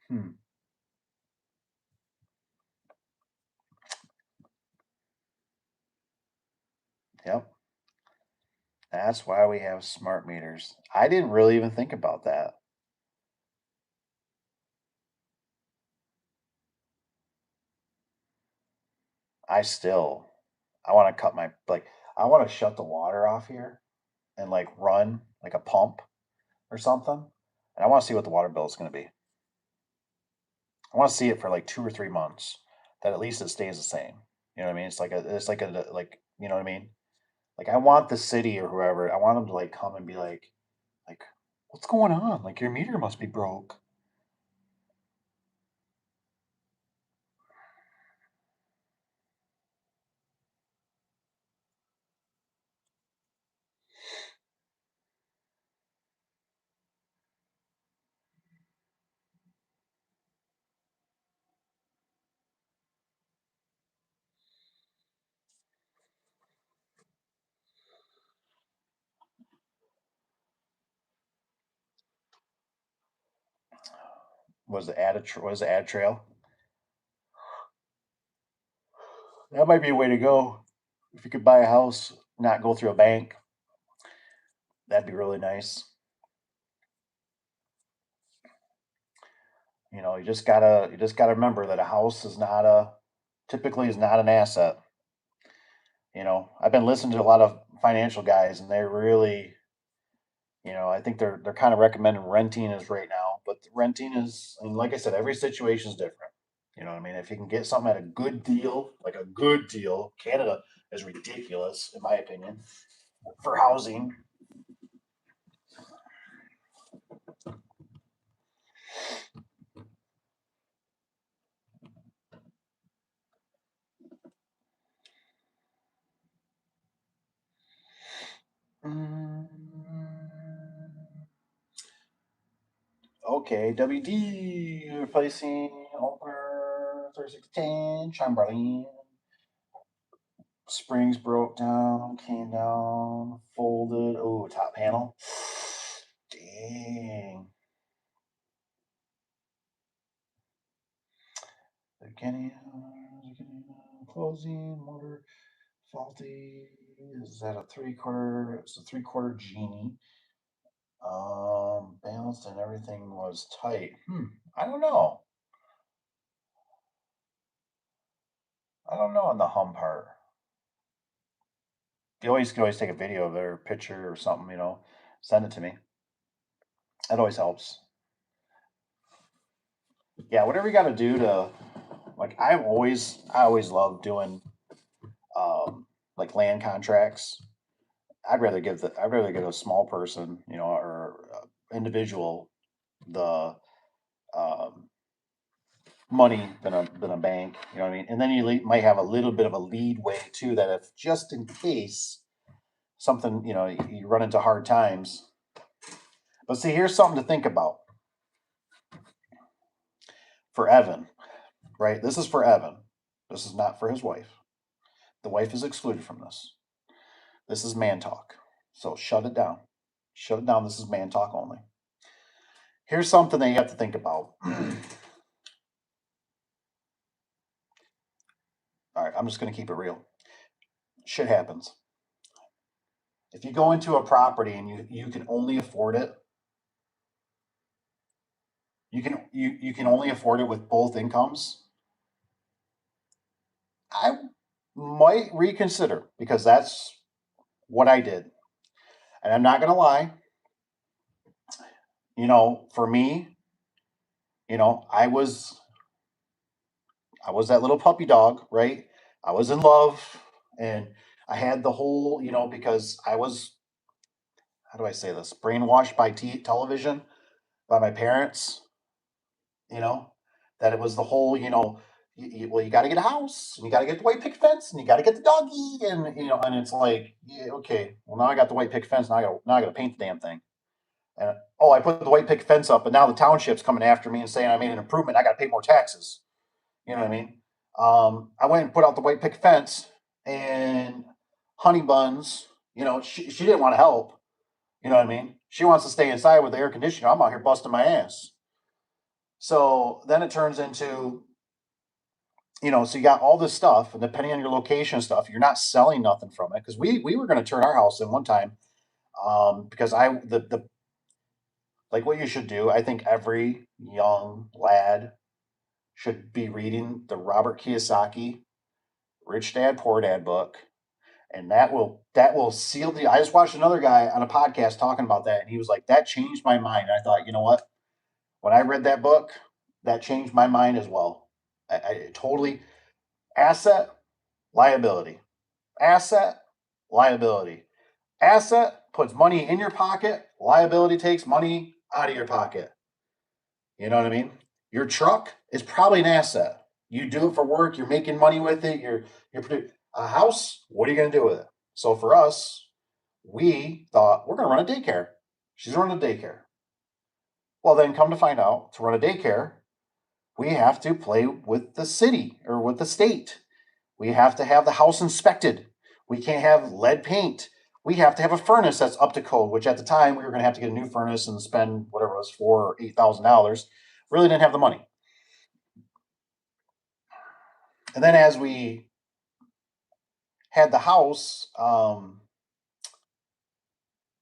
Hmm. Yep. That's why we have smart meters. I didn't really even think about that. I want to cut my like I want to shut the water off here and like run like a pump or something. And I want to see what the water bill is going to be. I want to see it for like 2 or 3 months. That at least it stays the same. You know what I mean? It's like you know what I mean? Like I want the city or whoever. I want them to like come and be like what's going on? Like your meter must be broke. was the ad trail. That might be a way to go. If you could buy a house, not go through a bank, that'd be really nice. You just gotta remember that a house is not a typically is not an asset. I've been listening to a lot of financial guys, and they really, I think they're kind of recommending renting is right now, but renting is, I mean, like I said, every situation is different. You know what I mean? If you can get something at a good deal, like a good deal, Canada is ridiculous, in my opinion, for housing. Mm, okay, WD replacing opener 3610, Chamberlain. Springs broke down, came down, folded. Oh, top panel. Dang. Beginning, closing, motor faulty. Is that a 3/4? It's a 3/4 genie. Balanced and everything was tight. I don't know. I don't know on the hum part. You can always take a video of their picture or something, send it to me. That always helps. Yeah, whatever you got to do to, like, I always love doing, like land contracts. I'd rather give a small person, or individual the um, money than a bank. You know what I mean? And then you might have a little bit of a lead way too, that if just in case something, you run into hard times. But see, here's something to think about for Evan, right? This is for Evan. This is not for his wife. The wife is excluded from this. This is man talk. So shut it down. Shut it down. This is man talk only. Here's something that you have to think about. All right, I'm just going to keep it real. Shit happens. If you go into a property and you can only afford it, you can only afford it with both incomes. I might reconsider, because that's what I did. And I'm not going to lie, for me, I was that little puppy dog, right? I was in love, and I had the whole, because I was, how do I say this, brainwashed by television, by my parents, you know, that it was the whole, well, you got to get a house, and you got to get the white picket fence, and you got to get the doggy, and and it's like, yeah, okay, well, now I got the white picket fence, now I got to paint the damn thing, and oh, I put the white picket fence up, but now the township's coming after me and saying I made an improvement, I got to pay more taxes. You know what I mean? I went and put out the white picket fence, and Honey Buns, she didn't want to help. You know what I mean? She wants to stay inside with the air conditioner. I'm out here busting my ass. So then it turns into, so you got all this stuff, and depending on your location and stuff, you're not selling nothing from it. Because we were going to turn our house in one time, because the like what you should do. I think every young lad should be reading the Robert Kiyosaki Rich Dad Poor Dad book, and that will seal the. I just watched another guy on a podcast talking about that, and he was like, "That changed my mind." And I thought, you know what? When I read that book, that changed my mind as well. I totally asset liability, asset liability, asset puts money in your pocket. Liability takes money out of your pocket. You know what I mean? Your truck is probably an asset. You do it for work. You're making money with it. You're a house. What are you going to do with it? So for us, we thought we're going to run a daycare. She's running a daycare. Well, then come to find out, to run a daycare, we have to play with the city or with the state. We have to have the house inspected. We can't have lead paint. We have to have a furnace that's up to code, which at the time we were going to have to get a new furnace and spend whatever it was, $4,000 or $8,000. Really didn't have the money. And then as we had the house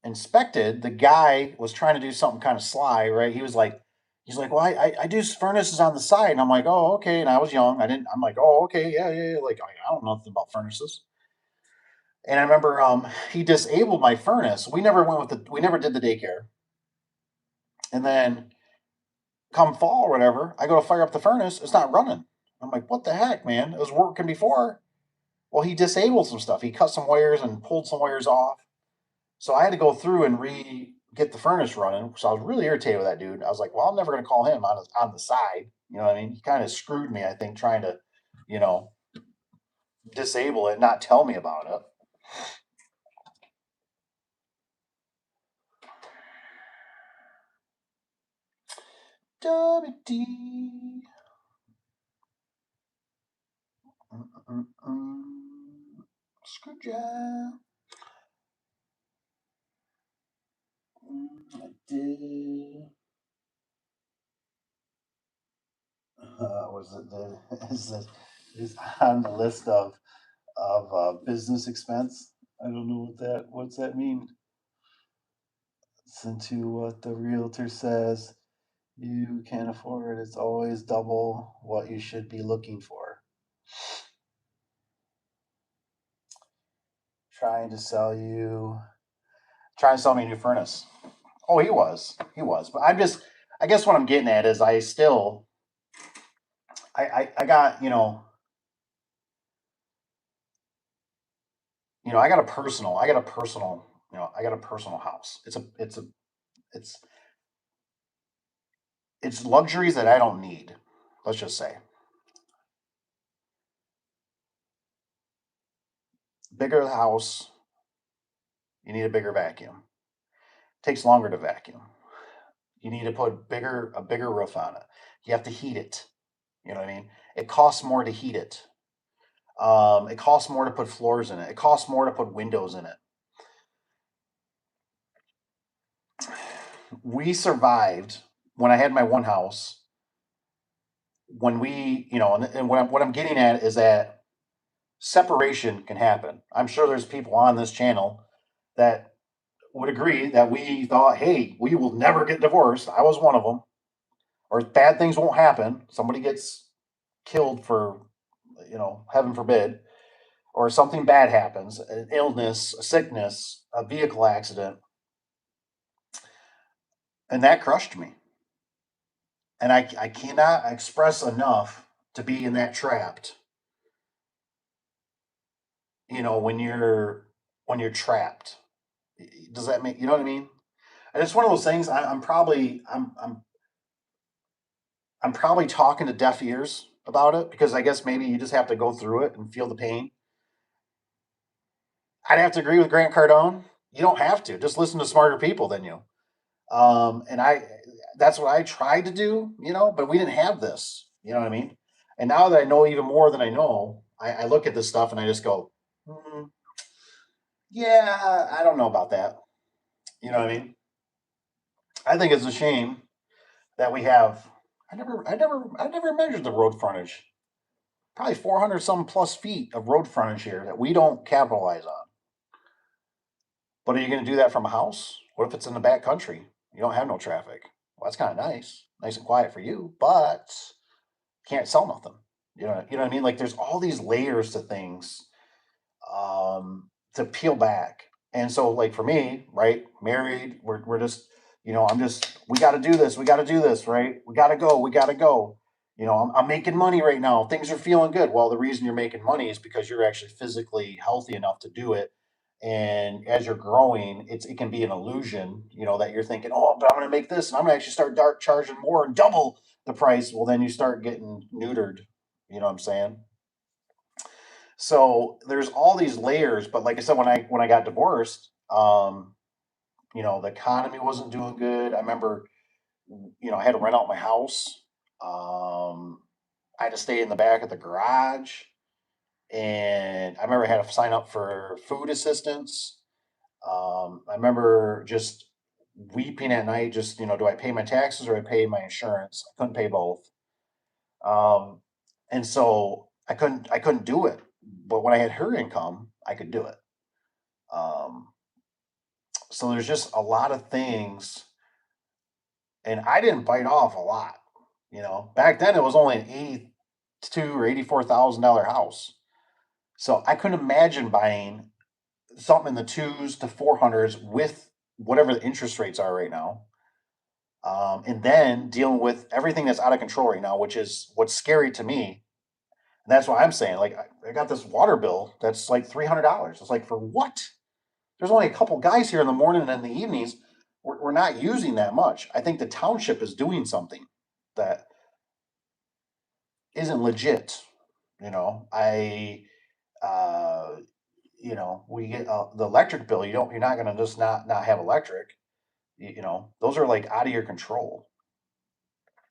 inspected, the guy was trying to do something kind of sly, right? He's like, well, I do furnaces on the side, and I'm like, oh, okay. And I was young, I'm like, oh, okay, yeah, yeah, yeah. Like I don't know nothing about furnaces. And I remember he disabled my furnace. We never did the daycare. And then come fall or whatever, I go to fire up the furnace. It's not running. I'm like, what the heck, man? It was working before. Well, he disabled some stuff. He cut some wires and pulled some wires off. So I had to go through and get the furnace running. So I was really irritated with that dude. I was like, well, I'm never going to call him on the side. You know what I mean? He kind of screwed me, I think, trying to, you know, disable it, not tell me about it. WD. Screw job. I did. Was it the is on the list of business expense? I don't know what's that mean. Listen to what the realtor says. You can't afford it. It's always double what you should be looking for. Trying to sell you, trying to sell me a new furnace. Oh, he was. But I guess what I'm getting at is I got, I got a personal house. It's, it's luxuries that I don't need. Let's just say bigger the house, you need a bigger vacuum. Takes longer to vacuum. You need to put a bigger roof on it. You have to heat it. You know what I mean? It costs more to heat it. It costs more to put floors in it. It costs more to put windows in it. We survived when I had my one house. When and what I'm getting at is that separation can happen. I'm sure there's people on this channel that would agree that we thought, hey, we will never get divorced. I was one of them. Or bad things won't happen. Somebody gets killed for, heaven forbid, or something bad happens, an illness, a sickness, a vehicle accident, and that crushed me. And I cannot express enough to be in that trapped. When you're trapped, does that make you know what I mean? And it's one of those things. I'm probably talking to deaf ears about it because I guess maybe you just have to go through it and feel the pain. I'd have to agree with Grant Cardone. You don't have to. Just listen to smarter people than you. And that's what I tried to do, but we didn't have this. You know what I mean? And now that I know even more than I know, I look at this stuff and I just go, yeah, I don't know about that. You know what I mean? I think it's a shame that we have. I never measured the road frontage. Probably 400 some plus feet of road frontage here that we don't capitalize on. But are you going to do that from a house? What if it's in the back country? You don't have no traffic. Well, that's kind of nice and quiet for you, but can't sell nothing. You know what I mean? Like there's all these layers to things to peel back. And so, like for me, right, married, we're just, we got to do this, right? We got to go. I'm making money right now. Things are feeling good. Well, the reason you're making money is because you're actually physically healthy enough to do it. And as you're growing, it can be an illusion, that you're thinking, oh, but I'm going to make this, and I'm going to actually start dark charging more and double the price. Well, then you start getting neutered. You know what I'm saying? So there's all these layers, but like I said, when I got divorced, the economy wasn't doing good. I remember, I had to rent out my house. I had to stay in the back of the garage, and I remember I had to sign up for food assistance. I remember just weeping at night, just, do I pay my taxes or I pay my insurance? I couldn't pay both. Um, and so I couldn't do it. But when I had her income, I could do it. Um, so there's just a lot of things, and I didn't bite off a lot. Back then it was only an 82 or $84,000 house. So I couldn't imagine buying something in the twos to four hundreds with whatever the interest rates are right now. And then dealing with everything that's out of control right now, which is what's scary to me. And that's why I'm saying, like, I got this water bill that's like $300. It's like, for what? There's only a couple guys here in the morning and in the evenings. We're not using that much. I think the township is doing something that isn't legit. I, uh, we get the electric bill. You're not going to just not have electric. Those are like out of your control.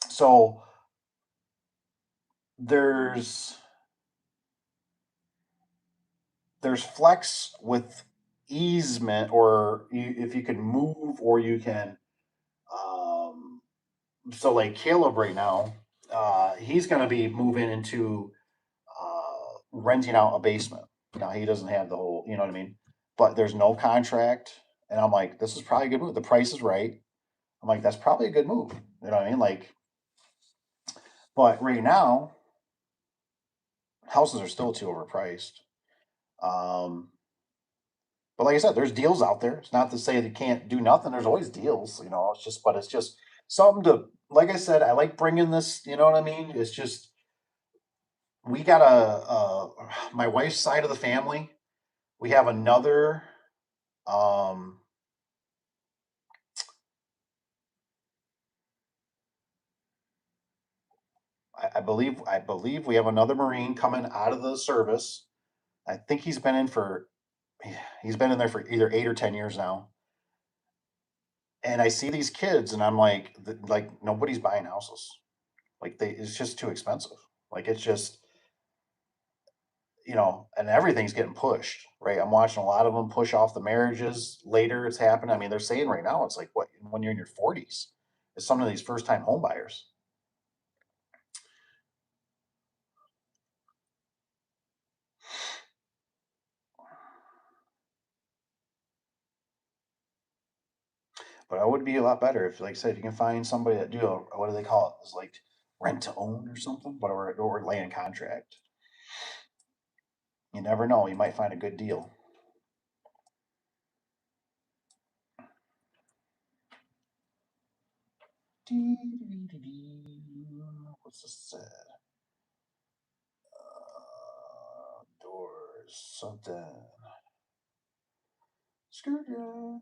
So there's there's flex with easement, or if you can move, or you can. Um, so like Caleb right now, he's going to be moving into renting out a basement. Now he doesn't have the whole, you know what I mean? But there's no contract, and I'm like, this is probably a good move. The price is right. I'm like, that's probably a good move. You know what I mean? Like, but right now, houses are still too overpriced. Um, but like I said, there's deals out there. It's not to say that you can't do nothing. There's always deals. It's just something to. Like I said, I like bringing this. You know what I mean? It's just we got my wife's side of the family. We have another. Um, I believe we have another Marine coming out of the service. I think he's been in there for either 8 or 10 years now. And I see these kids, and I'm like nobody's buying houses. Like it's just too expensive. Like it's just, and everything's getting pushed, right? I'm watching a lot of them push off the marriages later. It's happening. I mean, they're saying right now it's like what when you're in your 40s. It's some of these first time home buyers. But it would be a lot better if, like I said, you can find somebody that do what do they call it? It's like rent to own or something, but or land contract. You never know. You might find a good deal. What's this said? Doors, something. Screw you.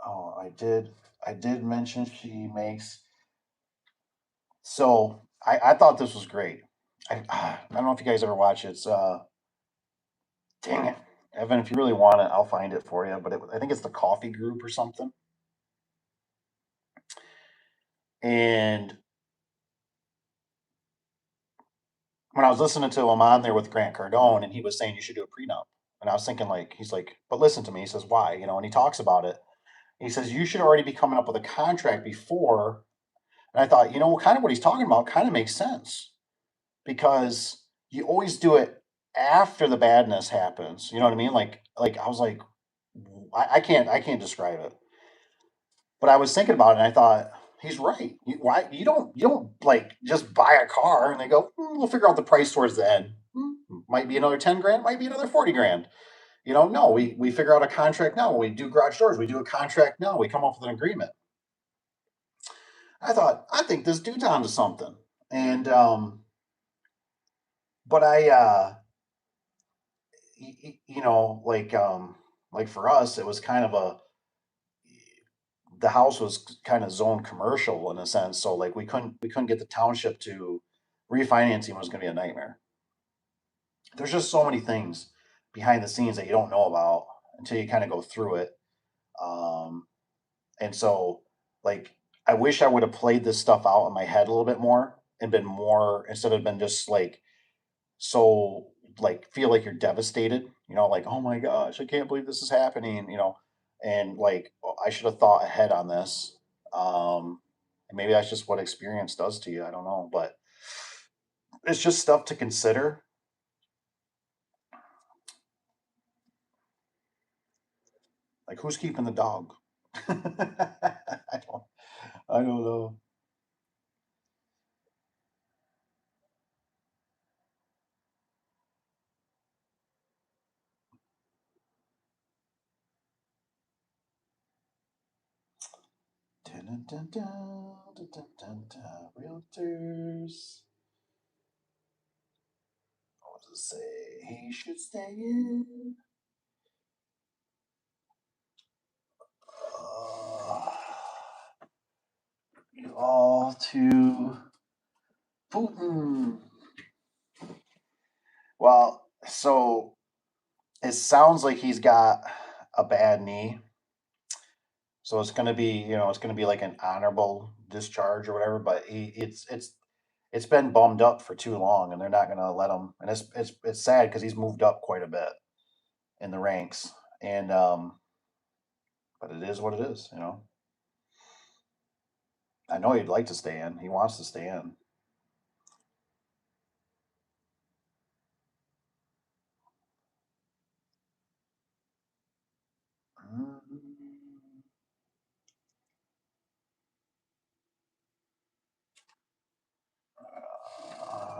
Oh, I did mention she makes. So I thought this was great. I don't know if you guys ever watch it. It's dang it, Evan. If you really want it, I'll find it for you. But I think it's the Coffee Group or something. And when I was listening to him on there with Grant Cardone, and he was saying you should do a prenup, and I was thinking like he's like, but listen to me. He says why? And he talks about it. He says you should already be coming up with a contract before. And I thought, kind of what he's talking about kind of makes sense because you always do it after the badness happens. You know what I mean? Like I was like, I can't describe it. But I was thinking about it, and I thought he's right. Why you don't like just buy a car and they go, we'll figure out the price towards the end. Might be another 10 grand, might be another 40 grand. No, we figure out a contract now. When we do garage doors, we do a contract now. We come up with an agreement. I thought I think this dude's onto something, and but like for us, it was kind of the house was kind of zoned commercial in a sense. So like we couldn't get the township to refinancing was going to be a nightmare. There's just so many things behind the scenes that you don't know about until you kind of go through it. Um, and so like I wish I would have played this stuff out in my head a little bit more and been more instead of been just like so like feel like you're devastated, like, oh my gosh, I can't believe this is happening, and like, "Oh, I should have thought ahead on this." And maybe that's just what experience does to you. I don't know, but it's just stuff to consider. Like, who's keeping the dog? don't, I don't know. Dun, dun, dun, dun, dun, dun, dun, dun. Realtors. What does it say? He should stay in. Uh, all to Putin. Well, so it sounds like he's got a bad knee. So it's gonna be, it's gonna be like an honorable discharge or whatever. But it's been bummed up for too long, and they're not gonna let him. And it's sad because he's moved up quite a bit in the ranks, and but it is what it is. I know he'd like to stay in. He wants to stay in.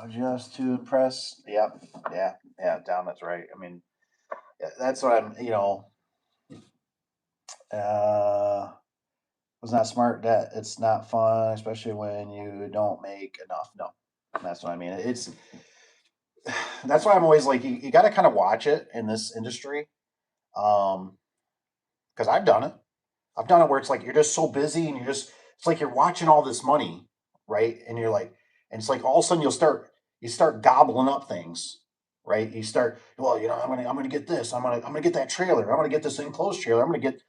Just to impress. Yep. Yeah. Yeah. Down. That's right. I mean, yeah, that's what uh, was not smart debt. It's not fun, especially when you don't make enough. No, that's what I mean. That's why I'm always like, you got to kind of watch it in this industry. Um, because I've done it where it's like you're just so busy and it's like you're watching all this money, right? And you're like, and it's like all of a sudden you start gobbling up things, right? You start, well, I'm gonna get this, I'm gonna get that trailer, I'm gonna get this enclosed trailer, I'm gonna get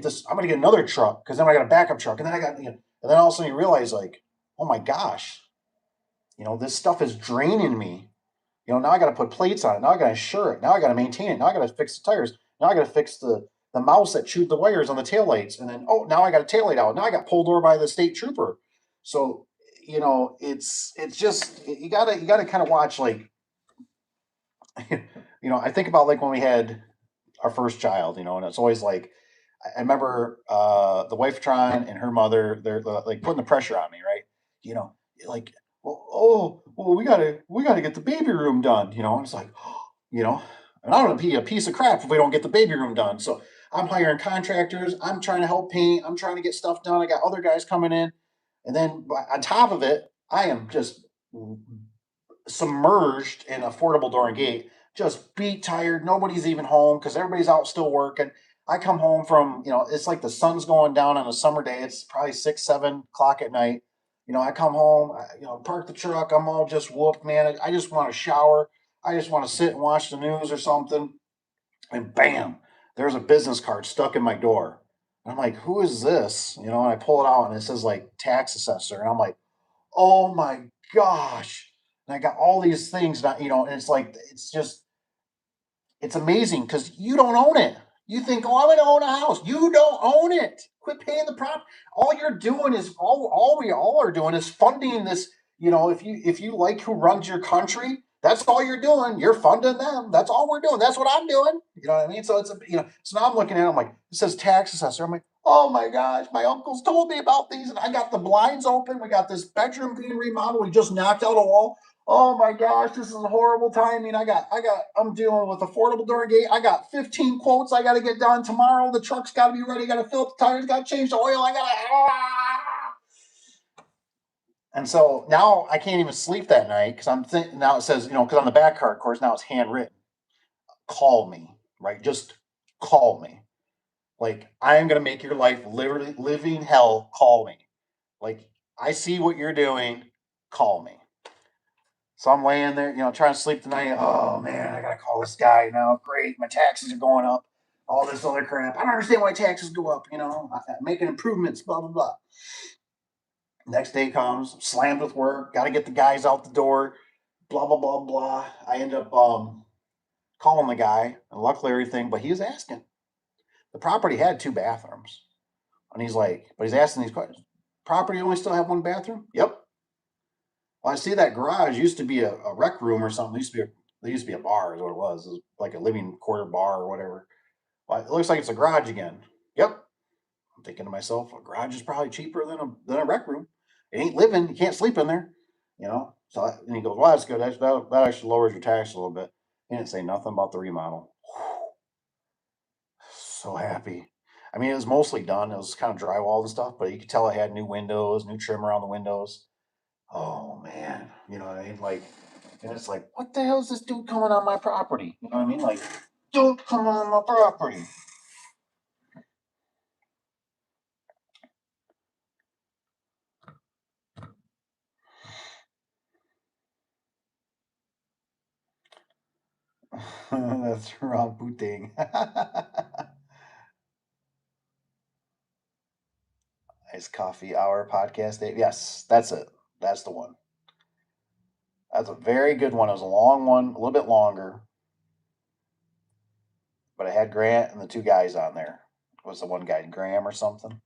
this, I'm gonna get another truck because then I got a backup truck, and then and then all of a sudden you realize like, oh my gosh, this stuff is draining me. Now I got to put plates on it. Now I got to insure it. Now I got to maintain it. Now I got to fix the tires. Now I got to fix the mouse that chewed the wires on the taillights. And then, oh, now I got a taillight out. Now I got pulled over by the state trooper. So, it's just, you gotta kind of watch, like, I think about like when we had our first child, and it's always like, I remember the wife trying and her mother, they're like putting the pressure on me, right? You know, like, well, we gotta get the baby room done, and it's like, you know, and I don't want to be a piece of crap if we don't get the baby room done. So I'm hiring contractors. I'm trying to help paint. I'm trying to get stuff done. I got other guys coming in, and then on top of it, I am just submerged in affordable door and gate, just beat tired. Nobody's even home because everybody's out still working. I come home from, it's like the sun's going down on a summer day. It's probably 6, 7 o'clock at night. I come home, park the truck. I'm all just whooped, man. I just want to shower. I just want to sit and watch the news or something. And bam, there's a business card stuck in my door. And I'm like, who is this? And I pull it out and it says like tax assessor. And I'm like, oh my gosh. And I got all these things that, and it's like, it's amazing because you don't own it. You think, oh, I'm going to own a house. You don't own it. Quit paying the prop. All you're doing is all we all are doing is funding this. If you like who runs your country, that's all you're doing. You're funding them. That's all we're doing. That's what I'm doing. You know what I mean? So so now I'm looking at it, I'm like, it says tax assessor. I'm like, oh my gosh, my uncles told me about these, and I got the blinds open. We got this bedroom being remodeled. We just knocked out a wall. Oh my gosh, this is a horrible timing. I'm dealing with affordable door gate. I got 15 quotes I got to get done tomorrow. The truck's got to be ready. Got to fill up the tires. Got to change the oil. And so now I can't even sleep that night because I'm thinking now it says, because on the back card, of course, now it's handwritten. Call me, right? Just call me. Like, I am going to make your life literally living hell. Call me. Like, I see what you're doing. Call me. So I'm laying there, trying to sleep tonight. Oh man, I gotta call this guy now. Great, my taxes are going up. All this other crap. I don't understand why taxes go up. I'm making improvements. Blah blah blah. Next day comes, slammed with work. Got to get the guys out the door. blah blah blah blah. I end up calling the guy, and luckily everything. But he was asking. The property had 2 bathrooms, and he's like, but he's asking these questions. Property only still have 1 bathroom? Yep. Well, I see that garage used to be a rec room or something. There used to be a bar, is what it was. It was like a living quarter bar or whatever. Well, it looks like it's a garage again. Yep. I'm thinking to myself, a garage is probably cheaper than a rec room. It ain't living. You can't sleep in there, you know. And he goes, well, that's good. That actually lowers your tax a little bit. He didn't say nothing about the remodel. So happy. I mean, it was mostly done. It was kind of drywall and stuff, but you could tell it had new windows, new trim around the windows. Oh man, you know what I mean? Like, and it's like, what the hell is this dude coming on my property? You know what I mean? Like, don't come on my property. That's Rob Booting. Nice coffee hour podcast. Dave. Yes, that's it. That's the one. That's a very good one. It was a long one, a little bit longer, but it had Grant and the 2 guys on there. Was the one guy Graham or something?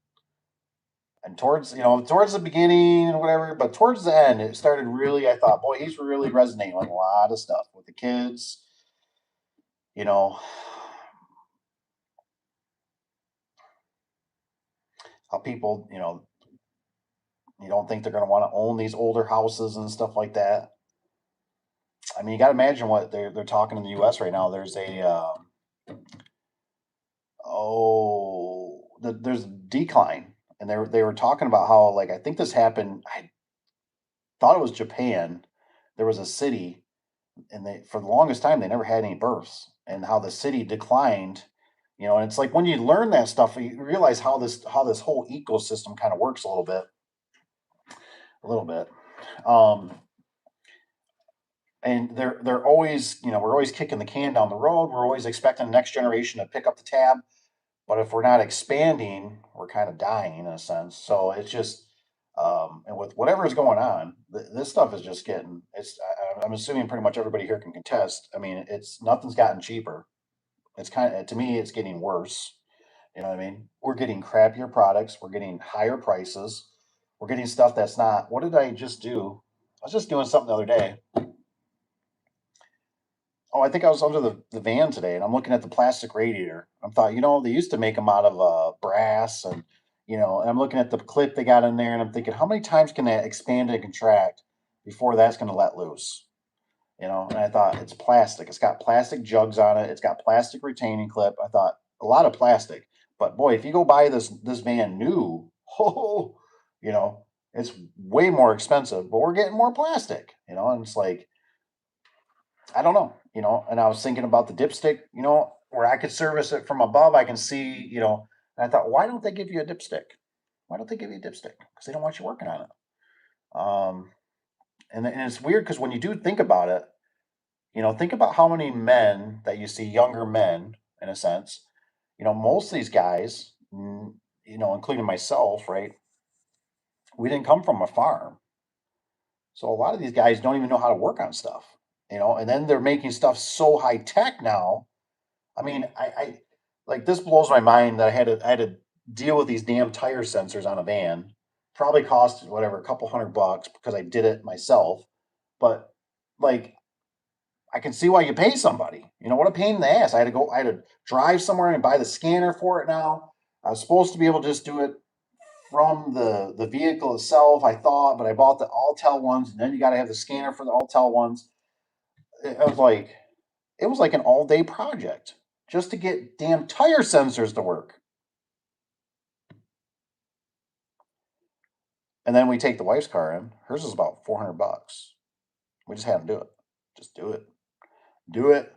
And towards the beginning and whatever, but towards the end, it started really. I thought, boy, he's really resonating with a lot of stuff with the kids. You know, how people, you don't think they're going to want to own these older houses and stuff like that. I mean, you got to imagine what they're talking in the U.S. right now. There's there's a decline, and they were talking about how, like, I think this happened. I thought it was Japan. There was a city, and they, for the longest time, they never had any births, and how the city declined. And it's like when you learn that stuff, you realize how this whole ecosystem kind of works a little bit. Um, and they're always, we're always kicking the can down the road. We're always expecting the next generation to pick up the tab. But if we're not expanding, we're kind of dying in a sense. So it's just, and with whatever is going on, this stuff is just getting. I'm assuming pretty much everybody here can contest. I mean, it's nothing's gotten cheaper. It's kind of, to me, it's getting worse. You know what I mean? We're getting crappier products. We're getting higher prices. We're getting stuff that's not. What did I just do? I was just doing something the other day. Oh, I think I was under the van today, and I'm looking at the plastic radiator. I thought, they used to make them out of brass, and I'm looking at the clip they got in there, and I'm thinking, how many times can that expand and contract before that's going to let loose? And I thought it's plastic. It's got plastic jugs on it. It's got plastic retaining clip. I thought a lot of plastic, but boy, if you go buy this van new, oh, you know, it's way more expensive, but we're getting more plastic, and it's like I don't know, and I was thinking about the dipstick, where I could service it from above. I can see, and I thought, why don't they give you a dipstick? Why don't they give you a dipstick? Because they don't want you working on it. Um, and it's weird because when you do think about it, think about how many men that you see, younger men, in a sense, most of these guys, including myself, right? We didn't come from a farm. So a lot of these guys don't even know how to work on stuff, and then they're making stuff so high tech now. I mean, I like this blows my mind that I had to deal with these damn tire sensors on a van. Probably cost whatever a couple $100 because I did it myself. But like, I can see why you pay somebody. What a pain in the ass. I had to drive somewhere and buy the scanner for it now. I was supposed to be able to just do it from the vehicle itself, I thought, but I bought the Alltel ones, and then you got to have the scanner for the Alltel ones. It was like an all day project just to get damn tire sensors to work. And then we take the wife's car in. Hers is about $400. We just had to do it. Just do it. Do it.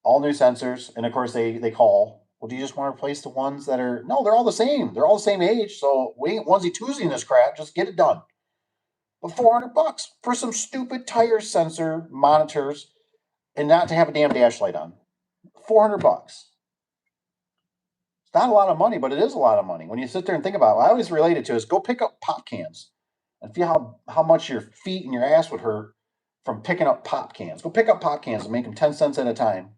All new sensors, and of course they call. Well, do you just want to replace the ones that are? No, they're all the same. They're all the same age. So we ain't onesie twosie in this crap. Just get it done. But $400 for some stupid tire sensor monitors and not to have a damn dash light on. $400. It's not a lot of money, but it is a lot of money when you sit there and think about it. I always relate it to is go pick up pop cans and feel how much your feet and your ass would hurt from picking up pop cans. Go pick up pop cans and make them 10 cents at a time.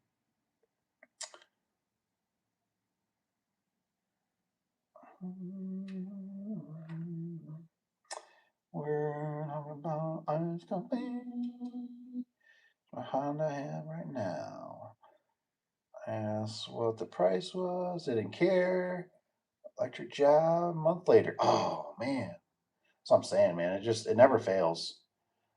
We're talking about ice company. My Honda I have right now. Asked what the price was. They didn't care. Electric job. A month later. Oh man. That's what I'm saying, man. It never fails.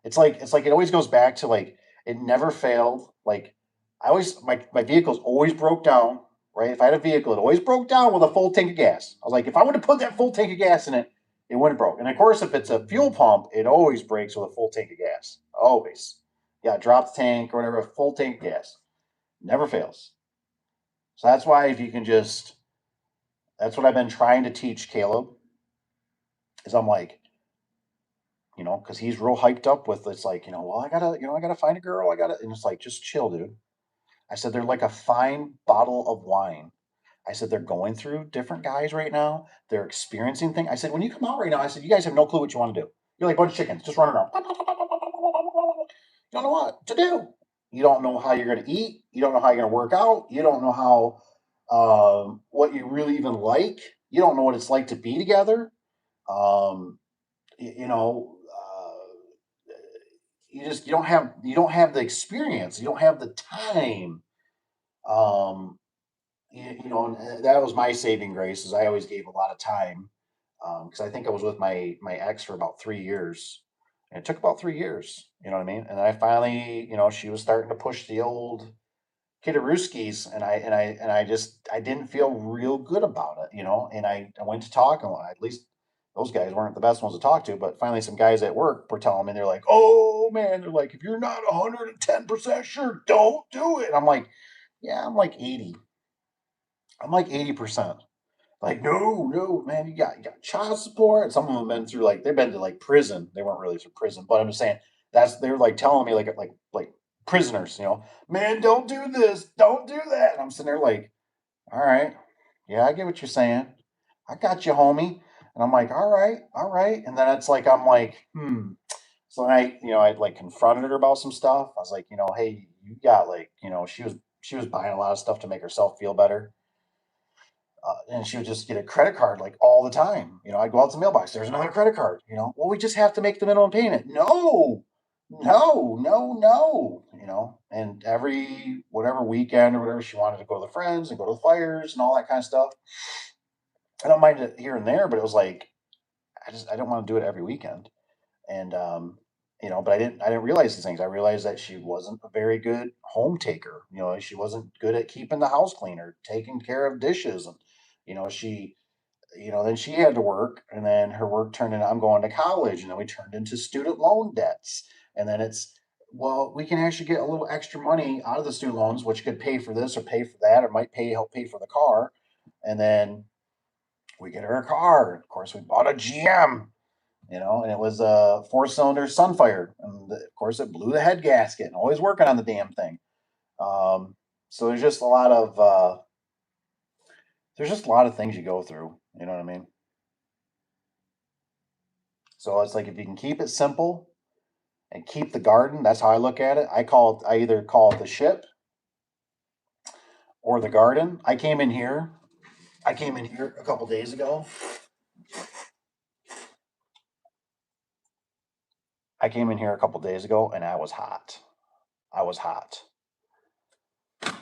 It's like it always goes back to like it never failed. Like I always my vehicles always broke down, right? If I had a vehicle, it always broke down with a full tank of gas. I was like, if I would have put that full tank of gas in it, it wouldn't broke. And of course, if it's a fuel pump, it always breaks with a full tank of gas. Always. Yeah, drop the tank or whatever, a full tank of gas. Never fails. So that's why if you can just that's what I've been trying to teach Caleb, is I'm like, because he's real hyped up with it's like, well, I gotta find a girl, and it's like, just chill, dude. I said, they're like a fine bottle of wine. I said, they're going through different guys right now. They're experiencing things. I said, when you come out right now, I said, you guys have no clue what you want to do. You're like a bunch of chickens just running around. You don't know what to do. You don't know how you're going to eat. You don't know how you're going to work out. You don't know how, what you really even like. You don't know what it's like to be together. Um, you know, you don't have the experience. You don't have the time. Um, and that was my saving grace. Is I always gave a lot of time, because I think I was with my ex for about 3 years, and it took about 3 years. You know what I mean? And then I finally, she was starting to push the old kidderooskies, and I didn't feel real good about it. And I went to talk, and at least those guys weren't the best ones to talk to, but finally some guys at work were telling me, they're like, oh man, they're like, if you're not 110% sure, don't do it. And I'm like, yeah, I'm like 80%. Like, no, no, man, you got child support. Some of them they've been to like prison. They weren't really through prison, but I'm just saying they're like telling me like prisoners, man, don't do this, don't do that. And I'm sitting there like, all right, yeah, I get what you're saying. I got you, homie. And I'm like, all right, all right. And then it's like I'm like, hmm. So then I like confronted her about some stuff. I was like, hey, you got like, she was buying a lot of stuff to make herself feel better, and she would just get a credit card like all the time. I'd go out to the mailbox. There's another credit card. Well, we just have to make the minimum payment. No, no, no, no. And every whatever weekend or whatever, she wanted to go to the friends and go to the fires and all that kind of stuff. I don't mind it here and there, but it was like I don't want to do it every weekend. And but I didn't realize these things. I realized that she wasn't a very good home taker. She wasn't good at keeping the house clean or taking care of dishes. And she then she had to work, and then her work turned into, I'm going to college, and then we turned into student loan debts. And then it's, well, we can actually get a little extra money out of the student loans, which could pay for this or pay for that, or might help pay for the car. And then we get her a car. Of course, we bought a GM, and it was a 4-cylinder Sunfire. And of course, it blew the head gasket, and always working on the damn thing. So there's just a lot of things you go through. You know what I mean? So it's like if you can keep it simple and keep the garden, that's how I look at it. I either call it the ship or the garden. I came in here a couple days ago. I came in here a couple days ago and I was hot. I was hot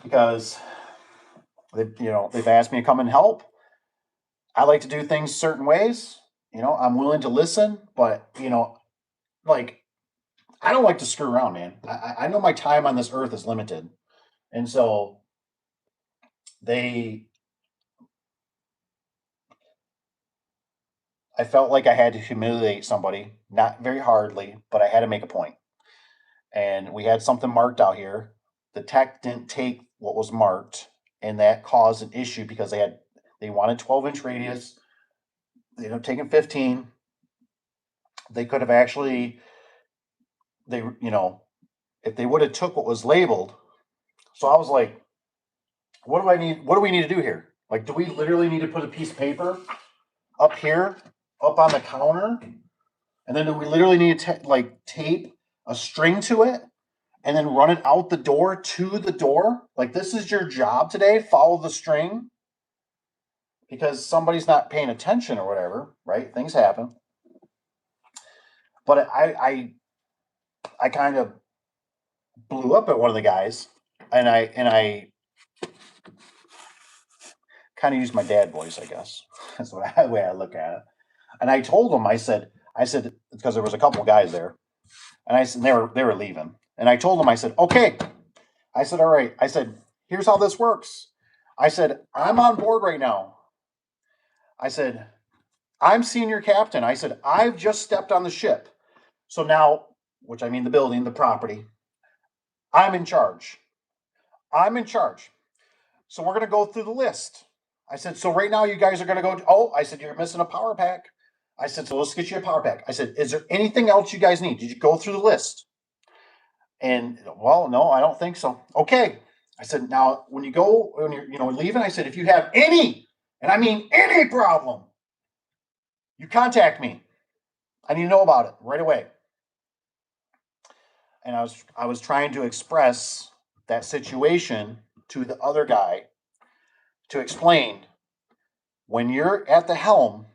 because they've asked me to come and help. I like to do things certain ways. I'm willing to listen, but like I don't like to screw around, man. I know my time on this earth is limited, and so they I felt like I had to humiliate somebody, not very hardly, but I had to make a point. And we had something marked out here. The tech didn't take what was marked, and that caused an issue because they wanted 12-inch radius. They ended up taking 15. They could have actually they if they would have took what was labeled. So I was like, what do I need? What do we need to do here? Like, do we literally need to put a piece of paper up here, up on the counter? And then do we literally need to like tape a string to it and then run it out the door to the door. Like, this is your job today. Follow the string because somebody's not paying attention or whatever, right? Things happen. But I kind of blew up at one of the guys, and I kind of used my dad voice, I guess. That's the way I look at it. And I told him, I said, because there was a couple guys there, and I said they were leaving, and I told them, I said, okay, I said, all right, I said, here's how this works. I said, I'm on board right now. I said, I'm senior captain. I said, I've just stepped on the ship. So now, which I mean the building, the property, I'm in charge. I'm in charge. So we're going to go through the list. I said, so right now you guys are going to go, oh, I said, you're missing a power pack. I said, so let's get you a power pack. I said, is there anything else you guys need? Did you go through the list? And, well, no, I don't think so. Okay. I said, now when you're leaving, I said, if you have any, and I mean any problem, you contact me. I need to know about it right away. And I was trying to express that situation to the other guy to explain, when you're at the helm,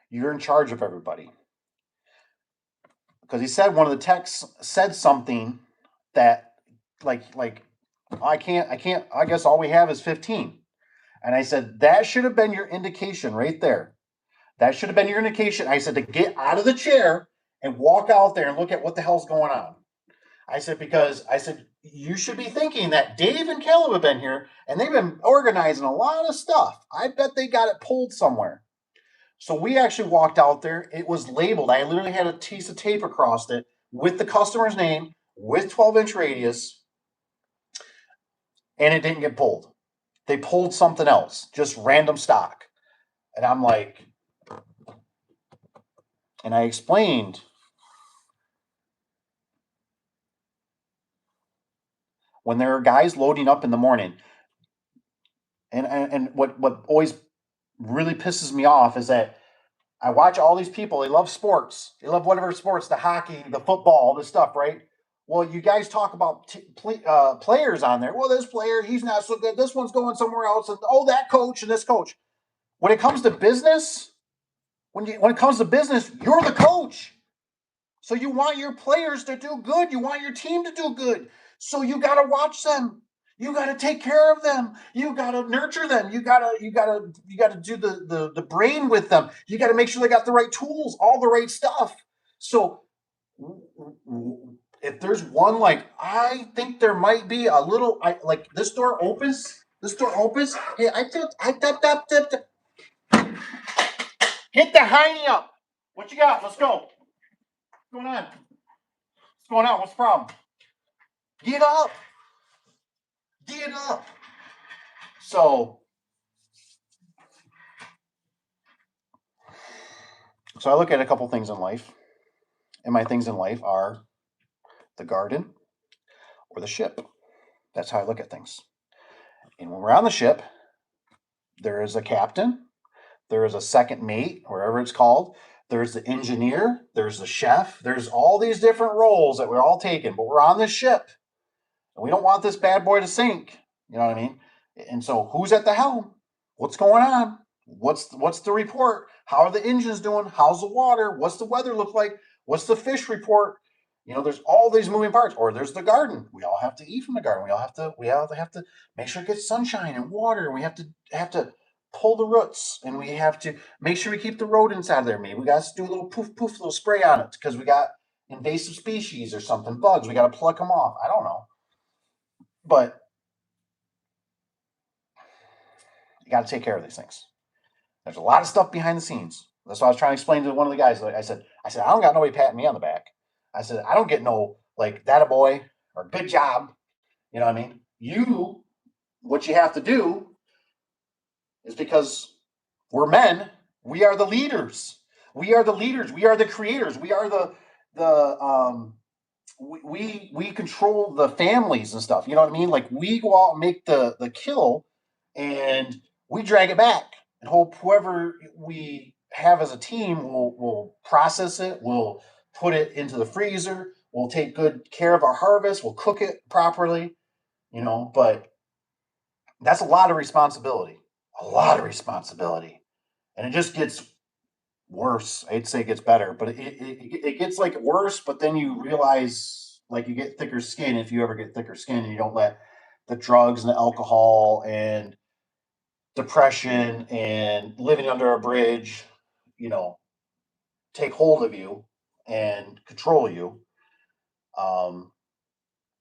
you're in charge of everybody. Because he said one of the techs said something that like I guess all we have is 15. And I said, that should have been your indication right there. That should have been your indication. I said, to get out of the chair and walk out there and look at what the hell's going on. I said, because I said, you should be thinking that Dave and Caleb have been here and they've been organizing a lot of stuff. I bet they got it pulled somewhere. So we actually walked out there. It was labeled. I literally had a piece of tape across it with the customer's name, with 12-inch radius, and it didn't get pulled. They pulled something else, just random stock. And I'm like, and I explained, when there are guys loading up in the morning, and what always really pisses me off is that I watch all these people. They love sports. They love whatever sports, the hockey, the football, this stuff, right? Well, you guys talk about players on there. Well, this player, he's not so good. This one's going somewhere else. And, oh, that coach and this coach. When it comes to business, when it comes to business, you're the coach. So you want your players to do good. You want your team to do good. So you got to watch them. You got to take care of them. You got to nurture them. You got to do the brain with them. You got to make sure they got the right tools, all the right stuff. So if there's one, like, I think there might be a little, like this door opens. Hey, hit the hiney up. What you got? Let's go. What's going on? What's going on? What's the problem? Get up. Get up. So I look at a couple things in life, and my things in life are the garden or the ship. That's how I look at things. And when we're on the ship, there is a captain, there is a second mate, wherever it's called, there's the engineer, there's the chef, there's all these different roles that we're all taking, but we're on this ship. And we don't want this bad boy to sink. You know what I mean? And so who's at the helm? What's going on? What's the report? How are the engines doing? How's the water? What's the weather look like? What's the fish report? There's all these moving parts. Or there's the garden. We all have to eat from the garden. We all have to make sure it gets sunshine and water. We have to pull the roots, and we have to make sure we keep the rodents out of there. Maybe we got to do a little poof, little spray on it because we got invasive species or something, bugs. We got to pluck them off. I don't know. But you got to take care of these things. There's a lot of stuff behind the scenes. That's what I was trying to explain to one of the guys. I said, I don't got nobody patting me on the back. I said, I don't get no, like, that a boy or good job. You know what I mean? What you have to do is, because we're men, we are the leaders. We are the leaders. We are the creators. We are we control the families and stuff. You know what I mean? Like, we go out and make the kill, and we drag it back and hope whoever we have as a team will process it, will put it into the freezer, We'll take good care of our harvest. We'll cook it properly, but that's a lot of responsibility. And it just gets worse. I'd say it gets better, but it gets like worse, but then you realize like you get thicker skin if you ever get thicker skin and you don't let the drugs and the alcohol and depression and living under a bridge, you know, take hold of you and control you. Um,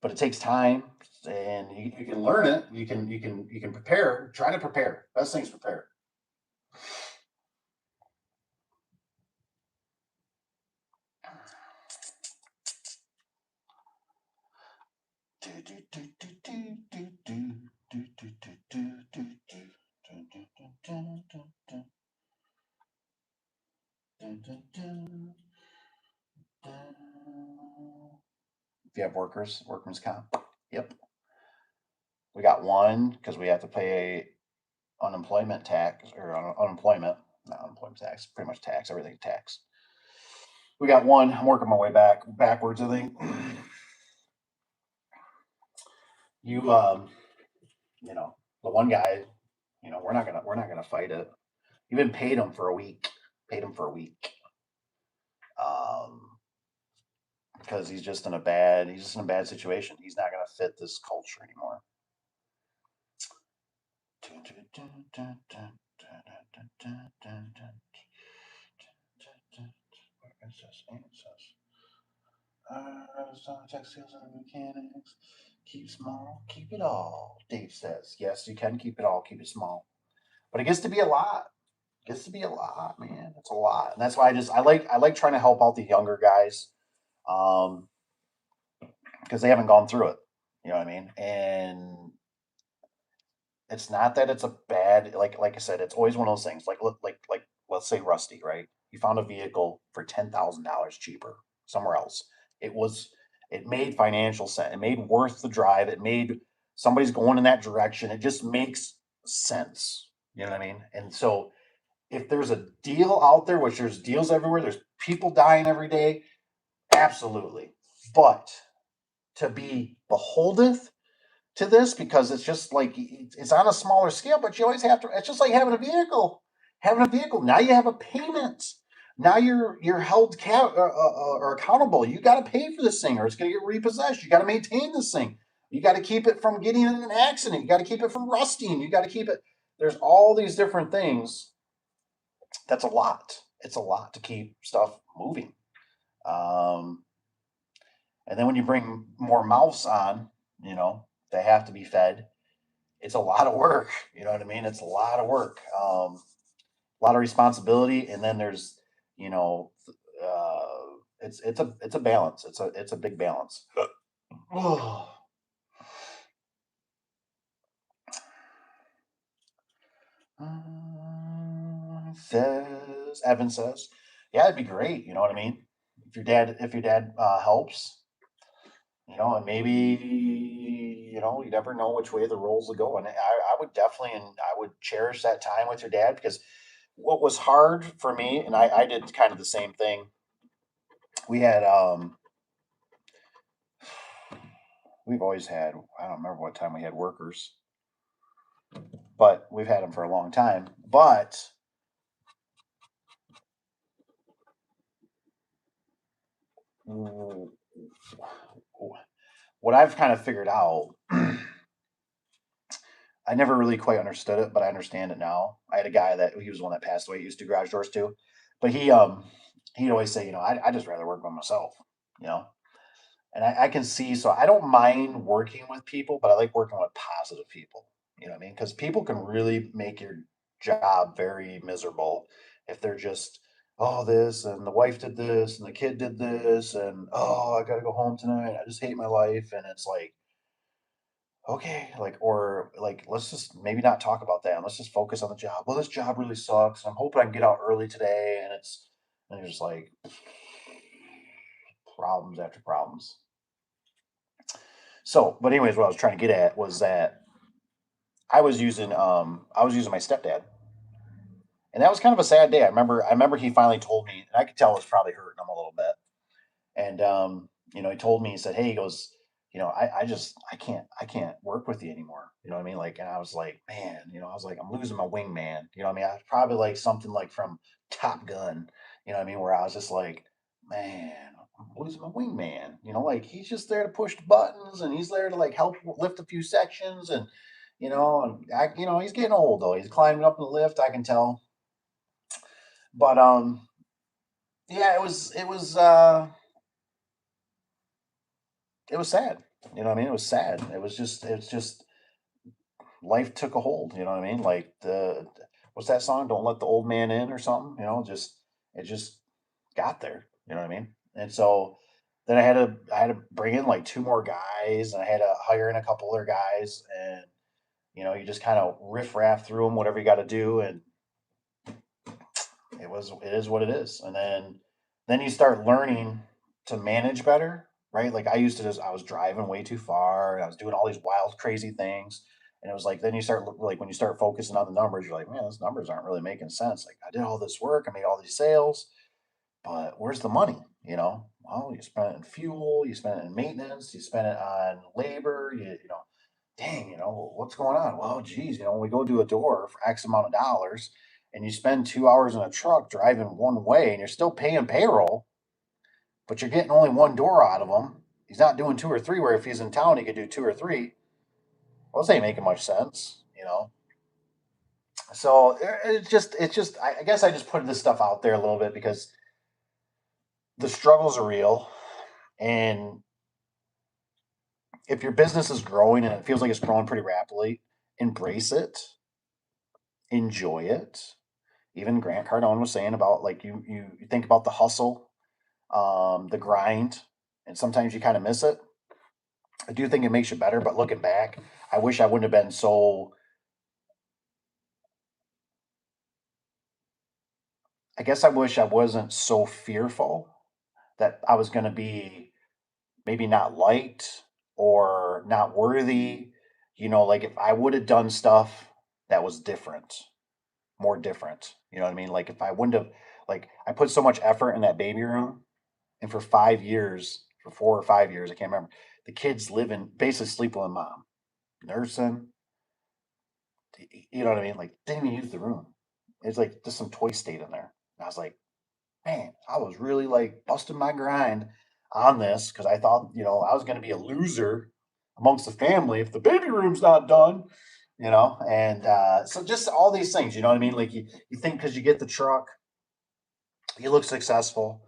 but it takes time and you can learn it. You can prepare, try to prepare. Best thing's prepare. If you have workman's comp. Yep. We got one because we have to pay unemployment tax or unemployment, not unemployment tax, pretty much tax, everything tax. We got one. I'm working my way backwards, I think. You the one guy, we're not gonna fight it. Even paid him for a week. Paid him for a week. Um because he's just in a bad situation. He's not gonna fit this culture anymore. Tech sales and mechanics. Keep small, keep it all. Dave says, "Yes, you can keep it all, keep it small." But it gets to be a lot. It gets to be a lot, man. It's a lot, and that's why I like trying to help out the younger guys, um, because they haven't gone through it. You know what I mean? And it's not that it's a bad like I said, it's always one of those things. Like let's say Rusty, right? He found a vehicle for $10,000 cheaper somewhere else. It made financial sense. It made worth the drive. It made somebody's going in that direction. It just makes sense. You know what I mean? And so if there's a deal out there, which there's deals everywhere, there's people dying every day, absolutely. But to be beholden to this because it's just like it's on a smaller scale, but you always have to. It's just like having a vehicle. Having a vehicle now, you have a payment. Now you're held or accountable. You got to pay for this thing, or it's going to get repossessed. You got to maintain this thing. You got to keep it from getting in an accident. You got to keep it from rusting. You got to keep it. There's all these different things. That's a lot. It's a lot to keep stuff moving. Um, and then when you bring more mouths on, they have to be fed. It's a lot of work. You know what I mean? It's a lot of work, a lot of responsibility, and then there's, you know, it's a balance. It's a big balance. Oh. Says Evan says, yeah, it'd be great. You know what I mean? If your dad helps, and maybe you never know which way the roles will go. And I would definitely, and I would cherish that time with your dad because what was hard for me, and I did kind of the same thing. We had we've always had, I don't remember what time we had workers, but we've had them for a long time. But what I've kind of figured out, I never really quite understood it, but I understand it now. I had a guy that he was the one that passed away. He used to do garage doors too, but he'd always say, I just rather work by myself, you know. And I can see, so I don't mind working with people, but I like working with positive people. You know what I mean? Because people can really make your job very miserable if they're just, oh, this and the wife did this and the kid did this and oh, I got to go home tonight. I just hate my life. And it's like, okay, like, or like, let's just maybe not talk about that and let's just focus on the job. Well, this job really sucks. I'm hoping I can get out early today. And you're just like, problems after problems. So, but anyways, what I was trying to get at was that I was using my stepdad, and that was kind of a sad day. I remember he finally told me, and I could tell it was probably hurting him a little bit. And he told me, he said, hey, he goes, I can't work with you anymore. You know what I mean? Like, and I was like, man, I was like, I'm losing my wingman. You know what I mean? I was probably like something like from Top Gun, you know what I mean? Where I was just like, man, I'm losing my wingman. Like he's just there to push the buttons and he's there to like help lift a few sections he's getting old though. He's climbing up the lift, I can tell. But yeah, it was sad. You know what I mean? It was sad. It was just life took a hold. You know what I mean? Like the what's that song? Don't let the old man in or something. Just it just got there. You know what I mean? And so then I had to bring in like two more guys, and I had to hire in a couple other guys, and you just kind of riff raff through them, whatever you got to do, and it is what it is. And then you start learning to manage better, right? Like I was driving way too far and I was doing all these wild crazy things, and it was like then you start like when you start focusing on the numbers, you're like, man, those numbers aren't really making sense. Like I did all this work, I made all these sales, but where's the money? Well, you spent it in fuel, you spent it in maintenance, you spent it on labor, dang, what's going on? Well, geez, we go do a door for X amount of dollars, and you spend 2 hours in a truck driving one way, and you're still paying payroll, but you're getting only one door out of him. He's not doing two or three, where if he's in town, he could do two or three. Well, this ain't making much sense. So it's just, I guess I just put this stuff out there a little bit because the struggles are real. And if your business is growing and it feels like it's growing pretty rapidly, embrace it, enjoy it. Even Grant Cardone was saying about like you think about the hustle, the grind, and sometimes you kind of miss it. I do think it makes you better, but looking back, I wish I wouldn't have been so. I guess I wish I wasn't so fearful that I was going to be maybe not liked or not worthy. Like if I would have done stuff that was different, more different. You know what I mean? Like if I wouldn't have, like I put so much effort in that baby room, and for 5 years, for 4 or 5 years, I can't remember, the kids living basically sleeping with mom, nursing. You know what I mean? Like didn't even use the room. It's like just some toy stayed in there. And I was like, man, I was really like busting my grind on this because I thought I was going to be a loser amongst the family if the baby room's not done. And so just all these things. You know what I mean? Like you think because you get the truck, you look successful.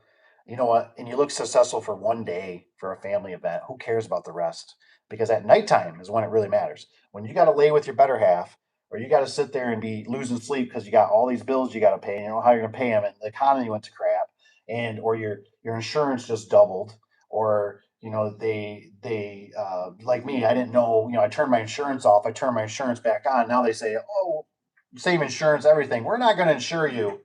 You know what? And you look successful for one day for a family event. Who cares about the rest? Because at nighttime is when it really matters. When you got to lay with your better half, or you got to sit there and be losing sleep because you got all these bills you got to pay, and you know how you're going to pay them, and the economy went to crap, and or your insurance just doubled, or they like me, I didn't know, I turned my insurance off, I turned my insurance back on. Now they say, oh, same insurance, everything. We're not going to insure you.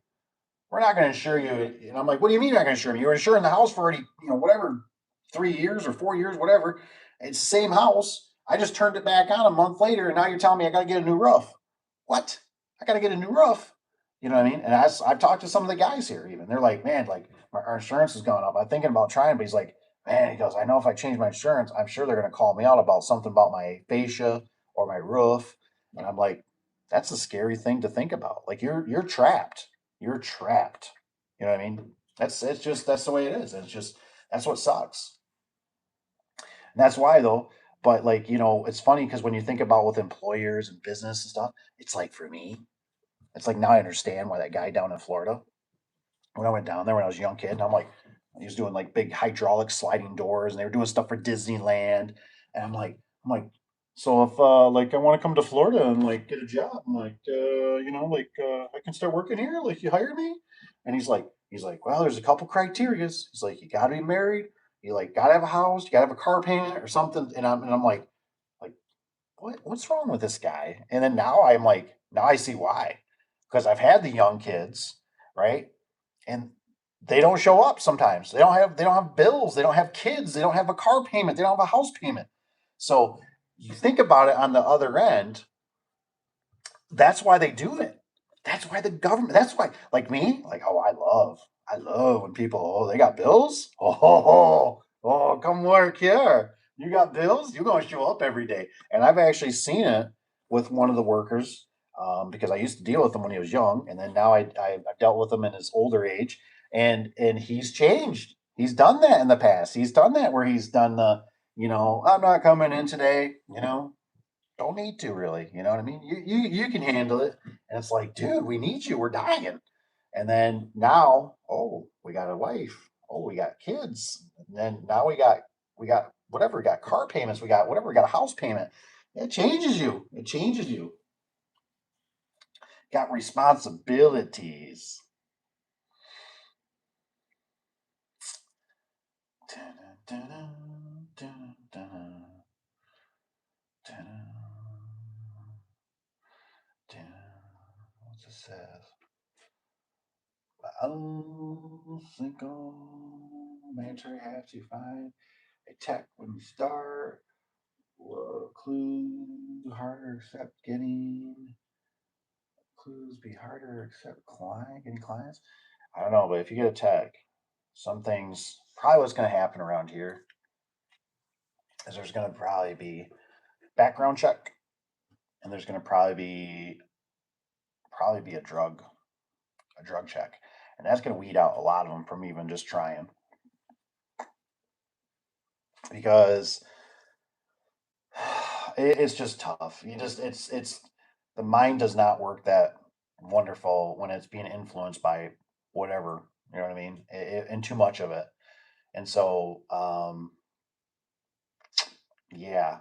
And I'm like, what do you mean you're not going to insure me? You're insuring the house for already, whatever, 3 years or 4 years, whatever. It's the same house. I just turned it back on a month later, and now you're telling me I got to get a new roof. What? I got to get a new roof. You know what I mean? And I've talked to some of the guys here, even. They're like, man, like, our insurance has gone up. I'm thinking about trying, but he's like, man, he goes, I know if I change my insurance, I'm sure they're going to call me out about something about my fascia or my roof. And I'm like, that's a scary thing to think about. Like, you're trapped. You're trapped. You know what I mean? That's the way it is. It's just that's what sucks. And that's why though. But like it's funny because when you think about with employers and business and stuff, it's like for me, it's like now I understand why that guy down in Florida. When I went down there when I was a young kid, and I'm like, he was doing like big hydraulic sliding doors, and they were doing stuff for Disneyland, and I'm like, so if like I want to come to Florida and like get a job, I'm like, I can start working here, like you hire me, and he's like, well, there's a couple criterias. He's like, you got to be married, you like got to have a house, you got to have a car payment or something, and I'm like what's wrong with this guy? And then now I'm like, now I see why, because I've had the young kids, right? And they don't show up sometimes. They don't have bills, they don't have kids, they don't have a car payment, they don't have a house payment. So you think about it on the other end, that's why they do it. That's why the government, that's why, like me, like, oh, I love when people, oh, they got bills. Oh, Oh, come work here. You got bills? You're going to show up every day. And I've actually seen it with one of the workers because I used to deal with him when he was young. And then now I've dealt with him in his older age. And he's changed. He's done that in the past. He's done that where he's done I'm not coming in today, don't need to really. You know what I mean? You can handle it. And it's like, dude, we need you. We're dying. And then now, oh, we got a wife. Oh, we got kids. And then now we got whatever, we got car payments, we got whatever, we got a house payment. It changes you. It changes you. Got responsibilities. What's it says? Single mandatory have to find a tech when you start. Clues harder accept getting clues be harder accept getting clients. I don't know, but if you get a tech, some things probably what's going to happen around here is there's going to probably be background check, and there's going to probably be a drug check, and that's going to weed out a lot of them from even just trying because it's just tough. It's the mind does not work that wonderful when it's being influenced by whatever, you know what I mean, and too much of it. And so, yeah,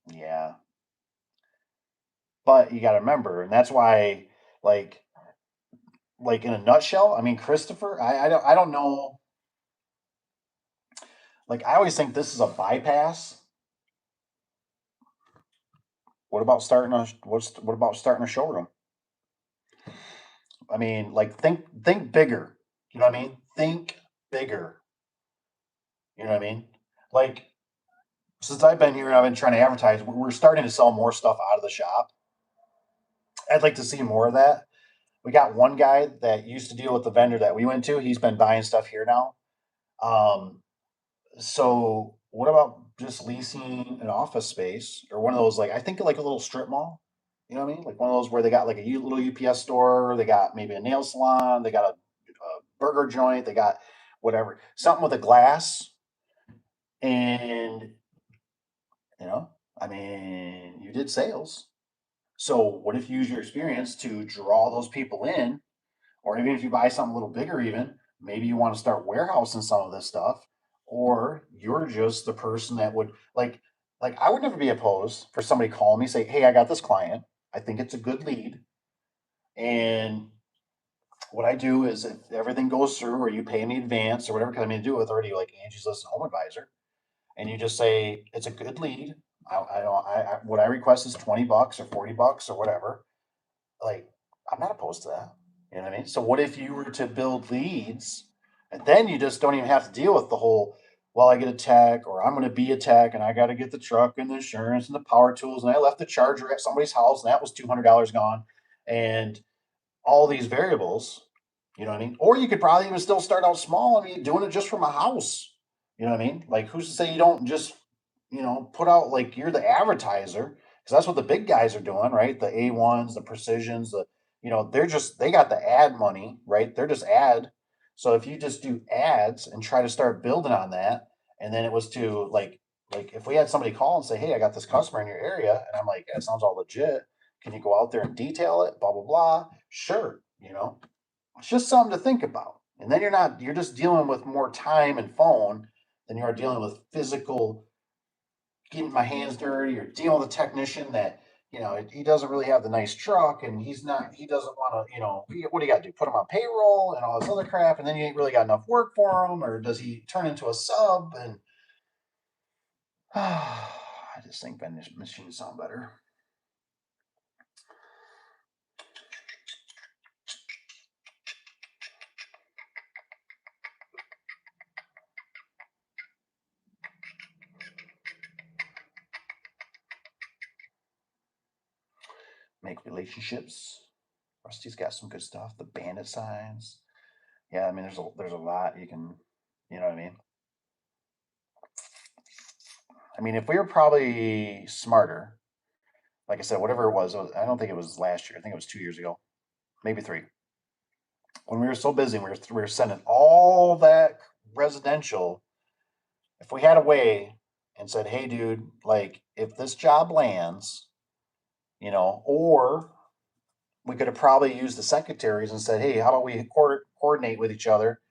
yeah. But you got to remember, and that's why, like, in a nutshell, I mean, Christopher, I don't know. Like, I always think this is a bypass. What about starting a showroom? I mean, like, think bigger. You know what I mean? Think bigger. You know what I mean? Like, since I've been here and I've been trying to advertise, we're starting to sell more stuff out of the shop. I'd like to see more of that. We got one guy that used to deal with the vendor that we went to. He's been buying stuff here now. Um, so what about just leasing an office space or one of those, like, I think like a little strip mall? You know what I mean? Like one of those where they got like a little UPS store, they got maybe a nail salon, they got a burger joint, they got whatever, something with a glass. And I mean, you did sales. So what if you use your experience to draw those people in, or even if you buy something a little bigger, even maybe you want to start warehousing some of this stuff, or you're just the person that would like I would never be opposed for somebody calling me say, hey, I got this client. I think it's a good lead, and what I do is if everything goes through, or you pay me advance or whatever, because I mean, do it with already like Angie's List and Home Advisor, and you just say it's a good lead. What I request is $20 or $40 or whatever. Like, I'm not opposed to that. You know what I mean? So what if you were to build leads, and then you just don't even have to deal with the whole, well, I get a tech, or I'm going to be a tech, and I got to get the truck and the insurance and the power tools, and I left the charger at somebody's house, and that was $200 gone, and all these variables. You know what I mean? Or you could probably even still start out small. I mean, doing it just from a house. You know what I mean? Like, who's to say you don't just, put out like you're the advertiser? Because that's what the big guys are doing, right? The A1s, the Precisions, they got the ad money, right? They're just ad. So if you just do ads and try to start building on that, and then it was to like if we had somebody call and say, hey, I got this customer in your area, and I'm like, that sounds all legit. Can you go out there and detail it? Blah blah blah. Sure, it's just something to think about. And then you're just dealing with more time and phone than you are dealing with physical, getting my hands dirty, or dealing with a technician that, he doesn't really have the nice truck, and he doesn't want to, what do you got to do? Put him on payroll and all this other crap. And then you ain't really got enough work for him, or does he turn into a sub? And I just think vending machines sound better. Make relationships. Rusty's got some good stuff. The bandit signs. Yeah, I mean, there's a lot you can, you know what I mean? I mean, if we were probably smarter, like I said, whatever it was, I don't think it was last year. I think it was 2 years ago, maybe three. When we were so busy, we were sending all that residential. If we had a way and said, "Hey, dude, like if this job lands, or we could have probably used the secretaries and said, "Hey, how about we coordinate with each other?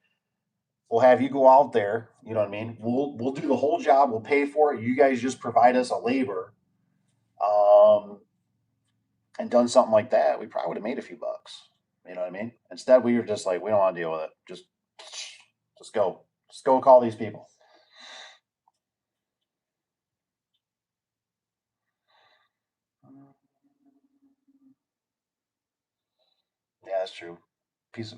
We'll have you go out there. You know what I mean? We'll do the whole job. We'll pay for it. You guys just provide us a labor." Um, and done something like that, we probably would have made a few bucks. You know what I mean? Instead, we were just like, we don't want to deal with it. Just go, just go call these people. Yeah, that's true.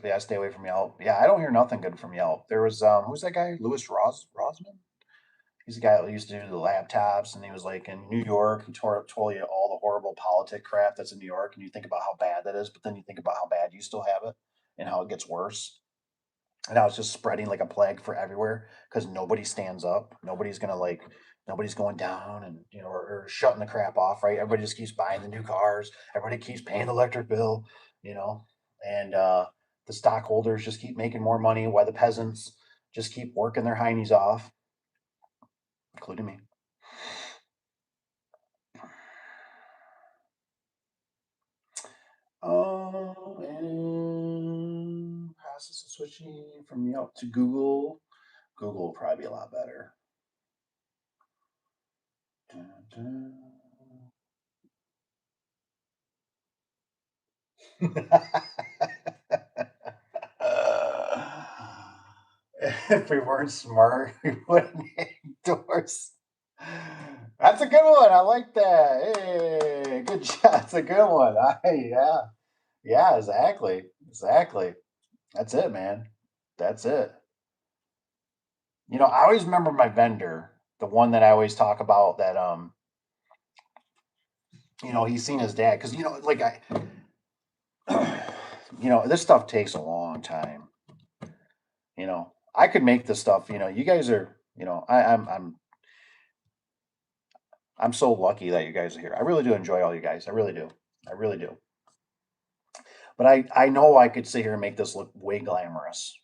Yeah, stay away from Yelp. Yeah, I don't hear nothing good from Yelp. There was who's that guy? Louis Rosman. He's the guy that used to do the laptops, and he was like in New York. He told you all the horrible politic crap that's in New York, and you think about how bad that is, but then you think about how bad you still have it, and how it gets worse. And now it's just spreading like a plague for everywhere because nobody stands up. Nobody's going down and or shutting the crap off, right? Everybody just keeps buying the new cars. Everybody keeps paying the electric bill, you know, and the stockholders just keep making more money while the peasants just keep working their heinies off, including me. And process of switching from Yelp to Google. Google will probably be a lot better. Dun, dun. If we weren't smart, we wouldn't endorse. That's a good one. I like that. Hey, good job. That's a good one. Yeah, yeah, exactly, exactly. That's it, man. That's it. I always remember my vendor, the one that I always talk about. That he's seen his dad because like this stuff takes a long time. I could make this stuff. You guys are. I'm so lucky that you guys are here. I really do enjoy all you guys. I really do. I really do. But I know I could sit here and make this look way glamorous.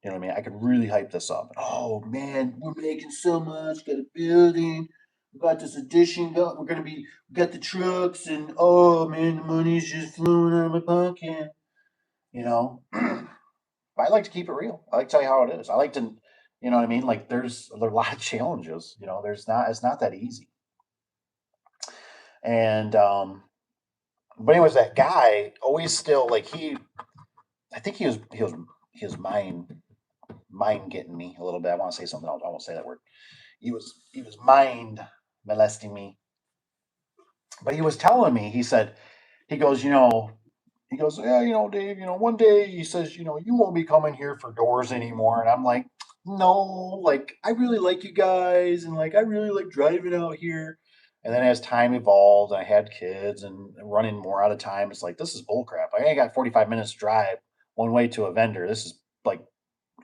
You know what I mean? I could really hype this up. Oh man, we're making so much. Got a building. We got this addition. We got the trucks, and oh man, the money's just flowing out of my pocket. You know. But I like to keep it real. I like to tell you how it is. I like to, you know what I mean? Like there are a lot of challenges. It's not that easy. And but anyways, that guy always still like I think he was mind getting me a little bit. I want to say something else. I won't say that word. He was mind molesting me. But he was telling me, he goes, yeah, Dave, one day he says, you won't be coming here for doors anymore. And I'm like, no, like I really like you guys, and like I really like driving out here. And then as time evolved, I had kids and running more out of time. It's like this is bullcrap. I ain't got 45 minutes to drive one way to a vendor. This is like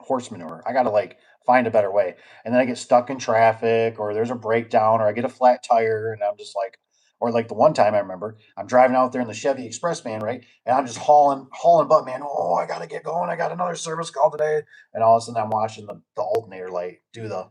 horse manure. I got to like find a better way. And then I get stuck in traffic, or there's a breakdown, or I get a flat tire, and I'm just like, or like the one time I remember, I'm driving out there in the Chevy Express van, right? And I'm just hauling butt, man. Oh, I gotta get going. I got another service call today. And all of a sudden I'm watching the alternator light do the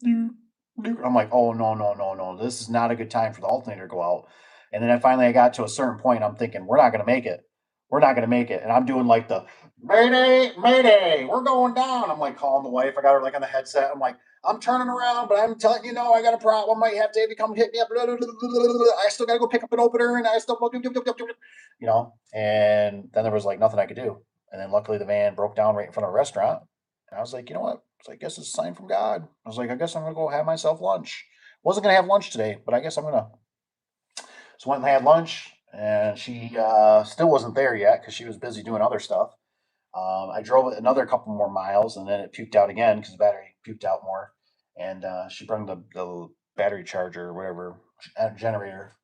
I'm like, oh no, no, no, no. This is not a good time for the alternator to go out. And then I got to a certain point, I'm thinking, we're not gonna make it. We're not gonna make it. And I'm doing like the Mayday, Mayday, we're going down. I'm like calling the wife. I got her like on the headset. I'm like, I'm turning around, but I'm telling I got a problem. I might have Davey come hit me up. I still gotta go pick up an opener, and I still And then there was like nothing I could do. And then luckily the van broke down right in front of a restaurant. And I was like, you know what? I guess it's a sign from God. I was like, I guess I'm gonna go have myself lunch. Wasn't gonna have lunch today, but I guess I'm gonna. So went and had lunch, and she still wasn't there yet because she was busy doing other stuff. I drove it another couple more miles, and then it puked out again because the battery puked out more. And she brought the battery charger or whatever generator.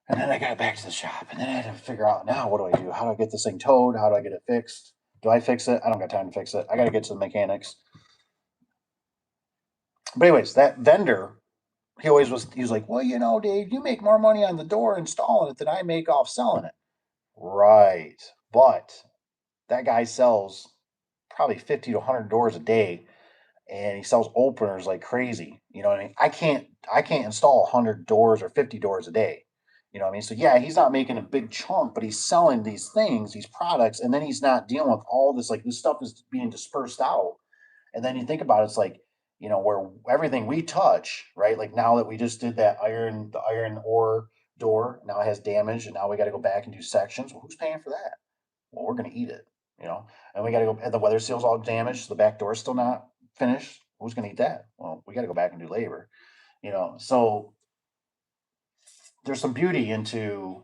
And then I got back to the shop, and then I had to figure out now what do I do? How do I get this thing towed? How do I get it fixed? Do I fix it? I don't got time to fix it. I got to get to the mechanics. But anyways, that vendor, he was like, well, Dave, you make more money on the door installing it than I make off selling it. Right. But that guy sells probably 50 to 100 doors a day, and he sells openers like crazy. You know what I mean? I can't install 100 doors or 50 doors a day. You know what I mean? So yeah, he's not making a big chunk, but he's selling these things, these products, and then he's not dealing with all this, like, this stuff is being dispersed out. And then you think about it, it's like, where everything we touch, right? Like, now that we just did the iron ore door, now it has damage, and now we got to go back and do sections. Well, who's paying for that? Well, we're going to eat it, you know. And we got to go. And the weather seal's all damaged. So the back door's still not finished. Who's going to eat that? Well, we got to go back and do labor, you know. So there's some beauty into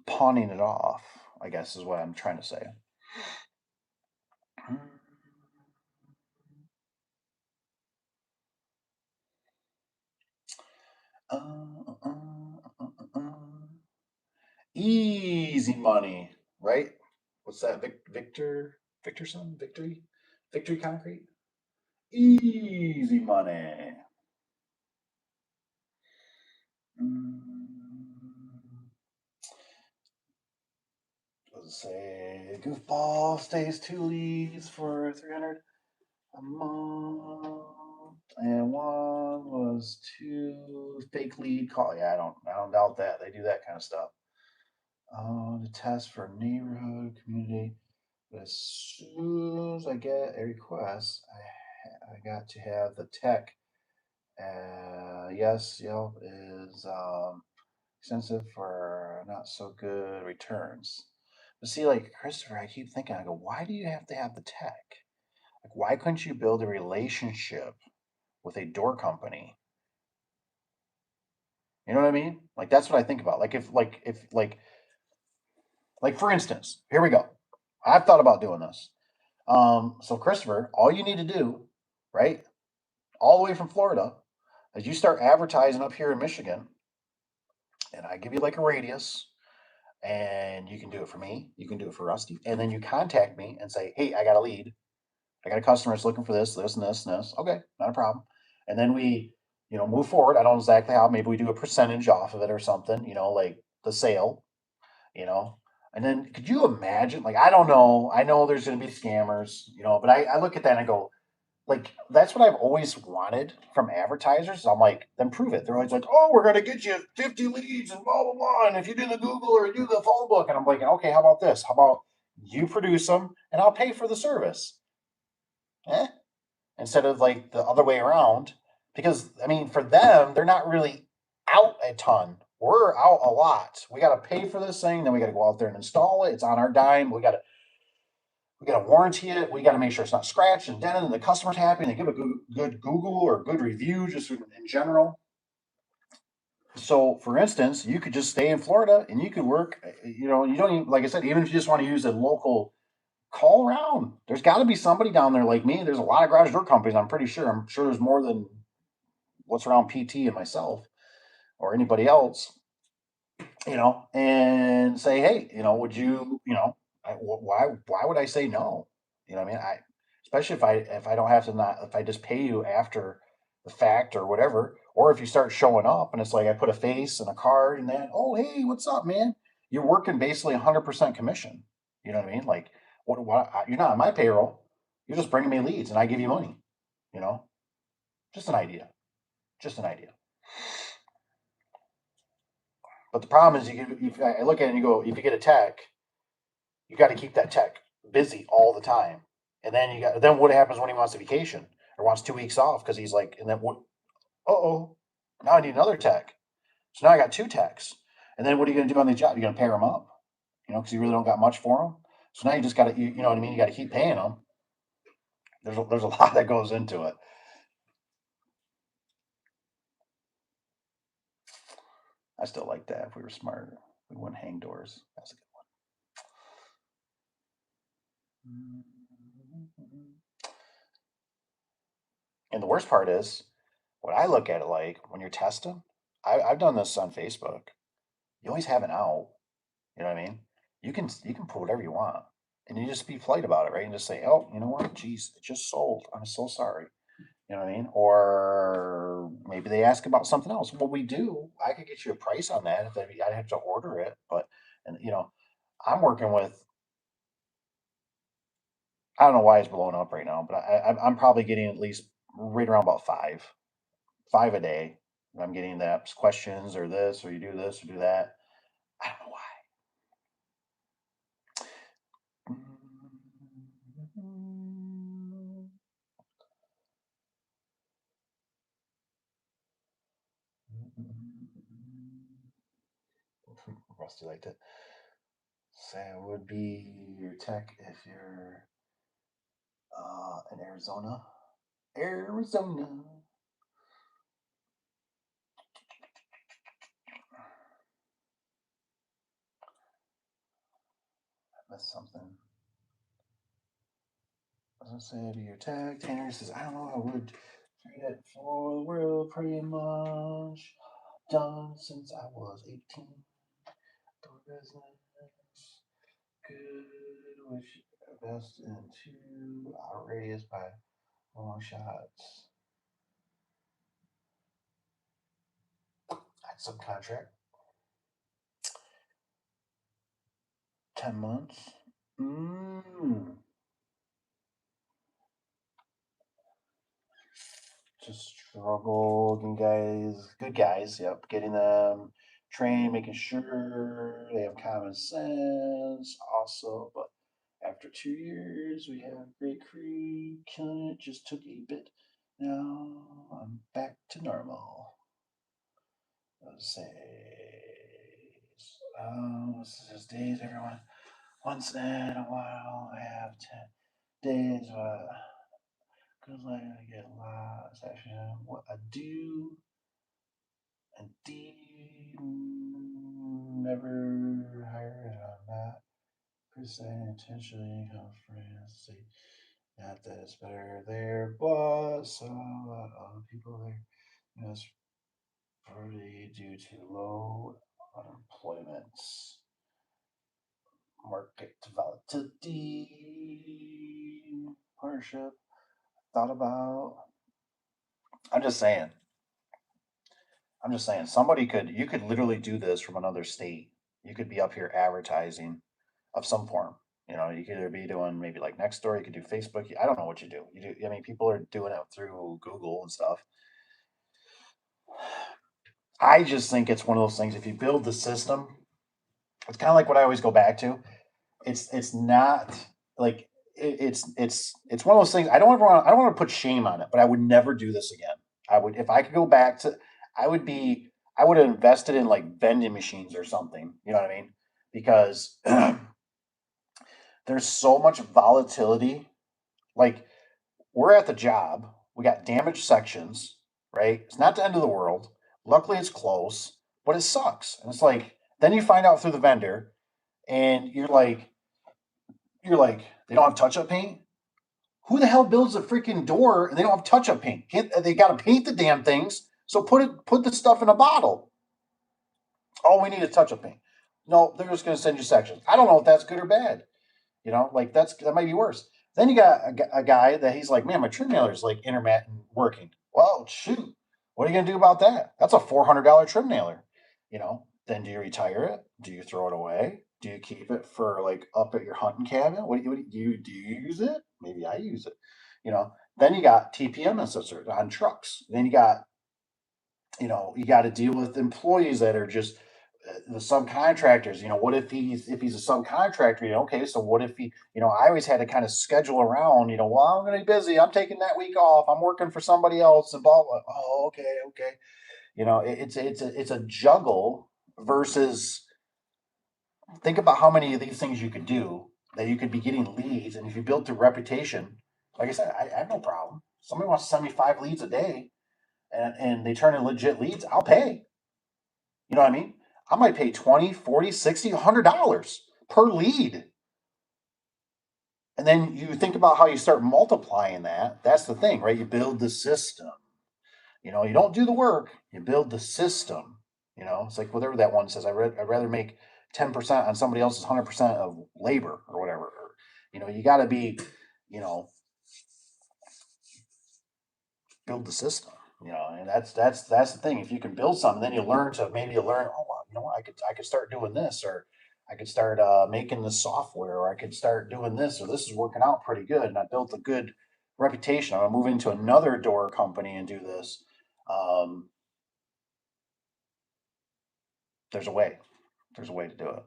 pawning it off, I guess is what I'm trying to say. Uh, uh, Easy money, right? What's that? Victorson? Victory Concrete? Easy money. Mm, let's say goofball stays 2 leads for 300 a month, and one was two fake lead call. Yeah, I don't doubt that they do that kind of stuff. The test for neighborhood community. But as soon as I get a request, I got to have the tech. Yes, Yelp is expensive for not so good returns. But see, like Christopher, I keep thinking, I go, why do you have to have the tech? Like, why couldn't you build a relationship with a door company? You know what I mean? Like, that's what I think about. Like, like for instance, here we go. I've thought about doing this. So Christopher, all you need to do, right, all the way from Florida, is you start advertising up here in Michigan, and I give you like a radius, and you can do it for me, you can do it for Rusty, and then you contact me and say, hey, I got a lead, I got a customer that's looking for this, and this, and this. Okay, not a problem. And then we, move forward. I don't know exactly how. Maybe we do a percentage off of it or something. Like the sale. You know. And then could you imagine? Like, I don't know. I know there's going to be scammers. But I look at that and I go, like, that's what I've always wanted from advertisers. I'm like, then prove it. They're always like, oh, we're going to get you 50 leads and blah blah blah. And if you do the Google or do the phone book, and I'm like, okay, how about this? How about you produce them and I'll pay for the service? Eh? Instead of like the other way around. Because I mean, for them, they're not really out a ton. We're out a lot. We got to pay for this thing, then we got to go out there and install it. It's on our dime. We got to warranty it. We got to make sure it's not scratched and dented, and the customer's happy, and they give a good Google or good review just in general. So, for instance, you could just stay in Florida and you could work. You don't even, like I said, even if you just want to use a local, call around. There's got to be somebody down there like me. There's a lot of garage door companies. I'm pretty sure. I'm sure there's more than what's around PT and myself or anybody else. And say, hey, would you, why would I say no? What I mean, especially if I don't have to, not if I just pay you after the fact or whatever, or if you start showing up and it's like I put a face and a card and then, oh, hey, what's up, man? You're working basically 100% commission. You know what I mean? Like, what? You're not on my payroll. You're just bringing me leads and I give you money. You know, just an idea. Just an idea. But the problem is, I look at it and you go, if you get a tech, you got to keep that tech busy all the time. And then what happens when he wants a vacation or wants 2 weeks off because he's like, and then what? Oh, now I need another tech. So now I got two techs. And then what are you going to do on the job? You're going to pair them up, because you really don't got much for them. So now you just got to, you know what I mean? You got to keep paying them. There's a lot that goes into it. I still like that. If we were smarter, we wouldn't hang doors. That's a good one. And the worst part is, what I look at it like when you're testing, I've done this on Facebook. You always have an out. You know what I mean? You can put whatever you want, and you just be polite about it, right? And just say, "Oh, you know what? Geez, it just sold. I'm so sorry." You know what I mean? Or maybe they ask about something else. Well, we do. I could get you a price on that if I'd have to order it. But, and I'm working with, I don't know why it's blowing up right now, but I'm probably getting at least right around about five a day. I'm getting that questions or this, or you do this or do that. I don't know why. Rusty like to say it would be your tech if you're in Arizona. Arizona. I missed something. I was gonna say it'd be your tech. Tanner says, I don't know, I would trade it for the world pretty much. Done since I was 18. The business. Good. Wish best into outrageous by long shots. I'd subcontract 10 months. Mm. Just struggle getting guys, good guys, yep, getting them trained, making sure they have common sense. Also, but after 2 years, we have great crew, killing it. Just took a bit. Now I'm back to normal. Let's say, this is days, everyone. Once in a while, I have 10 days. Cause I get lost. Actually, what I do and never hire, and I'm not per se intentionally friends. See, not that it's better there, but saw a lot of people there. That's probably due to low unemployment, market volatility, partnership. Thought about. I'm just saying. I'm just saying, you could literally do this from another state. You could be up here advertising of some form. You could either be doing maybe like Nextdoor, you could do Facebook. I don't know what you do. I mean, people are doing it through Google and stuff. I just think it's one of those things. If you build the system, it's kind of like what I always go back to. It's not like it's one of those things. I don't want to put shame on it, but I would never do this again. I would, if I could go back to, I would be I would have invested in like vending machines or something. You know what I mean? Because there's so much volatility. Like, we're at the job, we got damaged sections, right? It's not the end of the world. Luckily, it's close, but it sucks. And it's like then you find out through the vendor, and you're like, they don't have touch up paint. Who the hell builds a freaking door and they don't have touch up paint? They got to paint the damn things. So put the stuff in a bottle. All we need is touch up paint. No, they're just going to send you sections. I don't know if that's good or bad. Like that might be worse. Then you got a guy that he's like, man, my trim nailer is like intermittent working. Well, shoot, what are you gonna do about that? That's a $400 trim nailer. Then do you retire it? Do you throw it away? Do you keep it for like up at your hunting cabin? Do you use it? Maybe I use it. You know. Then you got TPM assessors on trucks. Then you got to deal with employees that are just the subcontractors. What if he's a subcontractor? Okay, so what if he? I always had to kind of schedule around. Well, I'm going to be busy. I'm taking that week off. I'm working for somebody else, and blah blah. Oh, okay, okay. It's a juggle versus. Think about how many of these things you could do that you could be getting leads, and if you built a reputation, like I said, I have no problem. Somebody wants to send me 5 leads a day, and they turn in legit leads, I'll pay. You know what I mean? I might pay 20, 40, 60, $100 per lead. And then you think about how you start multiplying that. That's the thing, right? You build the system. You don't do the work, you build the system. It's like whatever that one says. I'd rather make 10% on somebody else's 100% of labor or whatever. You got to be, you know, build the system. And that's the thing. If you can build something, then you learn to maybe you learn. Oh, well, I could start doing this, or I could start making the software, or I could start doing this, or this is working out pretty good, and I built a good reputation. I'm gonna move into another door company and do this. Um, there's a way. There's a way to do it.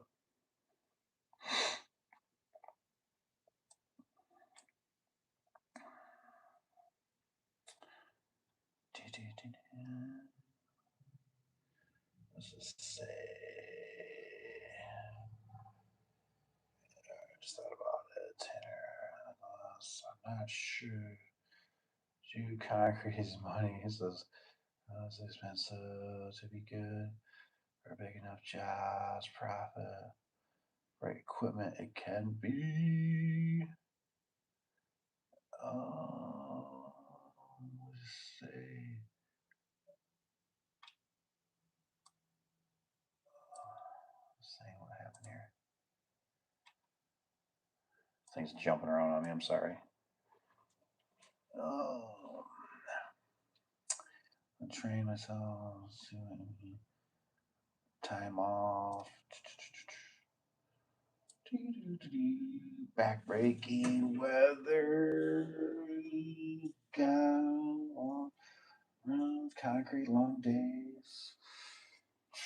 Let's just say. I just thought about it. I'm not sure. Do concrete is money. It says it's expensive to be good for big enough jobs, profit, right equipment. It can be. Let's say. Let's see what happened here. Things jumping around on me. I'm sorry. Oh, I train myself. Time off. Backbreaking weather. Gone. Concrete long days.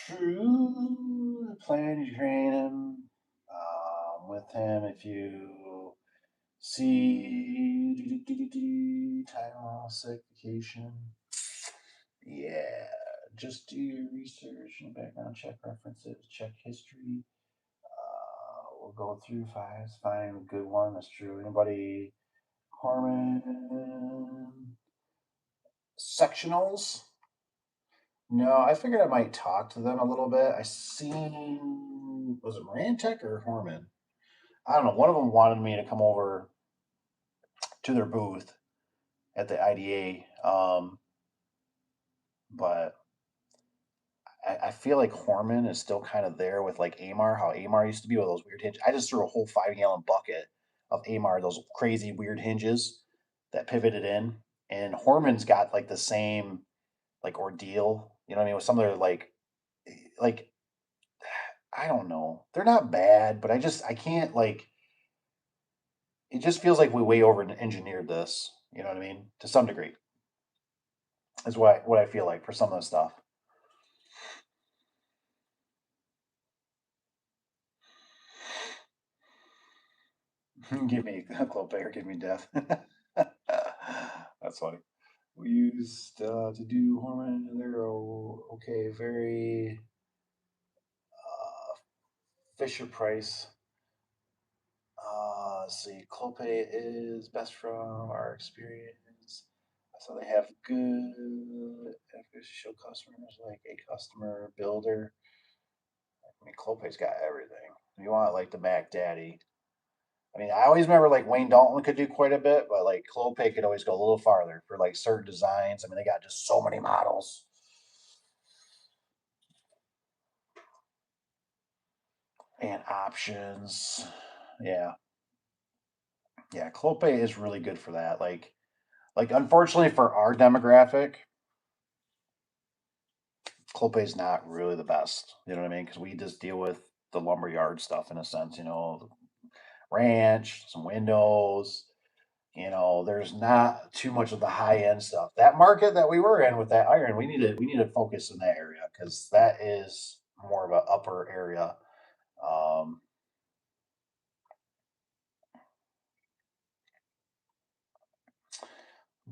True. Plan your training with him if you see time off, sick, vacation. Yeah, just do your research and background check references, check history. We'll go through fives, find a good one. That's true. Anybody? Harmon sectionals? No, I figured I might talk to them a little bit. I seen, was it Marantech or Horman? I don't know. One of them wanted me to come over to their booth at the IDA, but I feel like Horman is still kind of there with like Amar, how Amar used to be with those weird hinges. I just threw a whole 5 gallon bucket of Amar, those crazy weird hinges that pivoted in, and Horman's got like the same like ordeal. You know what I mean? With some of their like I don't know. They're not bad, but I can't like. It just feels like we way over engineered this. You know what I mean? To some degree, is what I feel like for some of the stuff. Give me a club player, give me death. That's funny. We used to do Horman and they're okay, very Fisher Price. Let's see, Clope is best from our experience. So they have good efficacy show customers like a customer builder. I mean, Clope's got everything. You want like the Mac Daddy. I mean, I always remember like Wayne Dalton could do quite a bit, but like Clope could always go a little farther for like certain designs. I mean, they got just so many models and options. Yeah, yeah. Clope is really good for that. Like unfortunately for our demographic, Clope is not really the best. You know what I mean? Because we just deal with the lumberyard stuff in a sense. Ranch, some windows. There's not too much of the high end stuff. That market that we were in with that iron, we need to focus in that area because that is more of an upper area. Um,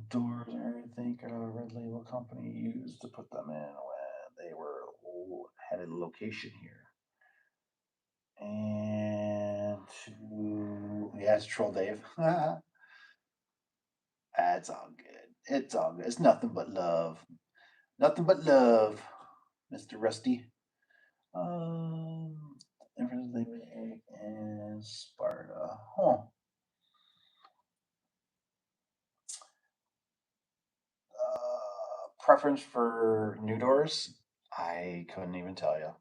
Doors, I think a red label company used to put them in when they were had a location here. And yeah, it's Troll Dave. That's all good. It's all good. It's nothing but love. Nothing but love, Mr. Rusty. Um, Difference they make and Sparta. Huh. Preference for new doors? I couldn't even tell you.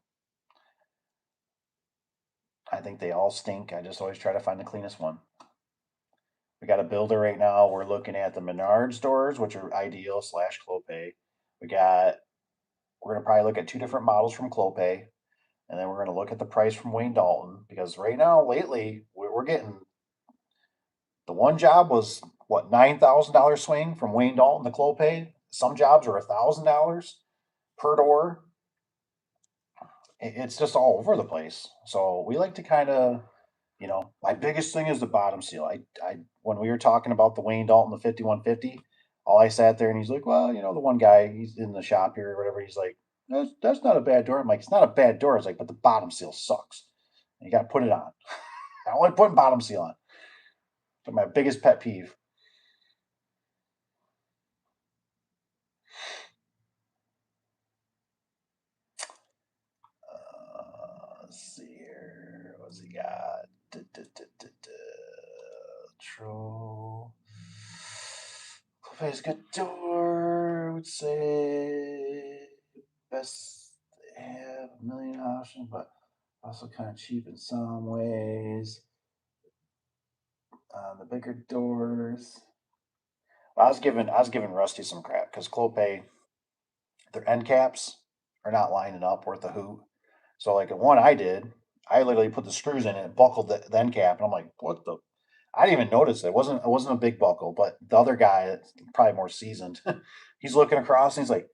I think they all stink. I just always try to find the cleanest one. We got a builder right now. We're looking at the Menards doors, which are ideal slash Clopay. We got, we're gonna probably look at two different models from Clopay, and then we're gonna look at the price from Wayne Dalton because right now, lately, we're getting the one job was what $9,000 swing from Wayne Dalton to Clopay. Some jobs are $1,000 per door. It's just all over the place. So we like to kind of, my biggest thing is the bottom seal. I when we were talking about the Wayne Dalton, the 5150, all I sat there and he's like, well, the one guy, he's in the shop here or whatever. He's like, that's not a bad door. I'm like, it's not a bad door. It's like, but the bottom seal sucks. And you got to put it on. I only put bottom seal on. But my biggest pet peeve. Let's see here. What's he got? Troll. Clopay's good door. I would say best. They have a million options, but also kind of cheap in some ways. The bigger doors. I was giving Rusty some crap because Clopay, their end caps are not lining up worth a hoot. So like the one I did, I literally put the screws in it and buckled the end cap, and I'm like, what the? I didn't even notice it. It wasn't a big buckle, but the other guy, that's probably more seasoned, he's looking across and he's like,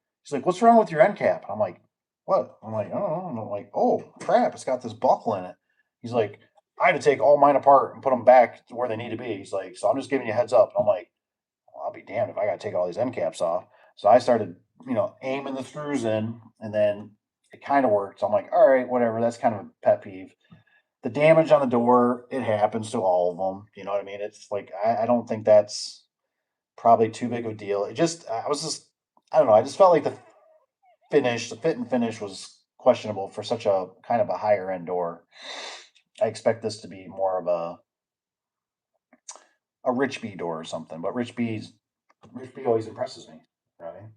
what's wrong with your end cap? And I'm like, what? I'm like, I don't know. And I'm like, oh crap, it's got this buckle in it. He's like, I had to take all mine apart and put them back to where they need to be. He's like, so I'm just giving you a heads up. And I'm like, well, I'll be damned if I got to take all these end caps off. So I started, aiming the screws in, and then it kind of worked. So I'm like, all right, whatever. That's kind of a pet peeve. The damage on the door, it happens to all of them. You know what I mean? It's like I don't think that's probably too big of a deal. I don't know. I just felt like the fit and finish was questionable for such a kind of a higher end door. I expect this to be more of a Rich B door or something, but Rich B always impresses me, right?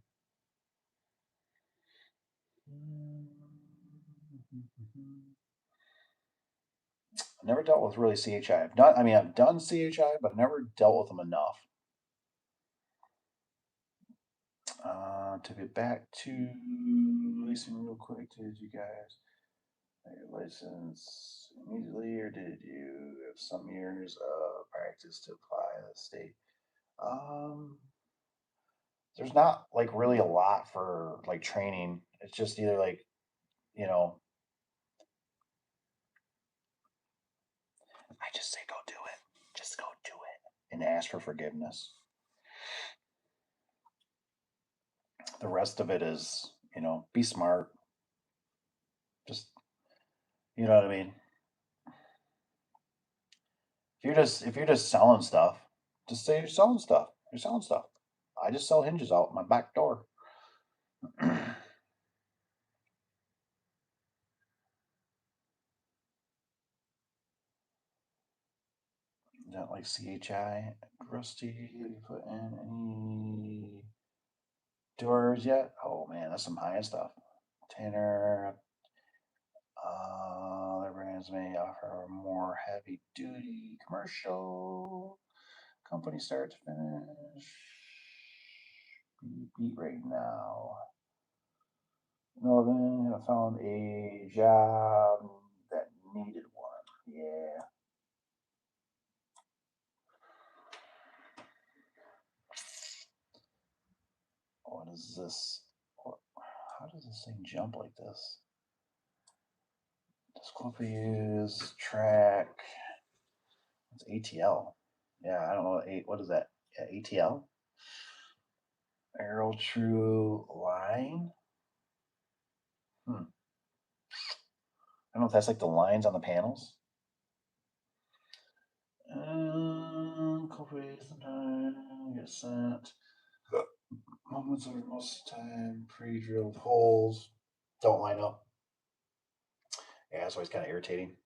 I've never dealt with really CHI. I've done CHI, but never dealt with them enough. To get back to leasing real quick, did you guys get your license immediately, or did you have some years of practice to apply to the state? Um, there's not like really a lot for like training. It's just either like, you know, I just say go do it. Just go do it and ask for forgiveness. The rest of it is, be smart. Just, you know what I mean? If you're just selling stuff, just say you're selling stuff. You're selling stuff. I just sell hinges out my back door. Don't like CHI. Rusty, have you put in any doors yet? Oh man, that's some high end stuff. Tanner, other brands may offer more heavy duty commercial. Company start to finish. Beat right now. Northern, I found a job that needed one. Yeah. What is this? How does this thing jump like this? Scorpius track. It's ATL. Yeah, I don't know. What is that? Yeah, ATL. Arrow True Line. Hmm. I don't know if that's like the lines on the panels. Copy sometime get sent. Moments are most of the time pre-drilled holes don't line up. Yeah, it's always kind of irritating.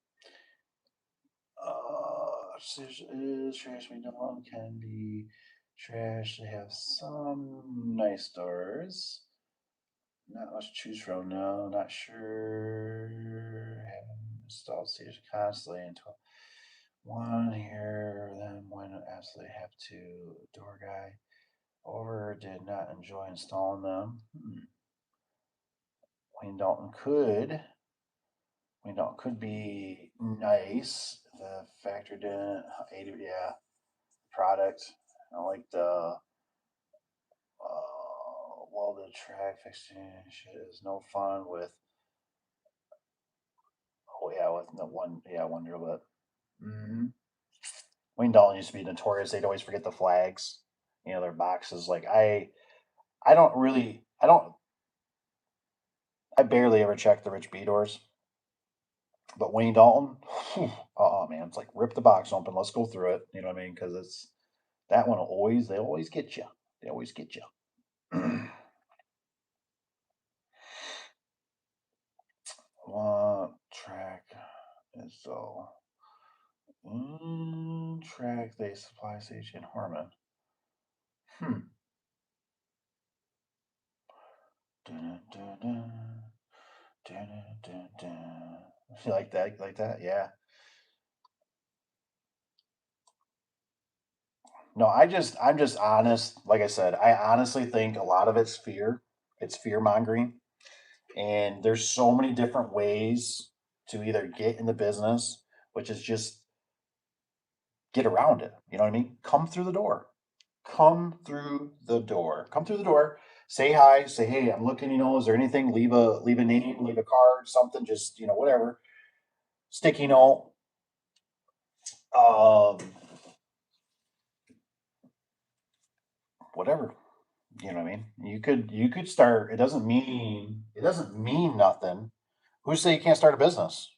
Is trash we don't can be trash. They have some nice doors. Not much to choose from. No, not sure. Haven't installed stage constantly until one here. Then when absolutely to door guy. Over did not enjoy installing them. Wayne Dalton could be nice. The factor didn't 80, yeah. Product. I like the welded track fixing shit is no fun with. Oh yeah, with the one, yeah, one drill bit. Mm-hmm. Wayne Dalton used to be notorious. They'd always forget the flags. Their boxes. Like I don't really, I barely ever check the Rich B doors. But Wayne Dalton, oh man, it's like rip the box open. Let's go through it. You know what I mean? Because it's that one they always get you. They always get you. One track is so track they supply stage in Harmon. Dun, dun, dun, dun, dun, dun. You like that? You like that? Yeah. No, I'm just honest. Like I said, I honestly think a lot of it's fear. It's fear mongering. And there's so many different ways to either get in the business, which is just get around it. You know what I mean? Come through the door. Come through the door. Come through the door. Say hi. Say, hey, I'm looking. Is there anything? Leave a name. Leave a card. Something. Just whatever. Sticky note. Um, Whatever. You know what I mean? You could start. It doesn't mean nothing. Who say you can't start a business?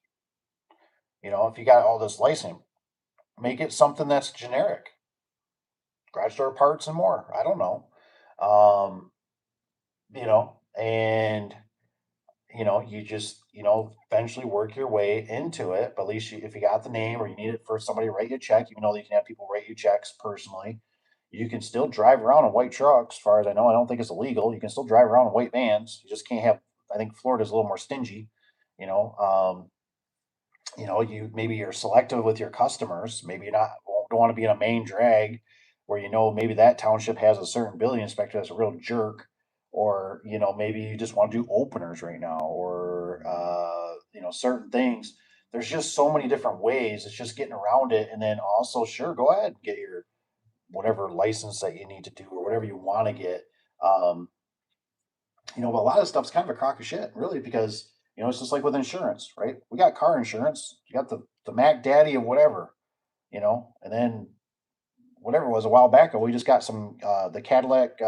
If you got all this license, make it something that's generic. Garage door parts and more. I don't know. And you just eventually work your way into it. But at least if you got the name or you need it for somebody to write you a check, even though you can have people write you checks personally, you can still drive around in white trucks. As far as I know, I don't think it's illegal. You can still drive around in white vans. You just can't have. I think Florida's a little more stingy. You know, um, you maybe you're selective with your customers. Maybe you don't want to be in a main drag where maybe that township has a certain building inspector that's a real jerk, or maybe you just want to do openers right now, or certain things. There's just so many different ways. It's just getting around it, and then also sure, go ahead and get your whatever license that you need to do or whatever you want to get. Um, but a lot of stuff's kind of a crock of shit, really, because it's just like with insurance, right? We got car insurance, you got the Mac Daddy of whatever, and then whatever it was a while back ago, we just got some the Cadillac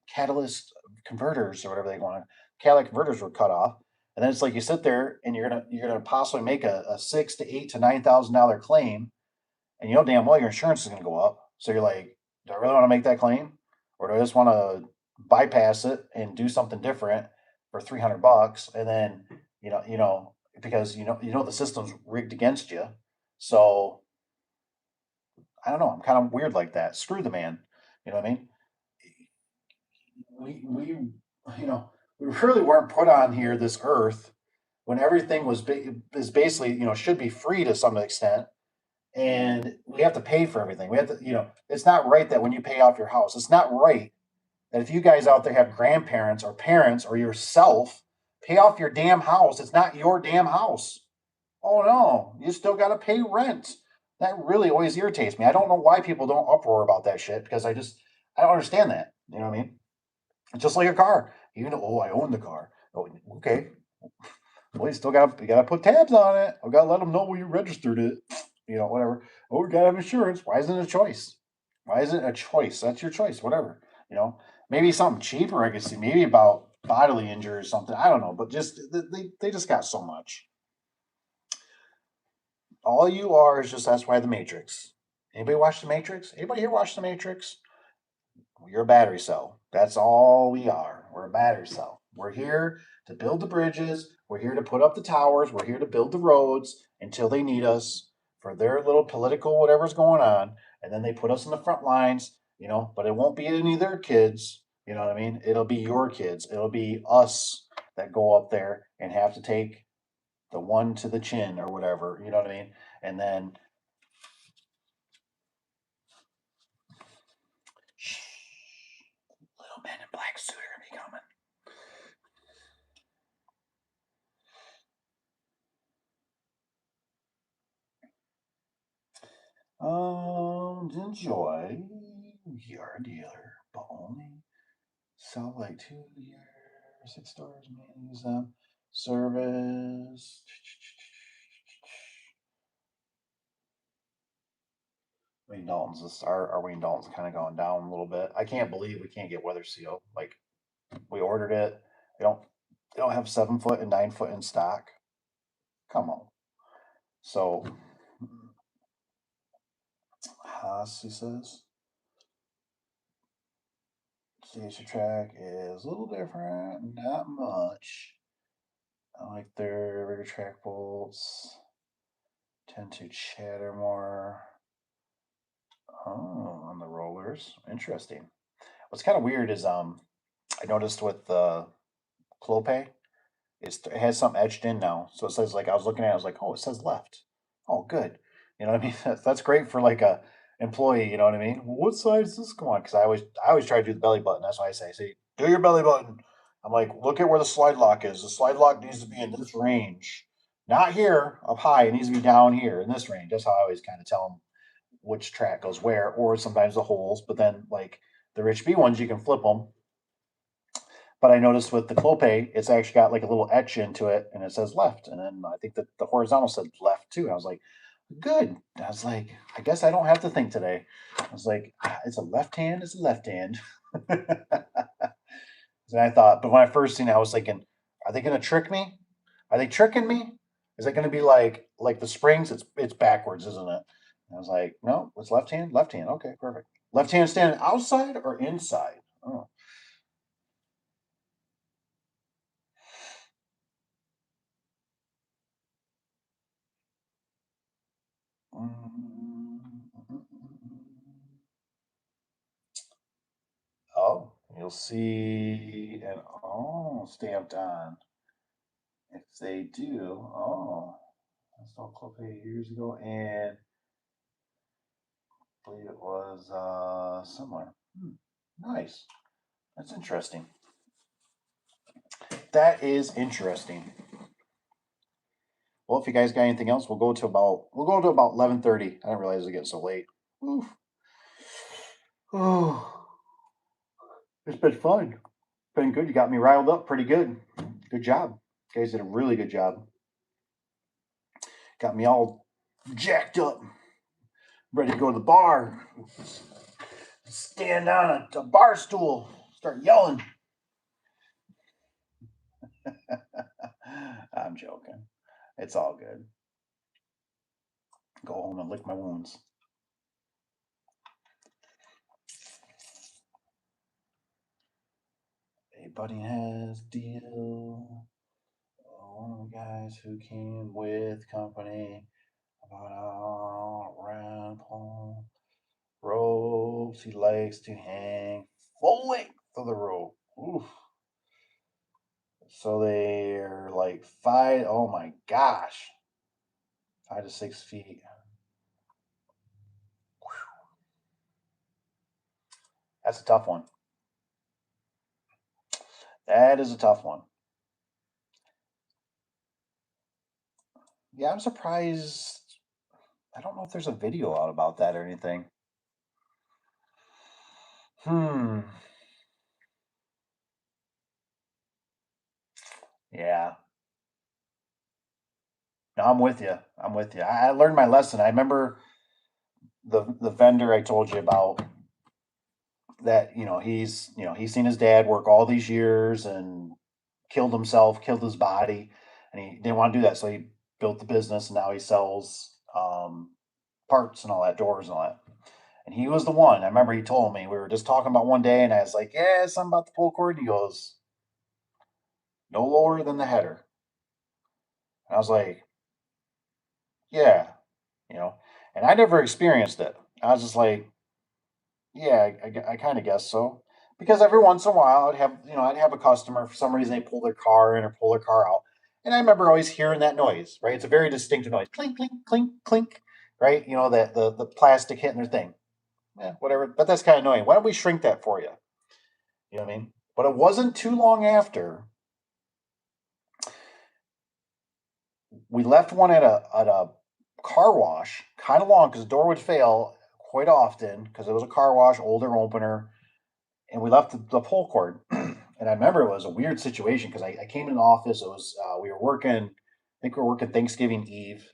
catalyst converters or whatever they want. Cadillac converters were cut off, and then it's like you sit there and you're gonna possibly make a $6,000 to $8,000 to $9,000 claim, and you know damn well your insurance is gonna go up. So you're like, do I really want to make that claim, or do I just want to bypass it and do something different for $300, and then because the system's rigged against you. So I don't know. I'm kind of weird like that. Screw the man. You know what I mean? We we really weren't put on here this earth when everything is basically should be free to some extent, and we have to pay for everything. We have to it's not right that when you pay off your house, it's not right that if you guys out there have grandparents or parents or yourself pay off your damn house, it's not your damn house. Oh no, you still got to pay rent. That really always irritates me. I don't know why people don't uproar about that shit because I don't understand that. You know what I mean? It's just like a car. Even though, I own the car. Oh, okay. Well, you gotta put tabs on it. I gotta let them know where you registered it. Whatever. Oh, we gotta have insurance. Why isn't it a choice? Why isn't it a choice? That's your choice. Whatever. Maybe something cheaper. I could see maybe about bodily injury or something. I don't know, but just they just got so much. All you are is just that's why the Matrix. Anybody watch the Matrix? Anybody here watch the Matrix? You're a battery cell. That's all we are. We're a battery cell. We're here to build the bridges. We're here to put up the towers. We're here to build the roads until they need us for their little political whatever's going on. And then they put us in the front lines, but it won't be any of their kids. You know what I mean? It'll be your kids. It'll be us that go up there and have to take the one to the chin or whatever. You know what I mean? And then Enjoy. We are a dealer, but only sell like 2 years, 6 stores, man. Use them. Service. Wayne Dalton's our Wayne Dalton's kind of going down a little bit. I can't believe we can't get weather seal. Like we ordered it. They don't have 7 foot and 9 foot in stock. Come on. So Haas, he says. Station track is a little different, not much. I like their rigger track bolts. Tend to chatter more. Oh, on the rollers. Interesting. What's kind of weird is I noticed with the Clope, it has something etched in now. So it says like I was looking at it, I was like, oh, it says left. Oh, good. You know what I mean? That's great for like a employee, you know what I mean? Well, what side does this go on? Because I always try to do the belly button. That's why I say, do your belly button. I'm like, look at where the slide lock is. The slide lock needs to be in this range. Not here up high. It needs to be down here in this range. That's how I always kind of tell them which track goes where, or sometimes the holes. But then like the Rich B ones, you can flip them. But I noticed with the Clope, it's actually got like a little etch into it, and it says left. And then I think that the horizontal said left too. And I was like, good. I was like, I guess I don't have to think today. I was like, it's a left hand, it's a left hand. And I thought, but when I first seen it, I was thinking, are they going to trick me? Are they tricking me? Is it going to be like the springs? It's backwards, isn't it? And I was like, no, it's left hand, left hand. Okay, perfect. Left hand standing outside or inside? Oh. Oh, you'll see an stamped on. If they do, I installed Clopay years ago, and I believe it was similar. Nice. That's interesting. That is interesting. Well, if you guys got anything else, we'll go to about 11:30. I didn't realize it was getting so late. Oof. Oh, it's been fun. Been good. You got me riled up pretty good. Good job. You guys did a really good job. Got me all jacked up, ready to go to the bar. Stand on a bar stool, start yelling. I'm joking. It's all good. Go home and lick my wounds. A buddy has deal. One of the guys who came with company about around Paul ropes. He likes to hang full length of the rope. Oof. So they're like five. Oh my gosh, 5 to 6 feet. That's a tough one. That is a tough one. Yeah, I'm surprised. I don't know if there's a video out about that or anything. Hmm. Yeah. No, I'm with you. I'm with you. I learned my lesson. I remember the vendor I told you about that. He's seen his dad work all these years and killed himself, killed his body, and he didn't want to do that. So he built the business, and now he sells parts and all that, doors and all that. And he was the one. I remember he told me we were just talking about one day, and I was like, "Yeah, something about the pull cord." And he goes, "No lower than the header." And I was like, "Yeah, you know." And I never experienced it. I was just like, "Yeah, I kind of guess so." Because every once in a while, I'd have a customer for some reason they pull their car in or pull their car out, and I remember always hearing that noise. Right, it's a very distinctive noise, clink, clink, clink, clink. Right, that the plastic hitting their thing. Yeah, whatever. But that's kind of annoying. Why don't we shrink that for you? You know what I mean? But it wasn't too long after we left one at a car wash, kind of long because the door would fail quite often because it was a car wash, older opener, and we left the pull cord. And I remember it was a weird situation because I came in the office. It was we were working. I think we were working Thanksgiving Eve,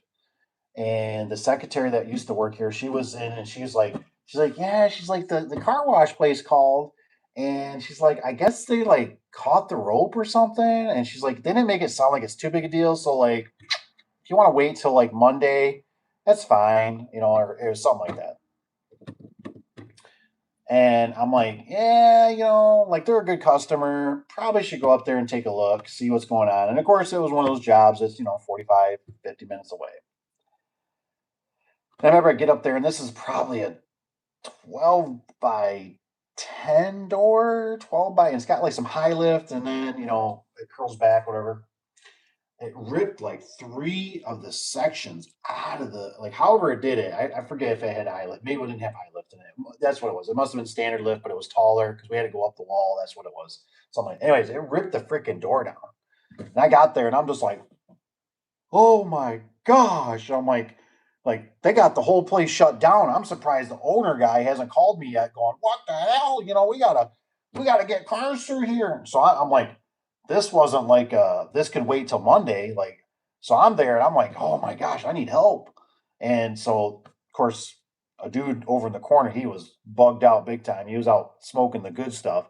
and the secretary that used to work here, she was in, and she's like, yeah, she's like the car wash place called, and she's like, I guess they like caught the rope or something, and she's like, they didn't make it sound like it's too big a deal, so like if you want to wait till like Monday, that's fine, or something like that. And I'm like, yeah, like they're a good customer. Probably should go up there and take a look, see what's going on. And of course, it was one of those jobs that's, 45, 50 minutes away. And I remember I get up there, and this is probably a 12 by 10 door, 12 by, and it's got like some high lift, and then, it curls back, whatever. It ripped like three of the sections out of the, like, however it did it. I forget if it had high lift. Maybe it didn't have high lift in it. That's what it was. It must have been standard lift, but it was taller because we had to go up the wall. That's what it was. Something like, anyways, it ripped the freaking door down. And I got there and I'm just like, oh my gosh. I'm like they got the whole place shut down. I'm surprised the owner guy hasn't called me yet going, what the hell? We gotta get cars through here. So I'm like, this wasn't like this could wait till Monday. Like, so I'm there and I'm like, oh my gosh, I need help. And so of course a dude over in the corner, he was bugged out big time. He was out smoking the good stuff.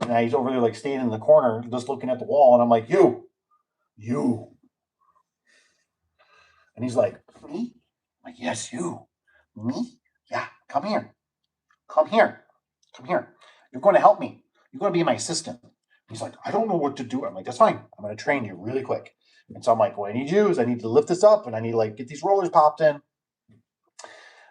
And he's over there like standing in the corner, just looking at the wall, and I'm like, you. And he's like, me? I'm like, yes, you. Me? Yeah, come here. Come here. Come here. You're going to help me. You're going to be my assistant. He's like, I don't know what to do. I'm like, that's fine. I'm going to train you really quick. And so I'm like, what I need you is I need to lift this up and I need to like get these rollers popped in.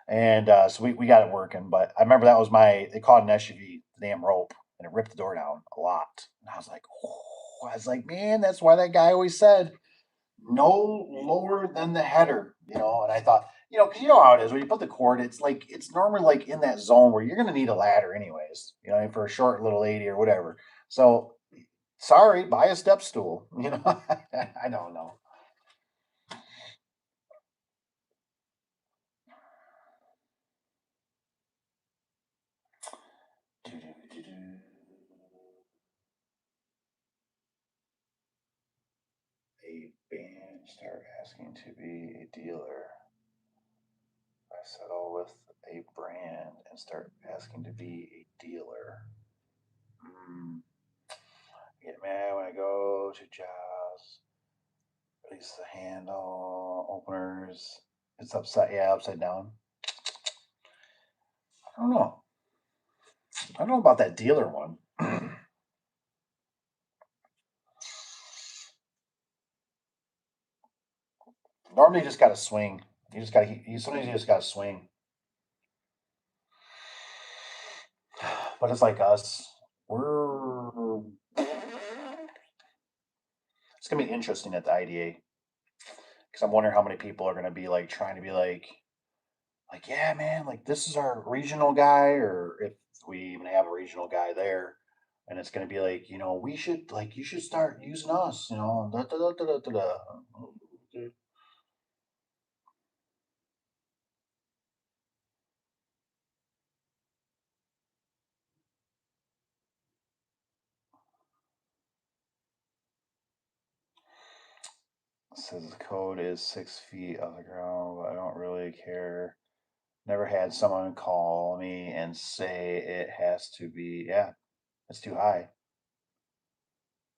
And so we got it working. But I remember that was they caught an SUV, the damn rope, and it ripped the door down a lot. And I was like, man, that's why that guy always said, no lower than the header. And I thought, because you know how it is when you put the cord, it's normally like in that zone where you're going to need a ladder anyways, for a short little lady or whatever. So sorry, buy a step stool. I don't know. A band start asking to be a dealer. I settle with a brand and start asking to be a dealer. Mm. Get mad when I go to jobs. Release the handle openers. It's upside down. I don't know. I don't know about that dealer one. Normally, you just got to swing. Sometimes you just got to swing. But it's like us. We're. It's gonna be interesting at the IDA because I'm wondering how many people are gonna be like trying to be like, yeah, man, like this is our regional guy, or if we even have a regional guy there, and it's gonna be like, we should like you should start using us, da, da, da, da, da, da, da. It says the code is 6 feet off the ground, but I don't really care. Never had someone call me and say it has to be, yeah, it's too high.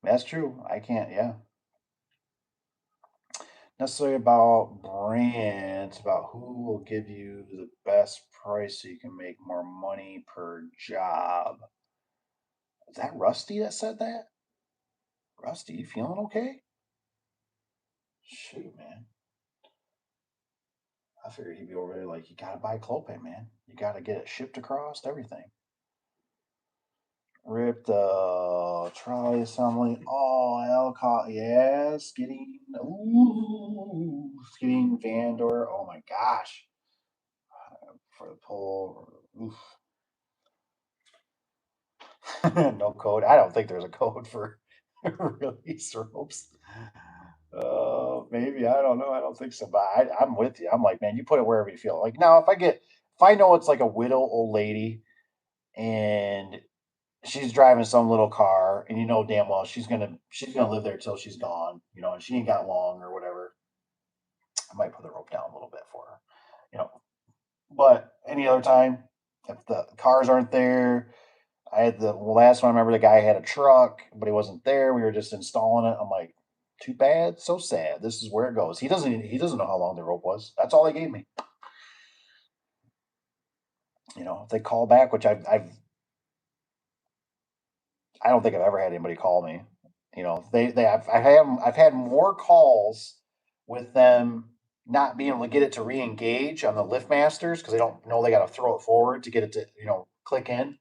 That's true. I can't, yeah. Necessarily about brand, it's about who will give you the best price so you can make more money per job. Is that Rusty that said that? Rusty, you feeling okay? Shoot, man. I figured he'd be over there like, you gotta buy Clopay, man. You gotta get it shipped across, everything. Rip the trolley assembly. Oh, Alcott. Yeah, skidding. Ooh, skidding Vandor. Oh my gosh. For the pull. Oof. No code. I don't think there's a code for release ropes. Maybe, I don't know, I don't think so, but I'm with you. I'm like, man, you put it wherever you feel. Like now, if I know it's like a widow old lady and she's driving some little car, and you know damn well she's gonna live there till she's gone, and she ain't got long or whatever. I might put the rope down a little bit for her, you know. But any other time, if the cars aren't there, I had the last one. I remember the guy had a truck, but he wasn't there. We were just installing it. I'm like, too bad, so sad. This is where it goes. He doesn't know how long the rope was. That's all they gave me. If they call back, which I don't think I've ever had anybody call me. I've had more calls with them not being able to get it to re-engage on the lift masters because they don't know they got to throw it forward to get it to click in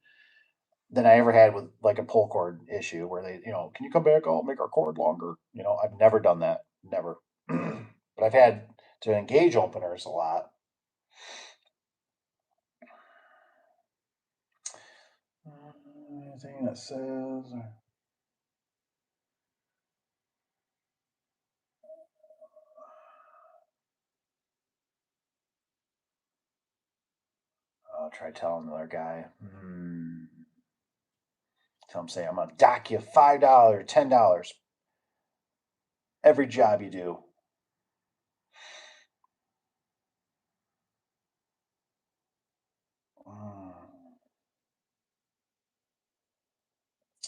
than I ever had with like a pull cord issue where can you come back? I'll make our cord longer. I've never done that. Never. But I've had to engage openers a lot. Anything that says. I'll try telling the other guy. Tell him, say, I'm gonna dock you $5, $10 every job you do.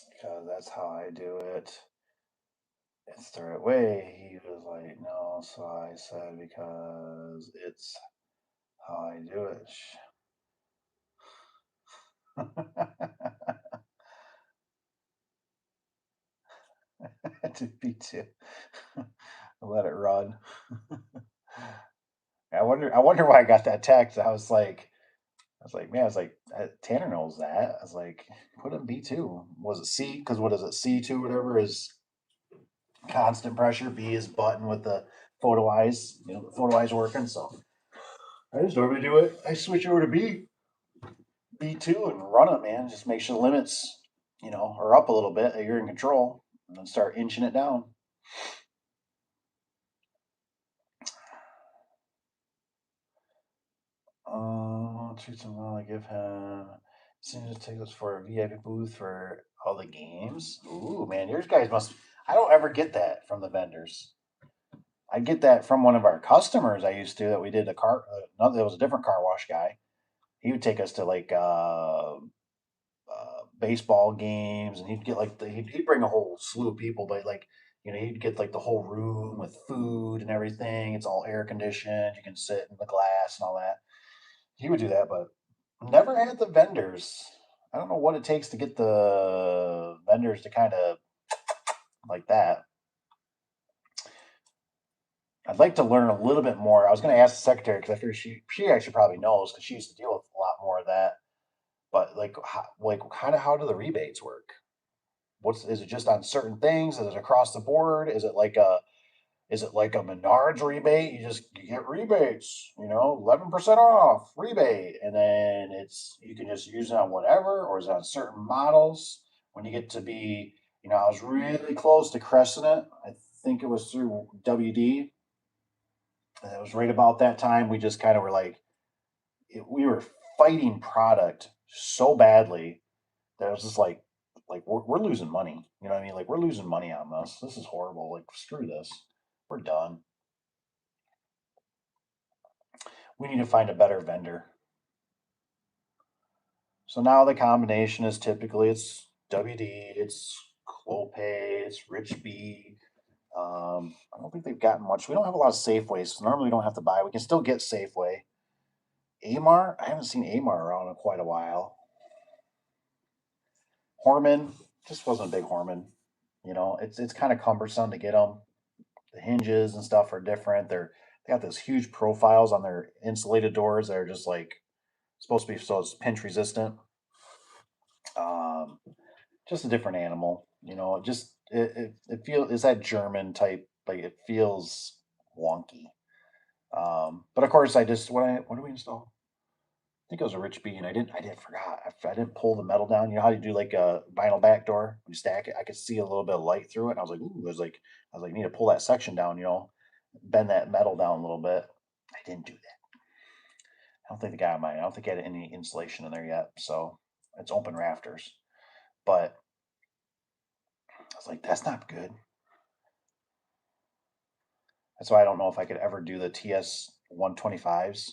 Because that's how I do it. It's the right way. He was like, no. So I said, because it's how I do it. To be too. Let it run. I wonder why I got that text. Man, I was like, Tanner knows that. I was like, put in B2. Was it C? Because what is it? C2, whatever, is constant pressure. B is button with the photo eyes. The photo eyes working. So I just normally do it. I switch over to B2 and run it, man. Just make sure the limits, are up a little bit, that you're in control, and then start inching it down. Treat him well. I give him. Seems to take us for a VIP booth for all the games. Ooh, man, yours guys must. I don't ever get that from the vendors. I get that from one of our customers. I used to that we did a car. No, it was a different car wash guy. He would take us to like baseball games, and he'd get like he'd bring a whole slew of people, but like he'd get like the whole room with food and everything. It's all air conditioned. You can sit in the glass and all that. He would do that, but never had the vendors. I don't know what it takes to get the vendors to kind of like that. I'd like to learn a little bit more. I was going to ask the secretary because I figure she actually probably knows because she used to deal with a lot more of that. But kind of how do the rebates work? Is it just on certain things? Is it across the board? Is it like a Menards rebate? You get rebates, 11% off rebate, and then you can just use it on whatever, or is it on certain models? When you get to be, I was really close to cresting it. I think it was through WD. And it was right about that time we just kind of were like, we were fighting product so badly that it was just like we're losing money. You know what I mean? Like we're losing money on this. This is horrible. Like screw this. We're done. We need to find a better vendor. So now the combination is typically it's WD, it's Clopay, it's Rich B. I don't think they've gotten much. We don't have a lot of Safeways, so normally we don't have to buy. We can still get Safeway. Amar, I haven't seen Amar around in quite a while. Horman, just wasn't a big Horman. It's kind of cumbersome to get them. The hinges and stuff are different. They got those huge profiles on their insulated doors that are just like supposed to be so it's pinch resistant. Um, just a different animal. It feels it's that German type. Like it feels wonky. But of course, what do we install? I think it was a Rich B, and I didn't forgot. I didn't pull the metal down. You know how you do like a vinyl back door? When you stack it, I could see a little bit of light through it, and I was like, ooh, I was like, need to pull that section down. bend that metal down a little bit. I didn't do that. I don't think the guy on mine. I don't think he had any insulation in there yet, so it's open rafters. But I was like, that's not good. That's why I don't know if I could ever do the TS 125s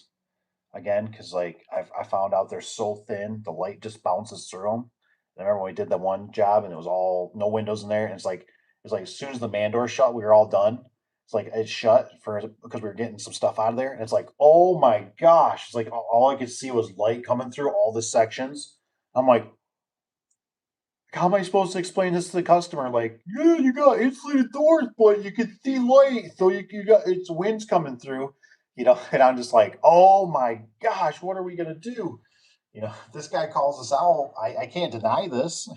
again, because like I found out they're so thin, the light just bounces through them. I remember when we did the one job and it was all no windows in there, and it's like as soon as the man door shut, we were all done. It's like it shut for because we were getting some stuff out of there, and it's like, oh my gosh, it's like all I could see was light coming through all the sections. I'm like, how am I supposed to explain this to the customer? Like, yeah, you got insulated doors, but you can see light, so you got it's winds coming through, And I'm just like, oh my gosh, what are we gonna do? This guy calls us out. I can't deny this.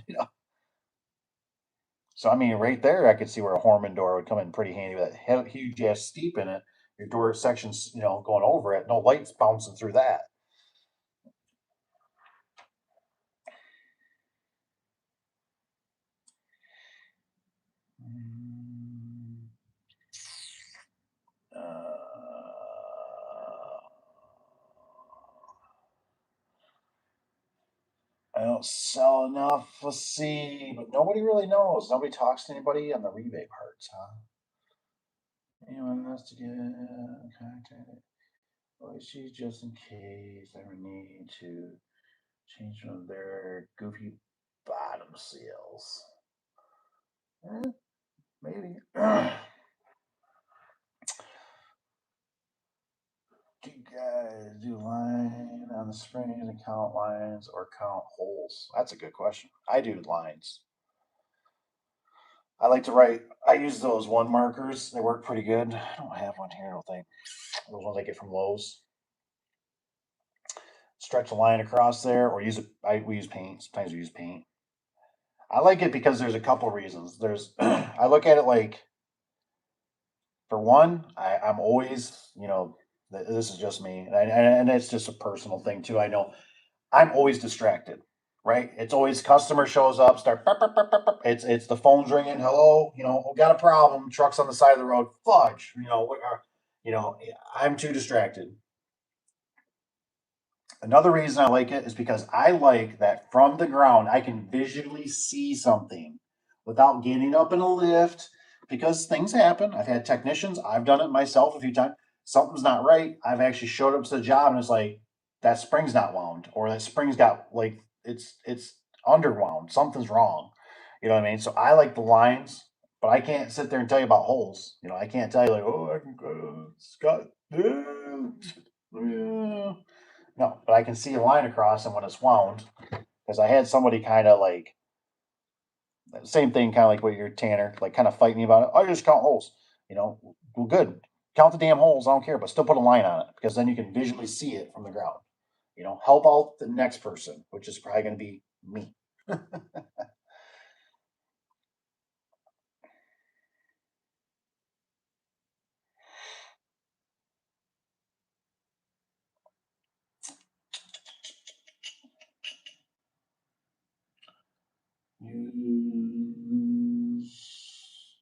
So I mean, right there, I could see where a Horman door would come in pretty handy with that huge ass steep in it. Your door sections, going over it, no lights bouncing through that. Mm, uh, I don't sell enough. Let's see, but nobody really knows. Nobody talks to anybody on the rebate parts, huh? Anyone wants to get contact? Well, issues just in case I ever need to change one of their goofy bottom seals. Maybe. Do you guys do line on the springs and count lines or count holes? That's a good question. I do lines. I like to write. I use those one markers. They work pretty good. I don't have one here. I don't think those ones I get from Lowe's. Stretch a line across there, or use it. We use paint. Sometimes we use paint. I like it because there's a couple reasons. There's I look at it like, for one, I'm always, this is just me, and it's just a personal thing too. I know I'm always distracted, right? It's always customer shows up, start. Burp, burp, burp, burp, burp. It's the phone's ringing. Hello, got a problem. Truck's on the side of the road. Fudge. I'm too distracted. Another reason I like it is because I like that from the ground I can visually see something without getting up in a lift, because things happen. I've had technicians, I've done it myself a few times. Something's not right. I've actually showed up to the job and it's like, that spring's not wound, or that spring's got like it's underwound. Something's wrong. You know what I mean? So I like the lines, but I can't sit there and tell you about holes. I can't tell you like, oh, I can it's got yeah. No, but I can see a line across and when it's wound, because I had somebody kind of like, same thing, kind of like what you're Tanner, like kind of fight me about it. I just count holes, Well, good, count the damn holes. I don't care, but still put a line on it, because then you can visually see it from the ground. Help out the next person, which is probably going to be me. Use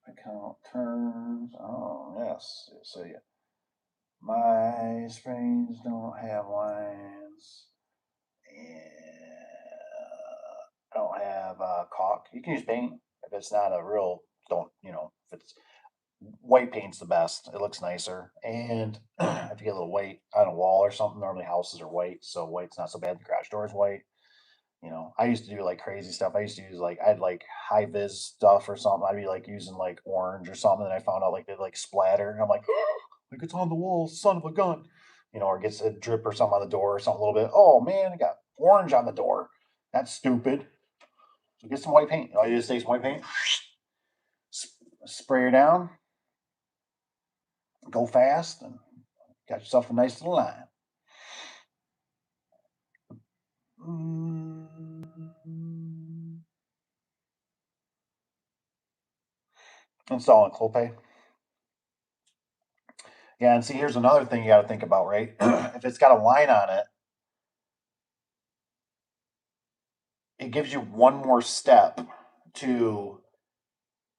account terms. Oh yes, so yeah. My springs don't have lines. And I don't have caulk. You can use paint if it's not a real. Don't if it's white paint's the best. It looks nicer, and if you get a little white on a wall or something, normally houses are white, so white's not so bad. The garage door is white. I used to do like crazy stuff. I used to use like I'd like high vis stuff or something. I'd be like using like orange or something, and I found out like they like splatter, and I'm like, like it's on the wall, son of a gun, or it gets a drip or something on the door or something a little bit. Oh man, I got orange on the door. That's stupid. So get some white paint. All you just take some white paint, spray her down, go fast, and got yourself a nice little line. Installing Clopay. Yeah, and see, here's another thing you got to think about, right? If it's got a line on it, it gives you one more step to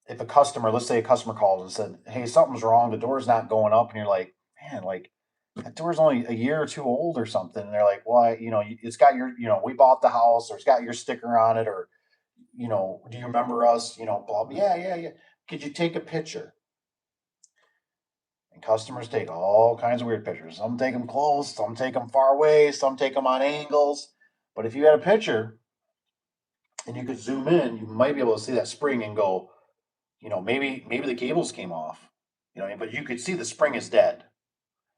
if a customer, let's say a customer calls and said, "Hey, something's wrong. The door's not going up," and you're like, "Man, like that door's only a year or two old or something." And they're like, "Well, it's got your, we bought the house, or it's got your sticker on it, or do you remember us? Blah, blah. Yeah, yeah, yeah. Could you take a picture?" And customers take all kinds of weird pictures. Some take them close, some take them far away, some take them on angles. But if you had a picture and you could zoom in, you might be able to see that spring and go, maybe the cables came off. But you could see the spring is dead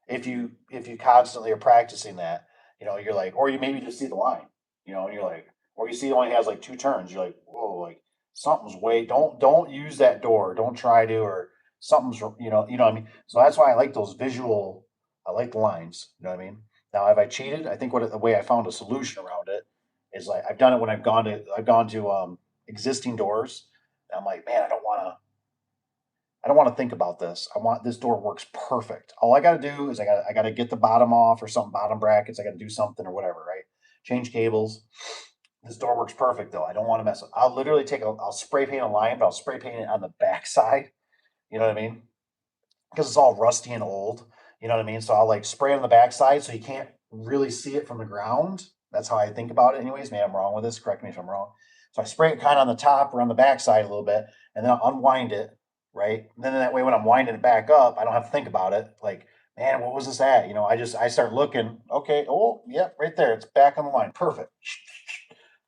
if you constantly are practicing that. You're like, or you maybe just see the line, and you're like, or you see it only has like two turns. You're like, whoa, like something's way. Don't use that door. Don't try to, or something's what I mean. So that's why I like those visual. I like the lines. You know what I mean. Now, have I cheated? I think the way I found a solution around it is like I've done it when I've gone to existing doors. And I'm like, man, I don't want to think about this. I want this door works perfect. All I got to do is I got to get the bottom off or something, bottom brackets. I got to do something or whatever, right? Change cables. This door works perfect though. I don't want to mess up. I'll literally I'll spray paint a line, but I'll spray paint it on the back side. You know what I mean? Because it's all rusty and old. You know what I mean? So I'll like spray on the back side so you can't really see it from the ground. That's how I think about it, anyways. Maybe I'm wrong with this. Correct me if I'm wrong. So I spray it kind of on the top or on the back side a little bit, and then I'll unwind it, right? And then that way, when I'm winding it back up, I don't have to think about it. Like, man, what was this at? I start looking. Okay, oh, yep, right there. It's back on the line. Perfect.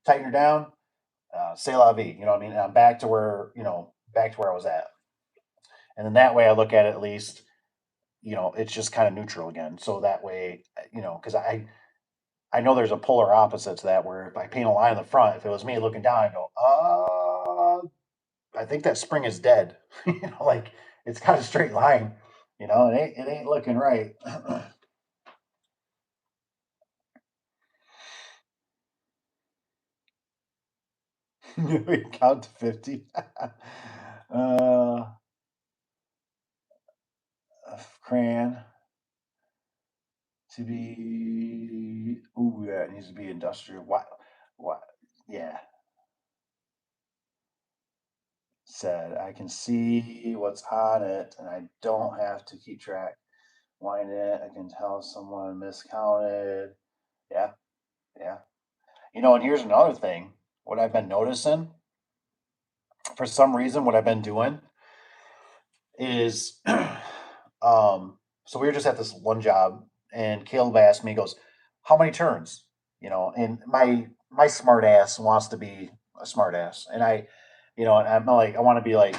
Tighten her down. C'est la vie. You know what I mean? And I'm back to where I was at. And then that way, I look at it at least it's just kind of neutral again. So that way, because I know there's a polar opposite to that where if I paint a line in the front, if it was me looking down, I go, I think that spring is dead. Like it's got a straight line. It ain't looking right. We count to 50. uh, crayon to be. Ooh, yeah, it needs to be industrial. What? What? Yeah. Said I can see what's on it and I don't have to keep track. Wind it, I can tell someone miscounted. Yeah, yeah. And here's another thing. What I've been noticing, for some reason, what I've been doing is, so we were just at this one job, and Caleb asked me, he goes, "How many turns?" And my smart ass wants to be a smart ass, and and I'm like, I want to be like,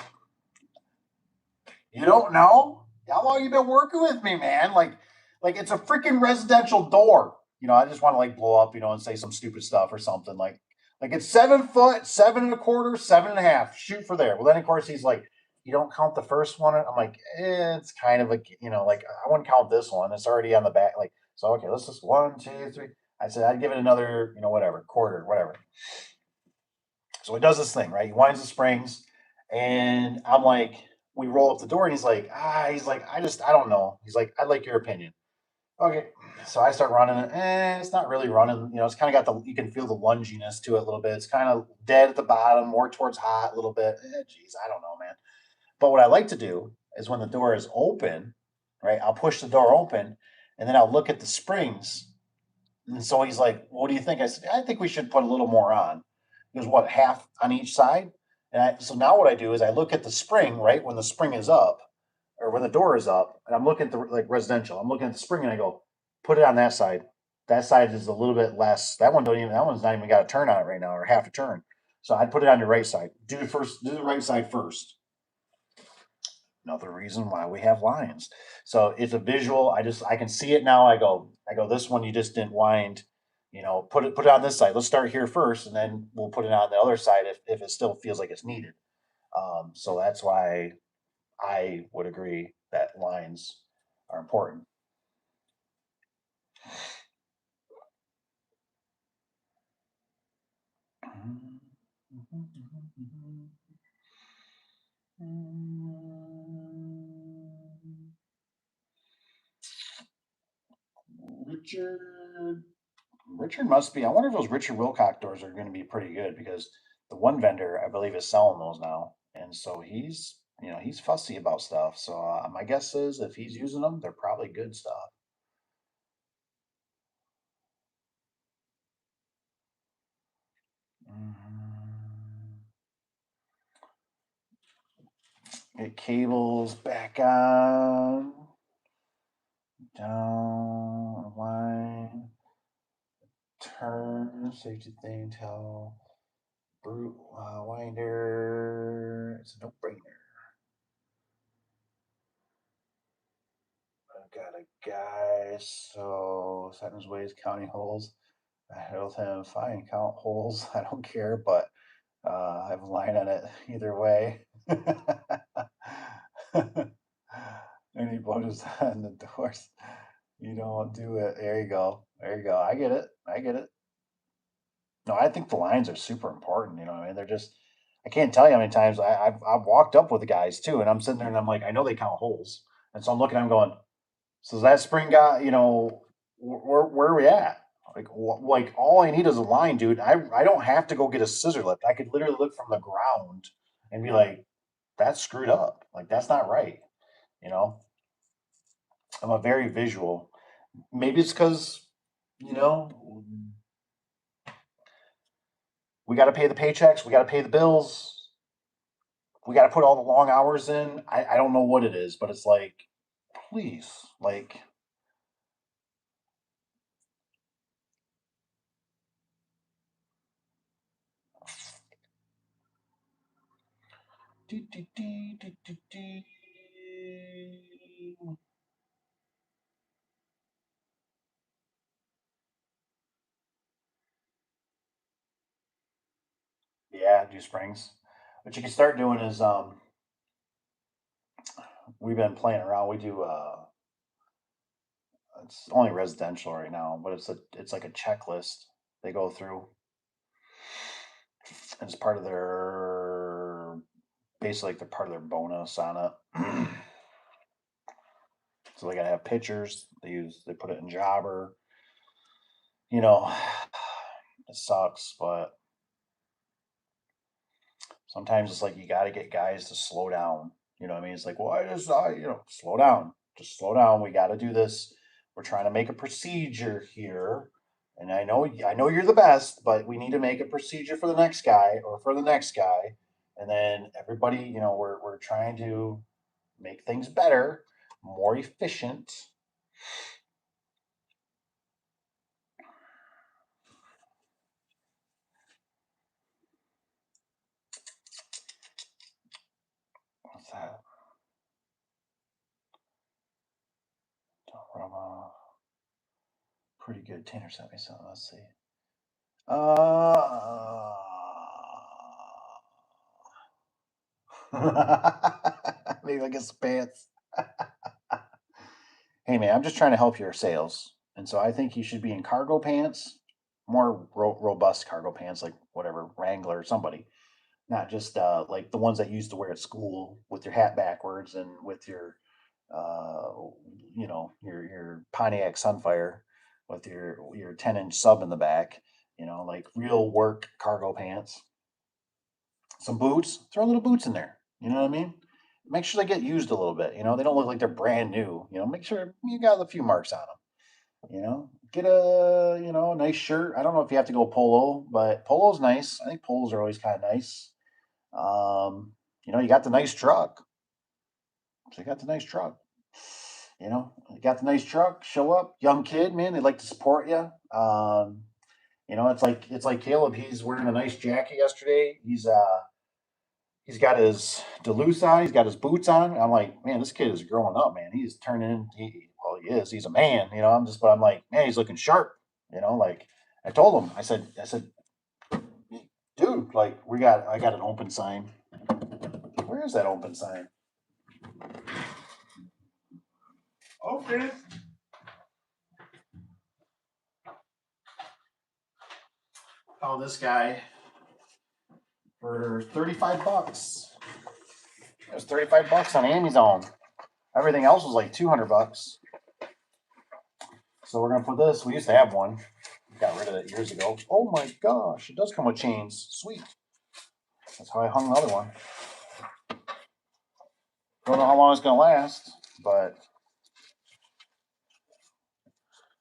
you don't know? How long you been working with me, man? Like it's a freaking residential door. I just want to like blow up, and say some stupid stuff or something like it's 7 foot, 7 1/4, 7 1/2. Shoot for there. Well, then of course he's like, you don't count the first one. I'm like, it's kind of like like I wouldn't count this one. It's already on the back. Like so, okay, let's just 1, 2, 3. I said I'd give it another, whatever quarter, whatever. So he does this thing, right? He winds the springs, and I'm like, we roll up the door, and he's like, I don't know. He's like, I'd like your opinion. Okay, so I start running it. It's not really running. It's kind of got you can feel the lunginess to it a little bit. It's kind of dead at the bottom, more towards hot a little bit. Geez, I don't know, man. But what I like to do is when the door is open, right? I'll push the door open, and then I'll look at the springs. And so he's like, "What do you think?" I said, "I think we should put a little more on." He goes, "What, half on each side?" So now what I do is I look at the spring, right, when the spring is up, or when the door is up, and I'm looking at the like residential. I'm looking at the spring, and I go, "Put it on that side. That side is a little bit less. That one's not even got a turn on it right now, or half a turn. So I'd put it on your right side. Do the right side first." Another reason why we have lines. So it's a visual. I can see it now. I go, this one you just didn't wind. Put it on this side. Let's start here first, and then we'll put it on the other side if it still feels like it's needed. So that's why I would agree that lines are important. Richard Richard must be. I wonder if those Richard Wilcox doors are going to be pretty good because the one vendor I believe is selling those now, And so he's fussy about stuff. So my guess is if he's using them, they're probably good stuff. Mm, Get cables back on. Down line. Turn safety thing. Tell brute winder. It's a no-brainer. I've got a guy. So Saturn's ways counting holes. I told him fine, count holes. I don't care, but I have a line on it either way. Any bonus on the doors? You don't do it. There you go. There you go. I get it. I get it. No, I think the lines are super important. You know, what I mean, they're just. I can't tell you how many times I've walked up with the guys too, and I'm sitting there and I'm like, I know they count holes, and so I'm looking, I'm going, so that spring guy, where are we at? Like all I need is a line, dude. I don't have to go get a scissor lift. I could literally look from the ground and be like, that's screwed up. Like that's not right. You know, I'm a very visual. Maybe it's because you know we got to pay the paychecks, we got to pay the bills, we got to put all the long hours in. I don't know what it is, but it's like, please, like. Dee, dee, dee, dee, dee, dee. Yeah, do springs. What you can start doing is we've been playing around. We do it's only residential right now, but it's like a checklist they go through. It's part of their basically like they're part of their bonus on it. So they gotta have pictures. They put it in Jobber. You know, it sucks, but sometimes it's like you got to get guys to slow down. You know what I mean? It's like, well, slow down. Just slow down. We got to do this. We're trying to make a procedure here. And I know you're the best, but we need to make a procedure for the next guy or for the next guy. And then everybody, we're trying to make things better, more efficient. What's that? Pretty good. Tanner sent me something. Let's see. Uh, maybe I get some pants. Hey man, I'm just trying to help your sales, and so I think you should be in cargo pants, more robust cargo pants, like whatever Wrangler or somebody, not just like the ones that you used to wear at school with your hat backwards and with uh, your Pontiac Sunfire with your 10-inch sub in the back. Like real work cargo pants. Some boots, throw little boots in there. You know what I mean? Make sure they get used a little bit. They don't look like they're brand new. Make sure you got a few marks on them. Get a nice shirt. I don't know if you have to go polo, but polo's nice. I think polos are always kind of nice. You got the nice truck. So you got the nice truck. You got the nice truck. Show up, young kid, man. They'd like to support you. It's like Caleb. He's wearing a nice jacket yesterday. He's got his Duluth on. He's got his boots on. I'm like, man, this kid is growing up, man. He's turning. Well, he is. He's a man. But I'm like, man, he's looking sharp. Like I told him. I said, dude, like I got an open sign. Where is that open sign? Open. Oh, this guy for $35. It was $35 on Amazon. Everything else was like $200. So we're gonna put this. We used to have one. Got rid of it years ago. Oh my gosh, it does come with chains. Sweet. That's how I hung the other one. Don't know how long it's gonna last, but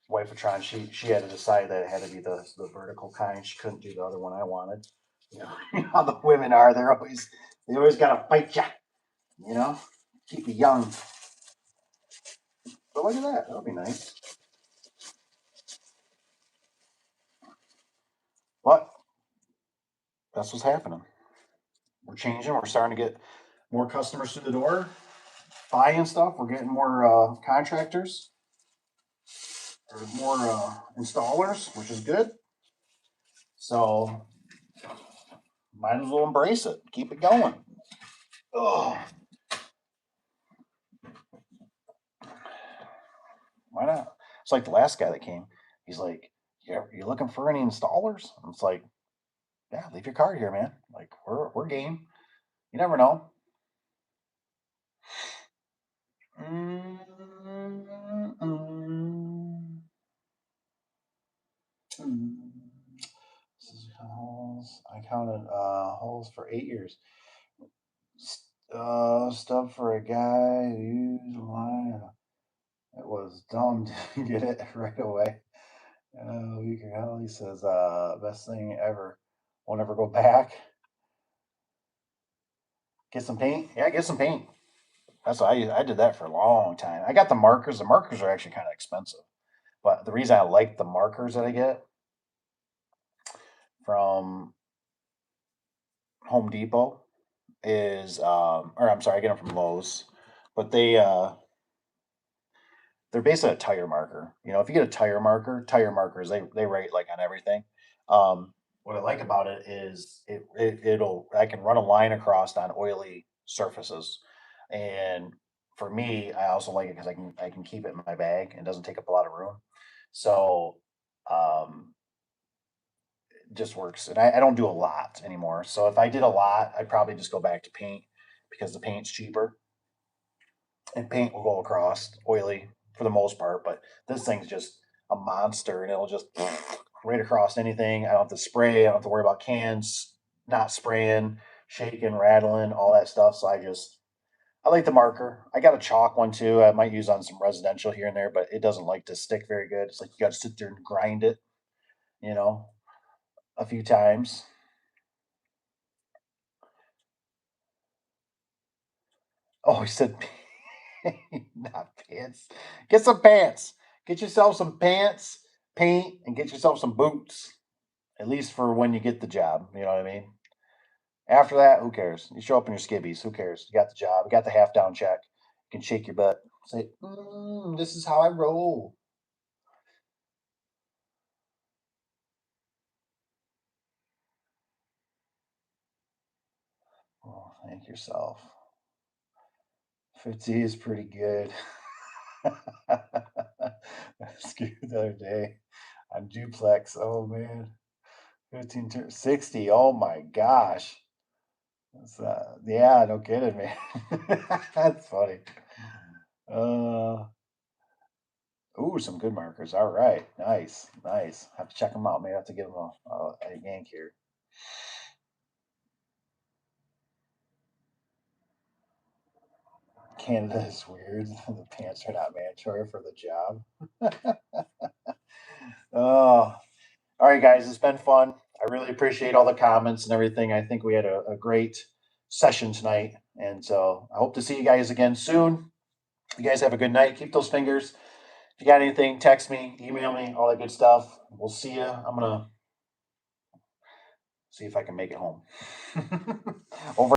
wife of Tron, she had to decide that it had to be the vertical kind. She couldn't do the other one I wanted. You know, you know how the women are. They always gotta fight you. You know, keep you young. But look at that. That'll be nice. But that's what's happening. We're changing. We're starting to get more customers through the door, buying stuff. We're getting more contractors or more installers, which is good. So might as well embrace it. Keep it going. Oh, why not? It's like the last guy that came. He's like, "Yeah, you looking for any installers?" And it's like, "Yeah, leave your card here, man. Like, we're game. You never know." Mm, mm, mm. This is holes. I counted holes for 8 years. Stuff for a guy who used a line. It was dumb to get it right away. Weaker Kelly says, best thing ever. Won't ever go back. Get some paint. Yeah, get some paint. That's what I did that for a long time. I got the markers. The markers are actually kind of expensive, but the reason I like the markers that I get from Home Depot is, or I'm sorry, I get them from Lowe's, but they're basically a tire marker. You know, if you get a tire markers, they rate like on everything. What I like about it is it'll I can run a line across on oily surfaces, and for me, I also like it because I can keep it in my bag and it doesn't take up a lot of room. So it just works, and I don't do a lot anymore. So if I did a lot, I'd probably just go back to paint because the paint's cheaper and paint will go across oily for the most part, but this thing's just a monster and it'll just right across anything. I don't have to spray. I don't have to worry about cans not spraying, shaking, rattling, all that stuff. So I like the marker. I got a chalk one too. I might use on some residential here and there, but it doesn't like to stick very good. It's like you got to sit there and grind it, you know, a few times. Oh, he said not pants. Get some pants. Get yourself some pants, paint, and get yourself some boots. At least for when you get the job. You know what I mean? After that, who cares? You show up in your skivvies. Who cares? You got the job. You got the half down check. You can shake your butt. Say, this is how I roll. Oh, thank yourself. 50 is pretty good. Excuse the other day on duplex. Oh man. 60. Oh my gosh. Yeah, no kidding, man. That's funny. Uh, ooh, some good markers. All right, nice, nice. Have to check them out. Maybe I have to give them a yank here. Canada is weird. The pants are not mandatory for the job. Oh, all right, guys. It's been fun. I really appreciate all the comments and everything. I think we had a great session tonight, and so I hope to see you guys again soon. You guys have a good night. Keep those fingers. If you got anything, text me, email me, all that good stuff. We'll see you. I'm gonna see if I can make it home. Over.